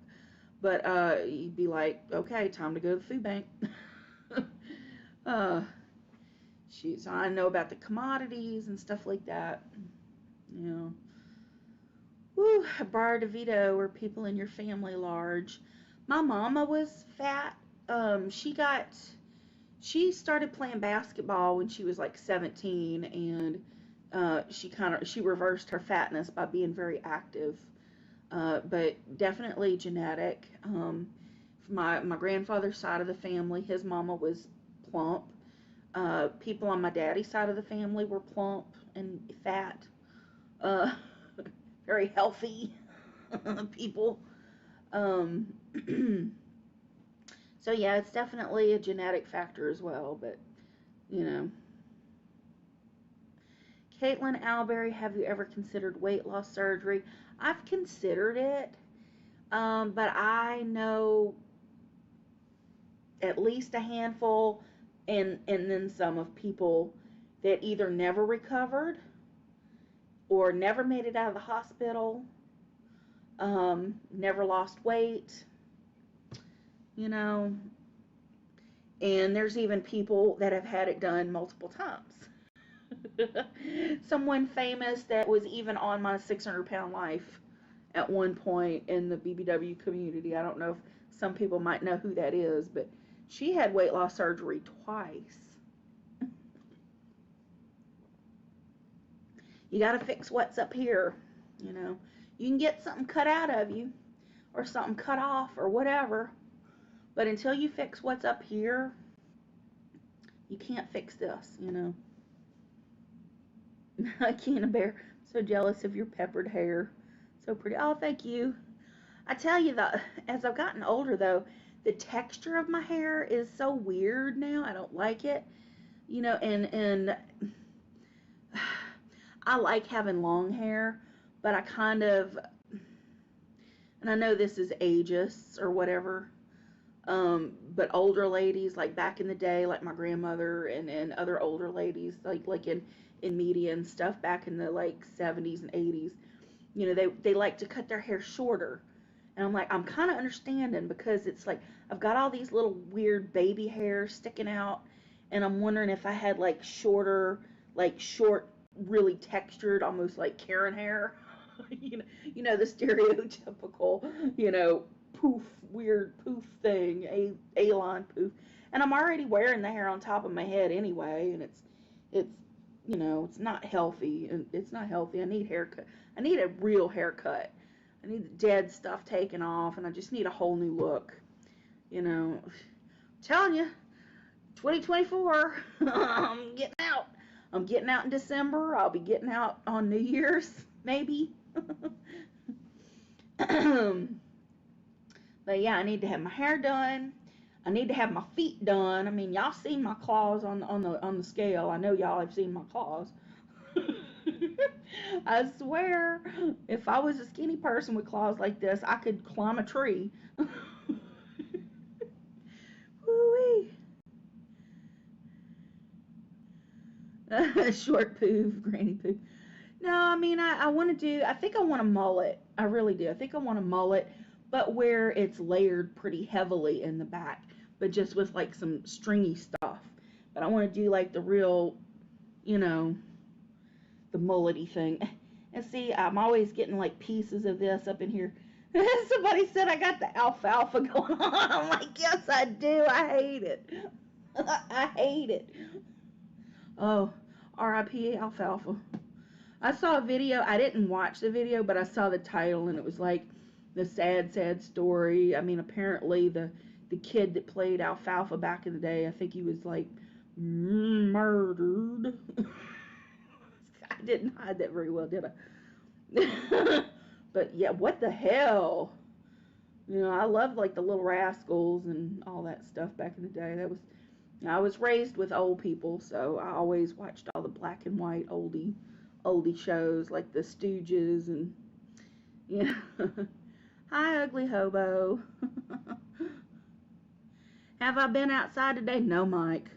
But you'd be like, okay, time to go to the food bank. uh, so I know about the commodities and stuff like that. You know, woo, Bar DeVito, were people in your family large? My mama was fat. She started playing basketball when she was like 17, and she reversed her fatness by being very active. But definitely genetic. My grandfather's side of the family, his mama was plump. People on my daddy's side of the family were plump and fat. Uh, very healthy people. Um, so yeah, it's definitely a genetic factor as well. But you know, Caitlin Alberry, have you ever considered weight loss surgery? I've considered it, but I know at least a handful and then some of people that either never recovered or never made it out of the hospital, never lost weight, you know, and there's even people that have had it done multiple times. Someone famous that was even on my 600-pound life at one point in the BBW community. I don't know if some people might know who that is, but she had weight loss surgery twice. You got to fix what's up here, you know. You can get something cut out of you or something cut off or whatever, but until you fix what's up here, you can't fix this, you know. Canna Bear, so jealous of your peppered hair. So pretty. Oh, thank you. I tell you, as I've gotten older, though, the texture of my hair is so weird now. I don't like it, you know, and I like having long hair, but I kind of, and I know this is ageist or whatever, but older ladies, like back in the day, like my grandmother and other older ladies, like in media and stuff back in the like 70s and 80s, you know, they like to cut their hair shorter. And I'm like, I'm kind of understanding because it's like I've got all these little weird baby hairs sticking out, and I'm wondering if I had like shorter, like short, really textured, almost like Karen hair. You know the stereotypical, you know, poof, weird poof thing, a-line poof. And I'm already wearing the hair on top of my head anyway, and it's you know, it's not healthy. It's not healthy. I need haircut. I need a real haircut. I need the dead stuff taken off, and I just need a whole new look. You know, I'm telling you, 2024, I'm getting out. I'm getting out in December. I'll be getting out on New Year's, maybe. But yeah, I need to have my hair done. I need to have my feet done. I mean, y'all seen my claws on the scale. I know y'all have seen my claws. I swear, if I was a skinny person with claws like this, I could climb a tree. Woo-wee. Short poof, granny poof. No, I mean, I think I want a mullet. I really do. I think I want a mullet, but where it's layered pretty heavily in the back, but just with like some stringy stuff. But I want to do like the real, you know, the mullety thing. And see, I'm always getting like pieces of this up in here. Somebody said I got the alfalfa going on. I'm like, yes, I do. I hate it. I hate it. Oh, R.I.P. alfalfa. I saw a video. I didn't watch the video, but I saw the title, and it was like the sad, sad story. I mean, apparently the kid that played alfalfa back in the day, I think he was like murdered. I didn't hide that very well, did I? But yeah, what the hell? You know, I loved like the Little Rascals and all that stuff back in the day. I was raised with old people, so I always watched all the black and white oldie shows like the Stooges and you know. Hi, ugly hobo. Have I been outside today? No, Mike.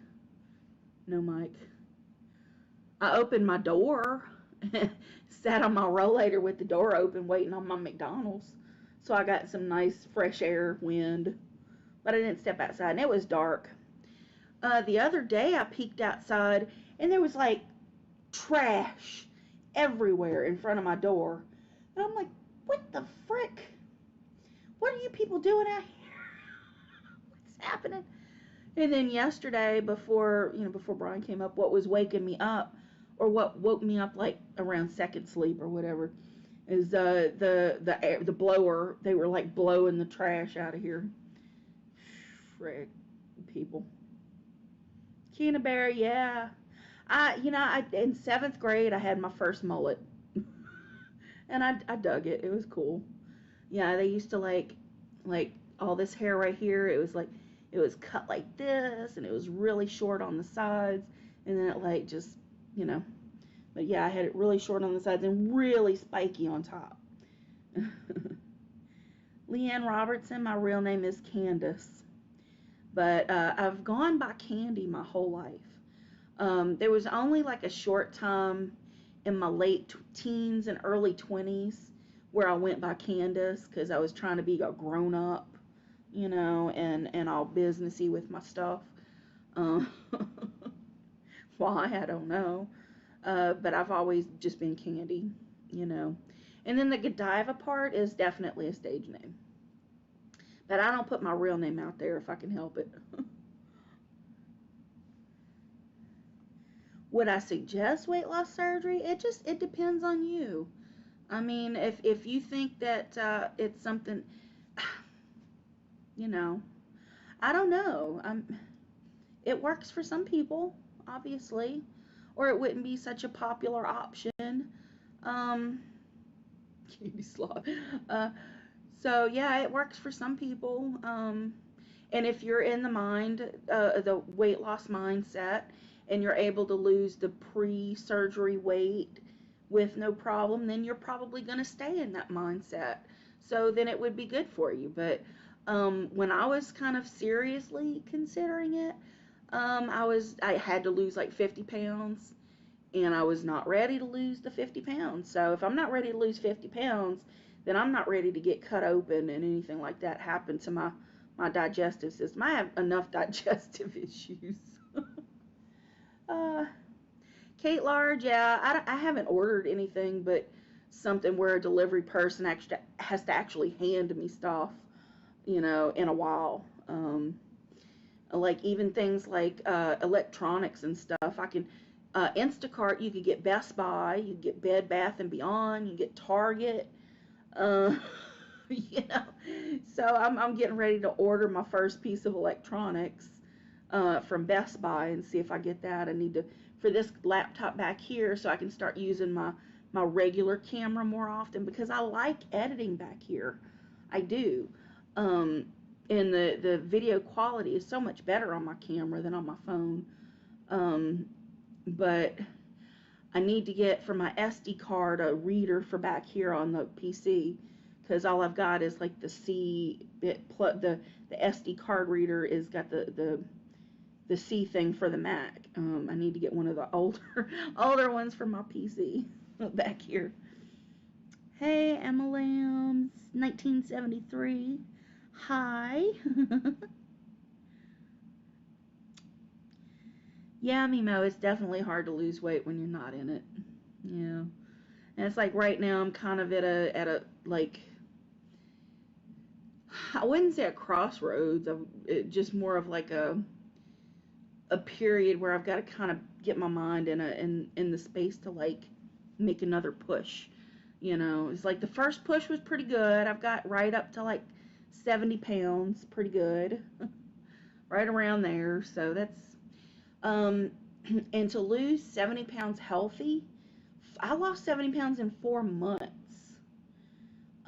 No, Mike. I opened my door, sat on my rollator with the door open, waiting on my McDonald's. So I got some nice fresh air wind, but I didn't step outside, and it was dark. The other day I peeked outside, and there was like trash everywhere in front of my door. And I'm like, what the frick? What are you people doing out here? What's happening? And then yesterday, before Brian came up, what was waking me up, or what woke me up like around second sleep or whatever, is the blower. They were like blowing the trash out of here. Frick, people. Canterbury, yeah. I in seventh grade I had my first mullet, and I dug it. It was cool. Yeah, they used to like all this hair right here. It was like it was cut like this, and it was really short on the sides, and then it like just you know. But yeah, I had it really short on the sides and really spiky on top. Leanne Robertson. My real name is Candace, but I've gone by Candy my whole life. There was only like a short time in my late teens and early 20s where I went by Candace because I was trying to be a grown up, and all businessy with my stuff. Um, why, I don't know. But I've always just been Candy, you know. And then the Godiva part is definitely a stage name. But I don't put my real name out there if I can help it. Would I suggest weight loss surgery? It depends on you. I mean, if you think that it's something, you know, I don't know. It works for some people, obviously, or it wouldn't be such a popular option. Um, Katie Slaw. Uh, so yeah, it works for some people. And if you're in the weight loss mindset, and you're able to lose the pre-surgery weight with no problem, then you're probably going to stay in that mindset. So then it would be good for you. But when I was kind of seriously considering it, I had to lose like 50 pounds, and I was not ready to lose the 50 pounds. So if I'm not ready to lose 50 pounds, then I'm not ready to get cut open and anything like that happen to my digestive system. I have enough digestive issues. uh, Kate Large, yeah, I haven't ordered anything but something where a delivery person actually has to actually hand me stuff, in a while. Like even things like electronics and stuff. I can Instacart. You could get Best Buy. You could get Bed Bath and Beyond. You can get Target. Uh, you know, so I'm getting ready to order my first piece of electronics from Best Buy and see if I get that. I need to for this laptop back here so I can start using my regular camera more often because I like editing back here. I do. Um, and the video quality is so much better on my camera than on my phone. Um, but I need to get for my SD card a reader for back here on the PC because all I've got is like the C bit the SD card reader is got the C thing for the Mac. I need to get one of the older ones for my PC back here. Hey, Emma Lambs, 1973. Hi. Yeah, Mimo, it's definitely hard to lose weight when you're not in it. Yeah. And it's like right now I'm kind of at a like I wouldn't say a crossroads. Just more of like a period where I've got to kind of get my mind in the space to like make another push. It's like the first push was pretty good. I've got right up to like 70 pounds, pretty good, right around there. So that's um, and to lose 70 pounds healthy, I lost 70 pounds in 4 months.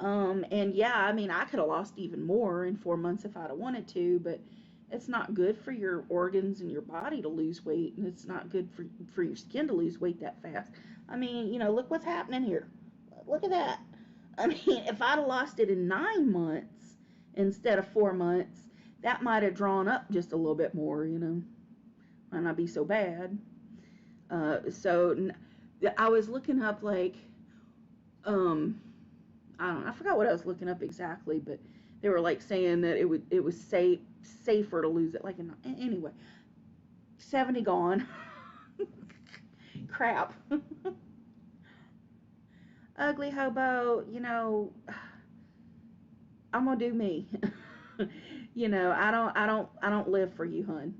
And yeah, I mean, I could have lost even more in 4 months if I'd have wanted to, but it's not good for your organs and your body to lose weight, and it's not good for your skin to lose weight that fast. I mean, look what's happening here. Look at that. I mean, if I'd have lost it in 9 months instead of 4 months, that might have drawn up just a little bit more, might not be so bad. So I was looking up like, um, I don't know, I forgot what I was looking up exactly, but they were like saying that it was safer to lose it. Like anyway, 70 gone. Crap. Ugly hobo, I'm gonna do me. I don't live for you, hun.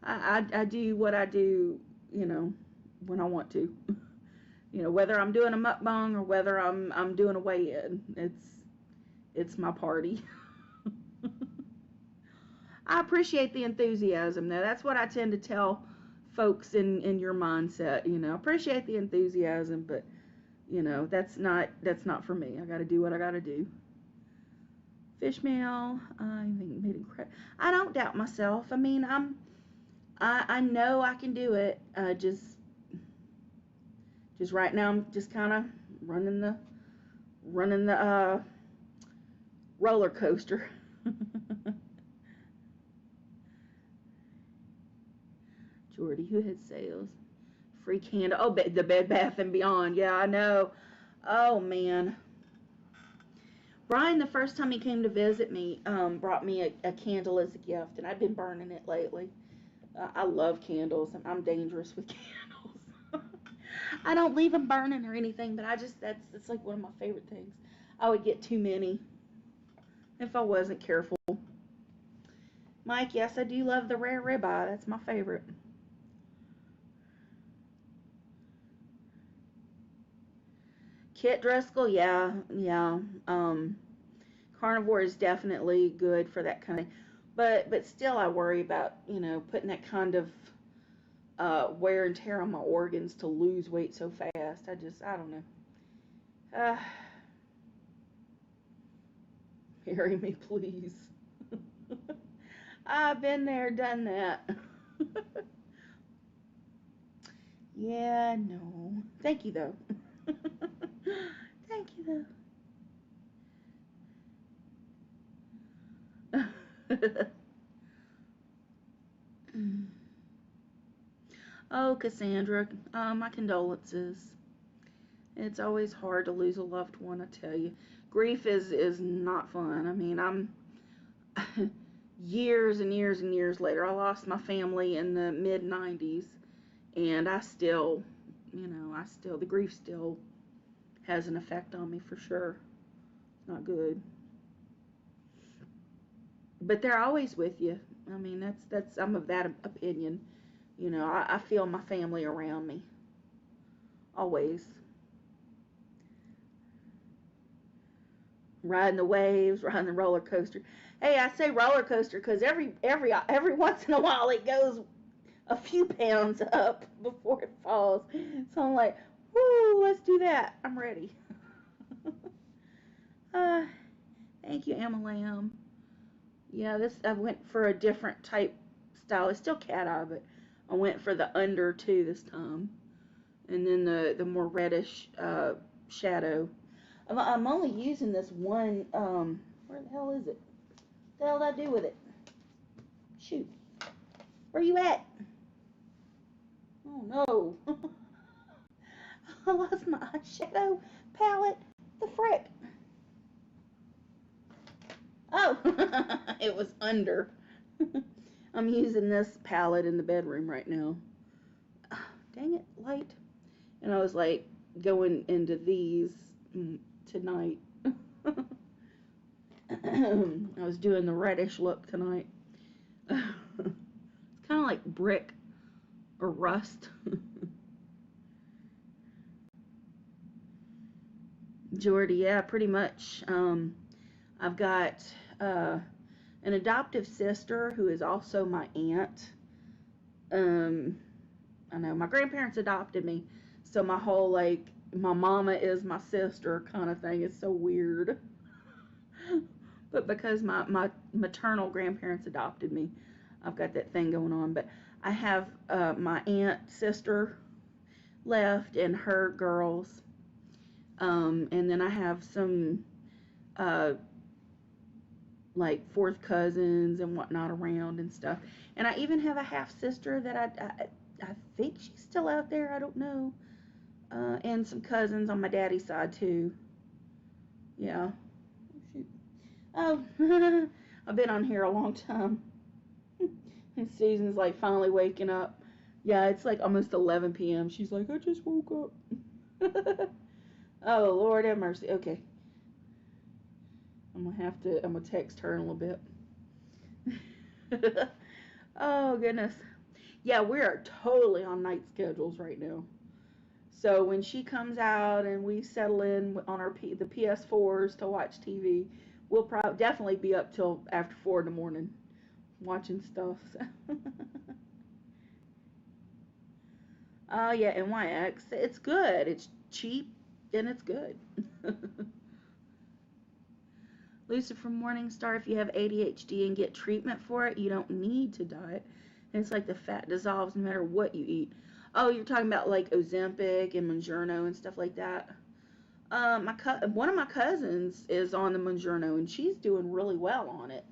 I do what I do, when I want to. Whether I'm doing a mukbang or whether I'm doing a weigh-in, it's my party. I appreciate the enthusiasm though. That's what I tend to tell folks in your mindset. Appreciate the enthusiasm, but that's not for me. I got to do what I got to do. Fish mail. I made incredible. I don't doubt myself. I mean, I know I can do it. Just right now I'm just kind of running the roller coaster. Jordy, who had sales? Free candle. Oh, the Bed Bath and Beyond. Yeah, I know. Oh man. Brian, the first time he came to visit me, brought me a candle as a gift, and I've been burning it lately. I love candles. I'm dangerous with candles. I don't leave them burning or anything, but that's like one of my favorite things. I would get too many if I wasn't careful. Mike, yes, I do love the rare ribeye. That's my favorite. Kit Driscoll, yeah, yeah. Carnivore is definitely good for that kind of thing. But still, I worry about putting that kind of wear and tear on my organs to lose weight so fast. I don't know. Uh, Marry me, please. I've been there, done that. Yeah, no. Thank you, though. Thank you, though. Oh, Cassandra, my condolences. It's always hard to lose a loved one, I tell you. Grief is not fun. I mean, I'm years and years and years later. I lost my family in the mid 90s, and I still, the grief still has an effect on me for sure. It's not good. But they're always with you. I mean, that's I'm of that opinion. I feel my family around me always. Riding the waves, riding the roller coaster. Hey, I say roller coaster because every once in a while it goes a few pounds up before it falls. So I'm like, whoo, let's do that. I'm ready. uh, Thank you, Amalam. Yeah, this I went for a different type style. It's still cat eye, but I went for the under two this time, and then the more reddish shadow. I'm only using this one. Where the hell is it? What the hell did I do with it? Shoot, where you at? Oh no! I lost my eyeshadow palette. The frick! Oh, it was under. I'm using this palette in the bedroom right now. Dang it, light. And I was like going into these tonight. I was doing the reddish look tonight. It's kind of like brick or rust. Jordy, yeah, pretty much. I've got an adoptive sister who is also my aunt. I know my grandparents adopted me, so my whole like my mama is my sister kind of thing is so weird. But because my maternal grandparents adopted me, I've got that thing going on. But I have my aunt sister left and her girls, and then I have some uh, like fourth cousins and whatnot around and stuff. And I even have a half sister that I think she's still out there. I don't know. And some cousins on my daddy's side too. Yeah. Oh, I've been on here a long time. And Susan's like finally waking up. Yeah, it's like almost 11 p.m. She's like, I just woke up. Oh, Lord have mercy. Okay. I'm gonna text her in a little bit. Oh, goodness. Yeah, we are totally on night schedules right now. So when she comes out and we settle in on the PS4s to watch TV, we'll probably definitely be up till after 4 in the morning watching stuff. Oh yeah, NYX. It's good. It's cheap and it's good. Lucifer Morningstar, if you have ADHD and get treatment for it, you don't need to diet. And it's like the fat dissolves no matter what you eat. Oh, you're talking about like Ozempic and Mounjaro and stuff like that. One of my cousins is on the Mounjaro and she's doing really well on it.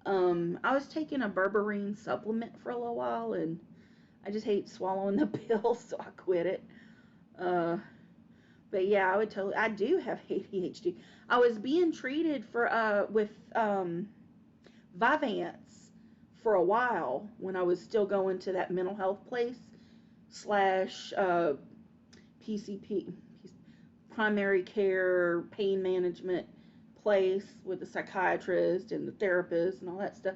I was taking a berberine supplement for a little while and I just hate swallowing the pill, so I quit it. Uh, but yeah, I do have ADHD. I was being treated for with Vyvanse for a while when I was still going to that mental health place slash PCP, primary care pain management place with the psychiatrist and the therapist and all that stuff.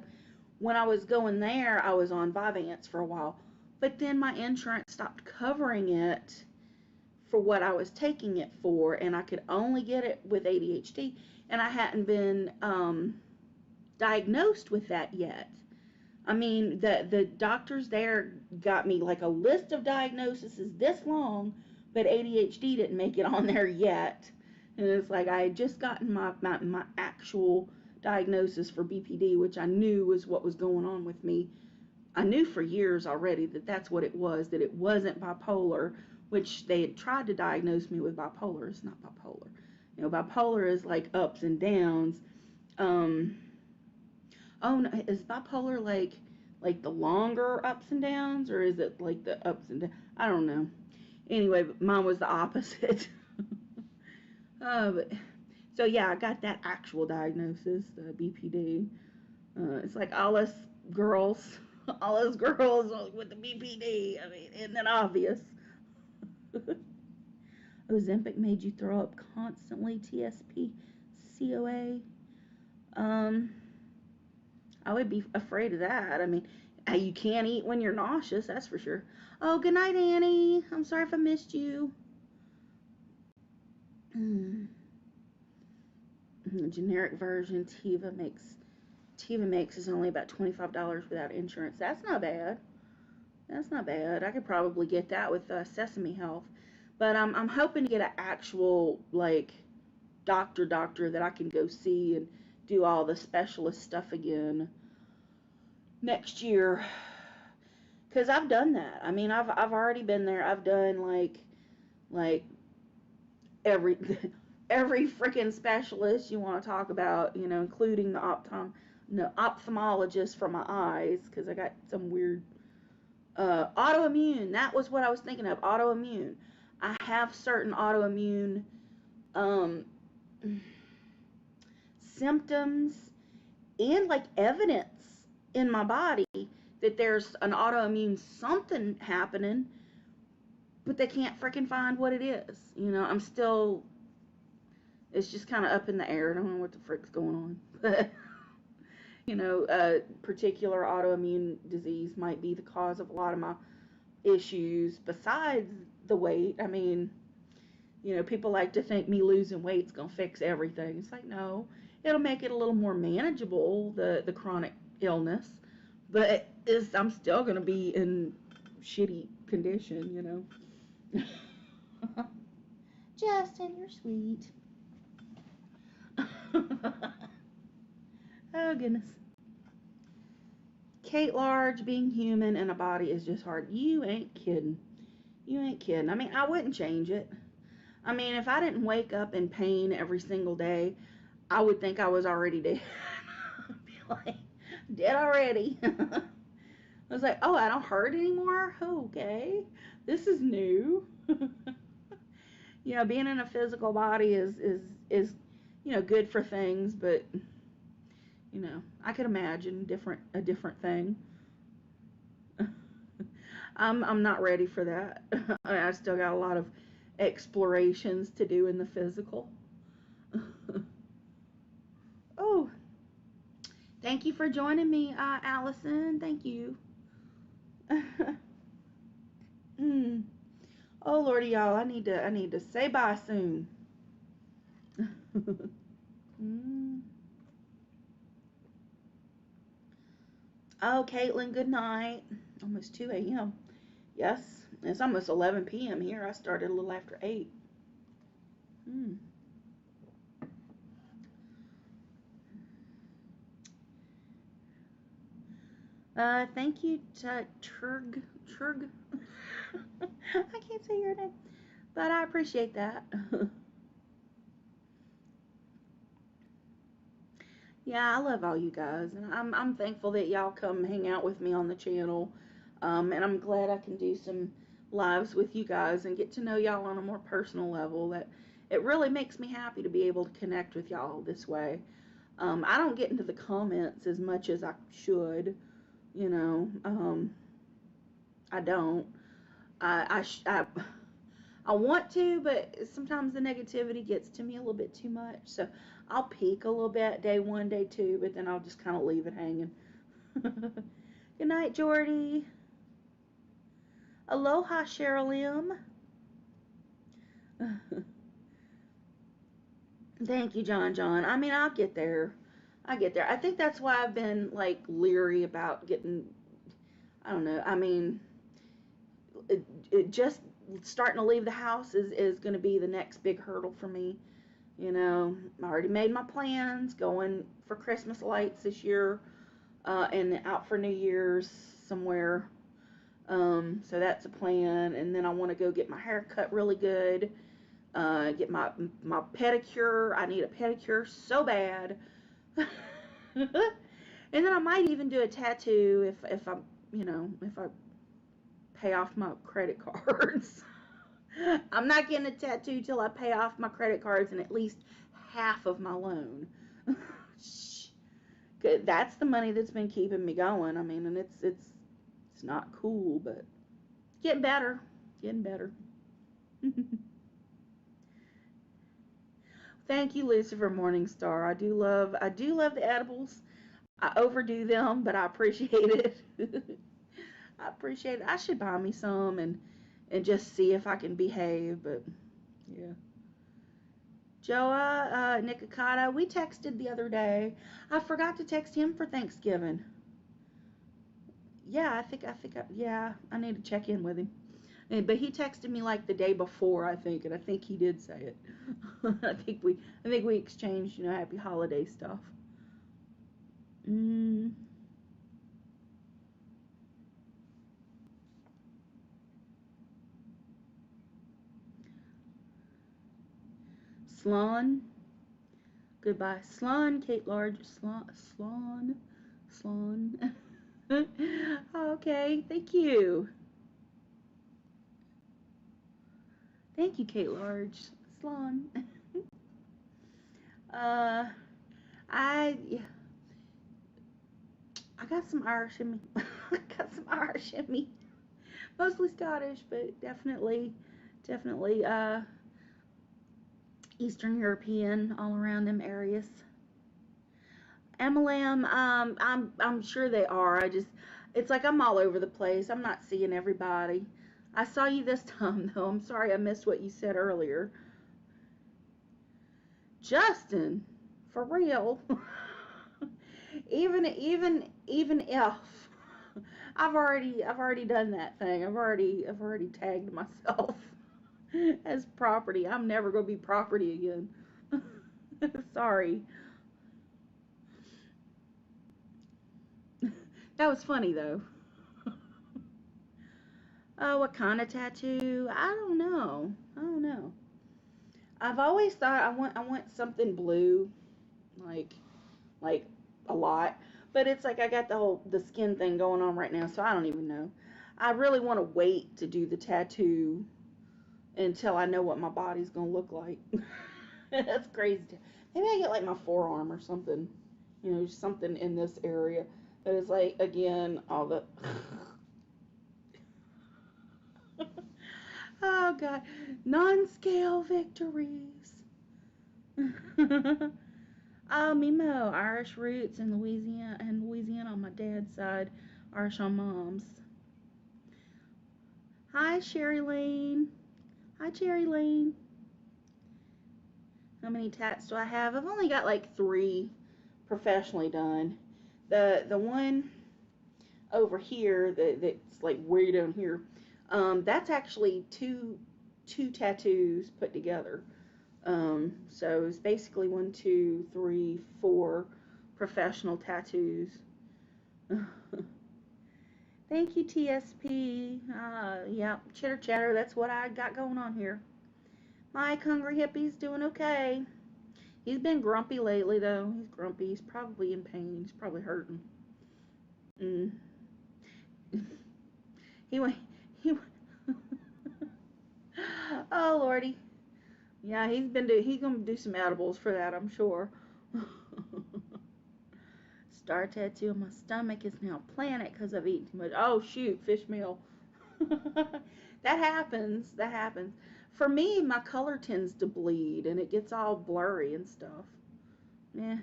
When I was going there, I was on Vyvanse for a while, but then my insurance stopped covering it for what I was taking it for, and I could only get it with ADHD, and I hadn't been diagnosed with that yet. I mean, the doctors there got me like a list of diagnoses this long, but ADHD didn't make it on there yet. And it's like I had just gotten my actual diagnosis for BPD, which I knew was what was going on with me. I knew for years already that that's what it was, that it wasn't bipolar, which they had tried to diagnose me with bipolar. It's not bipolar. You know, bipolar is like ups and downs. Um, oh, no, is bipolar like the longer ups and downs, or is it like the ups and downs? I don't know. Anyway, but mine was the opposite. But so yeah, I got that actual diagnosis, the BPD. It's like girls, all us girls with the BPD. I mean, isn't that obvious? Ozempic made you throw up constantly. TSP, COA. Um, I would be afraid of that. I mean, you can't eat when you're nauseous, that's for sure. Oh, good night, Annie. I'm sorry if I missed you. Generic version Tiva makes is only about $25 without insurance. That's not bad. That's not bad. I could probably get that with Sesame Health. But I'm hoping to get an actual like doctor that I can go see and do all the specialist stuff again next year. Cause I've done that. I mean, I've already been there. I've done like every every freaking specialist you want to talk about, you know, including the ophthalmologist for my eyes, because I got some weird autoimmune. That was what I was thinking of. Autoimmune. I have certain autoimmune um, symptoms and like evidence in my body that there's an autoimmune something happening, but they can't freaking find what it is. You know, it's just kind of up in the air. I don't know what the frick's going on. But, you know, a particular autoimmune disease might be the cause of a lot of my issues besides the weight. I mean, you know, people like to think me losing weight's going to fix everything. It's like, no, it'll make it a little more manageable, the chronic illness. But I'm still going to be in shitty condition, you know. Justin, you're sweet. Oh, goodness. Kate Large, being human in a body is just hard. You ain't kidding. You ain't kidding. I mean, I wouldn't change it. I mean, if I didn't wake up in pain every single day, I would think I was already dead. I'd be like, dead already. I was like, oh, I don't hurt anymore? Okay. This is new. You know, being in a physical body is you know, good for things, but you know, I could imagine a different thing. I'm not ready for that. I still got a lot of explorations to do in the physical. Oh, thank you for joining me, Allison. Thank you. mm. Oh Lordy, y'all, I need to say bye soon. mm. Oh, Caitlin, good night. Almost 2 a.m. Yes, it's almost 11 p.m. here. I started a little after 8. Mm. Thank you to Turg. I can't say your name, but I appreciate that. Yeah, I love all you guys, and I'm thankful that y'all come hang out with me on the channel. And I'm glad I can do some lives with you guys and get to know y'all on a more personal level. That it really makes me happy to be able to connect with y'all this way. I don't get into the comments as much as I should, you know. I don't. I I want to, but sometimes the negativity gets to me a little bit too much. So I'll peek a little bit day 1, day 2, but then I'll just kind of leave it hanging. Good night, Jordy. Aloha, Cheryl M. Thank you, John. I mean, I'll get there. I get there. I think that's why I've been like leery about getting. I don't know. I mean, it just starting to leave the house is going to be the next big hurdle for me. You know, I already made my plans going for Christmas lights this year, and out for New Year's somewhere. So that's a plan. And then I want to go get my hair cut really good. Get my pedicure. I need a pedicure so bad. And then I might even do a tattoo if I if I pay off my credit cards. I'm not getting a tattoo till I pay off my credit cards and at least half of my loan. That's the money that's been keeping me going. I mean, and it's not cool, but getting better, getting better. Thank you, Lucifer Morningstar. I do love the edibles. I overdo them, but I appreciate it. I appreciate it. I should buy me some and just see if I can behave, but yeah. Joa, Nikocado, we texted the other day. I forgot to text him for Thanksgiving. Yeah, yeah, I need to check in with him. But he texted me like the day before, I think, and I think he did say it. I think we exchanged, you know, happy holiday stuff. Mm, Slon, goodbye. Slon, Kate Large, Slon. Okay, thank you. Thank you, Kate Large. Slon. uh, I I got some Irish in me. I got some Irish in me. Mostly Scottish, but definitely Eastern European, all around them areas. MLM, I'm sure they are. It's like I'm all over the place. I'm not seeing everybody. I saw you this time though. I'm sorry I missed what you said earlier. Justin, for real. Even if I've already done that thing. I've already tagged myself as property. I'm never gonna be property again. Sorry. That was funny though. What kind of tattoo? I don't know. I don't know. I've always thought I want something blue, like like a lot. But it's like I got the skin thing going on right now, so I don't even know. I really want to wait to do the tattoo until I know what my body's gonna look like. That's crazy. Maybe I get like my forearm or something, you know, just something in this area. But it's like, again, all the. Oh, God. Non-scale victories. Oh, Mimo, Irish roots in Louisiana on my dad's side, Irish on mom's. Hi, Sherry Lane. Hi, Cherry Lane. How many tats do I have? I've only got like 3 professionally done. The one over here that's like way down here, that's actually two tattoos put together. So it's basically 1, 2, 3, 4 professional tattoos. Thank you, TSP. Yeah, chitter chatter. That's what I got going on here. Mike, Hungry Hippie's doing okay. He's been grumpy lately, though. He's grumpy. He's probably in pain. He's probably hurting. Mm. he went. He. Oh Lordy. Yeah, he's gonna do some edibles for that, I'm sure. Star tattoo on my stomach is now planet because I've eaten too much. Oh shoot, fish meal. That happens. That happens. For me, my color tends to bleed and it gets all blurry and stuff. Yeah.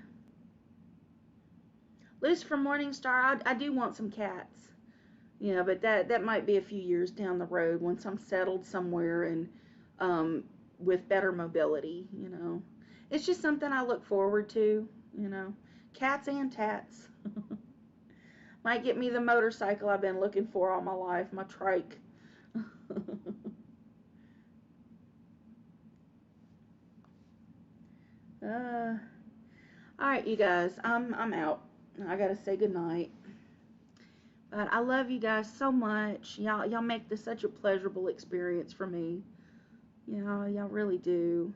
Lucifer Morningstar, I do want some cats. Yeah, but that might be a few years down the road once I'm settled somewhere and with better mobility, you know. It's just something I look forward to, you know. Cats and tats. Might get me the motorcycle I've been looking for all my life, my trike. All right, you guys, I'm out. I gotta say goodnight. But I love you guys so much. Y'all make this such a pleasurable experience for me. Y'all really do.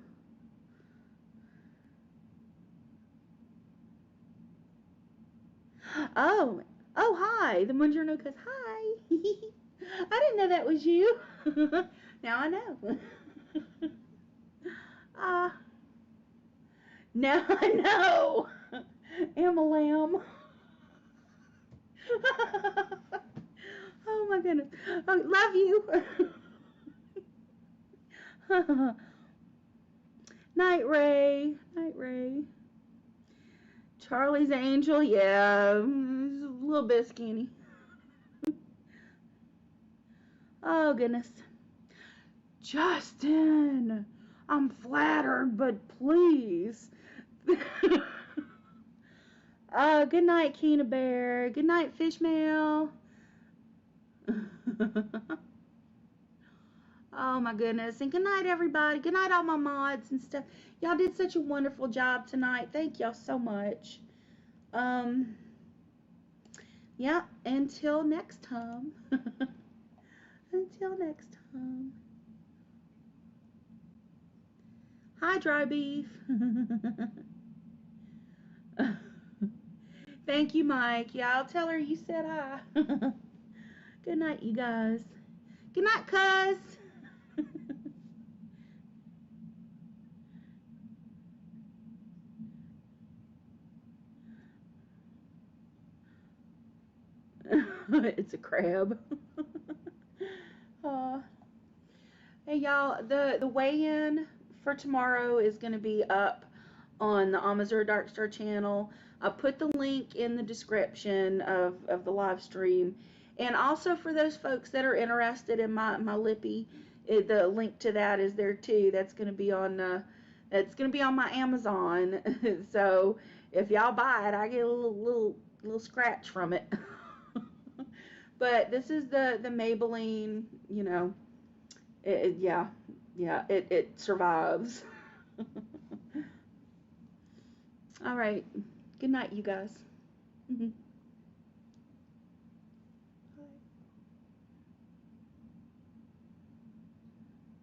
Oh, oh, hi. The Buongiorno cuz hi. I didn't know that was you. Now I know. Ah, now I know. Am a lamb. Oh my goodness. Oh, love you. Night Ray. Night Ray. Charlie's Angel, yeah. He's a little bit skinny. Oh goodness. Justin, I'm flattered, but please. Good night, Keena Bear. Good night, Fishmail. Oh my goodness. And good night, everybody. Good night, all my mods and stuff. Y'all did such a wonderful job tonight. Thank y'all so much. Um, yeah, until next time. Until next time. Hi, dry beef. Thank you, Mike. Yeah, I'll tell her you said hi. Good night, you guys. Good night, cuz. It's a crab. uh, hey, y'all. The weigh-in for tomorrow is going to be up on the Amezura Darkstar channel. I put the link in the description of the live stream. And also for those folks that are interested in my lippy, the link to that is there too. That's going to be on my Amazon. So if y'all buy it, I get a little scratch from it. But this is the Maybelline, you know, yeah, it survives. All right. Good night, you guys.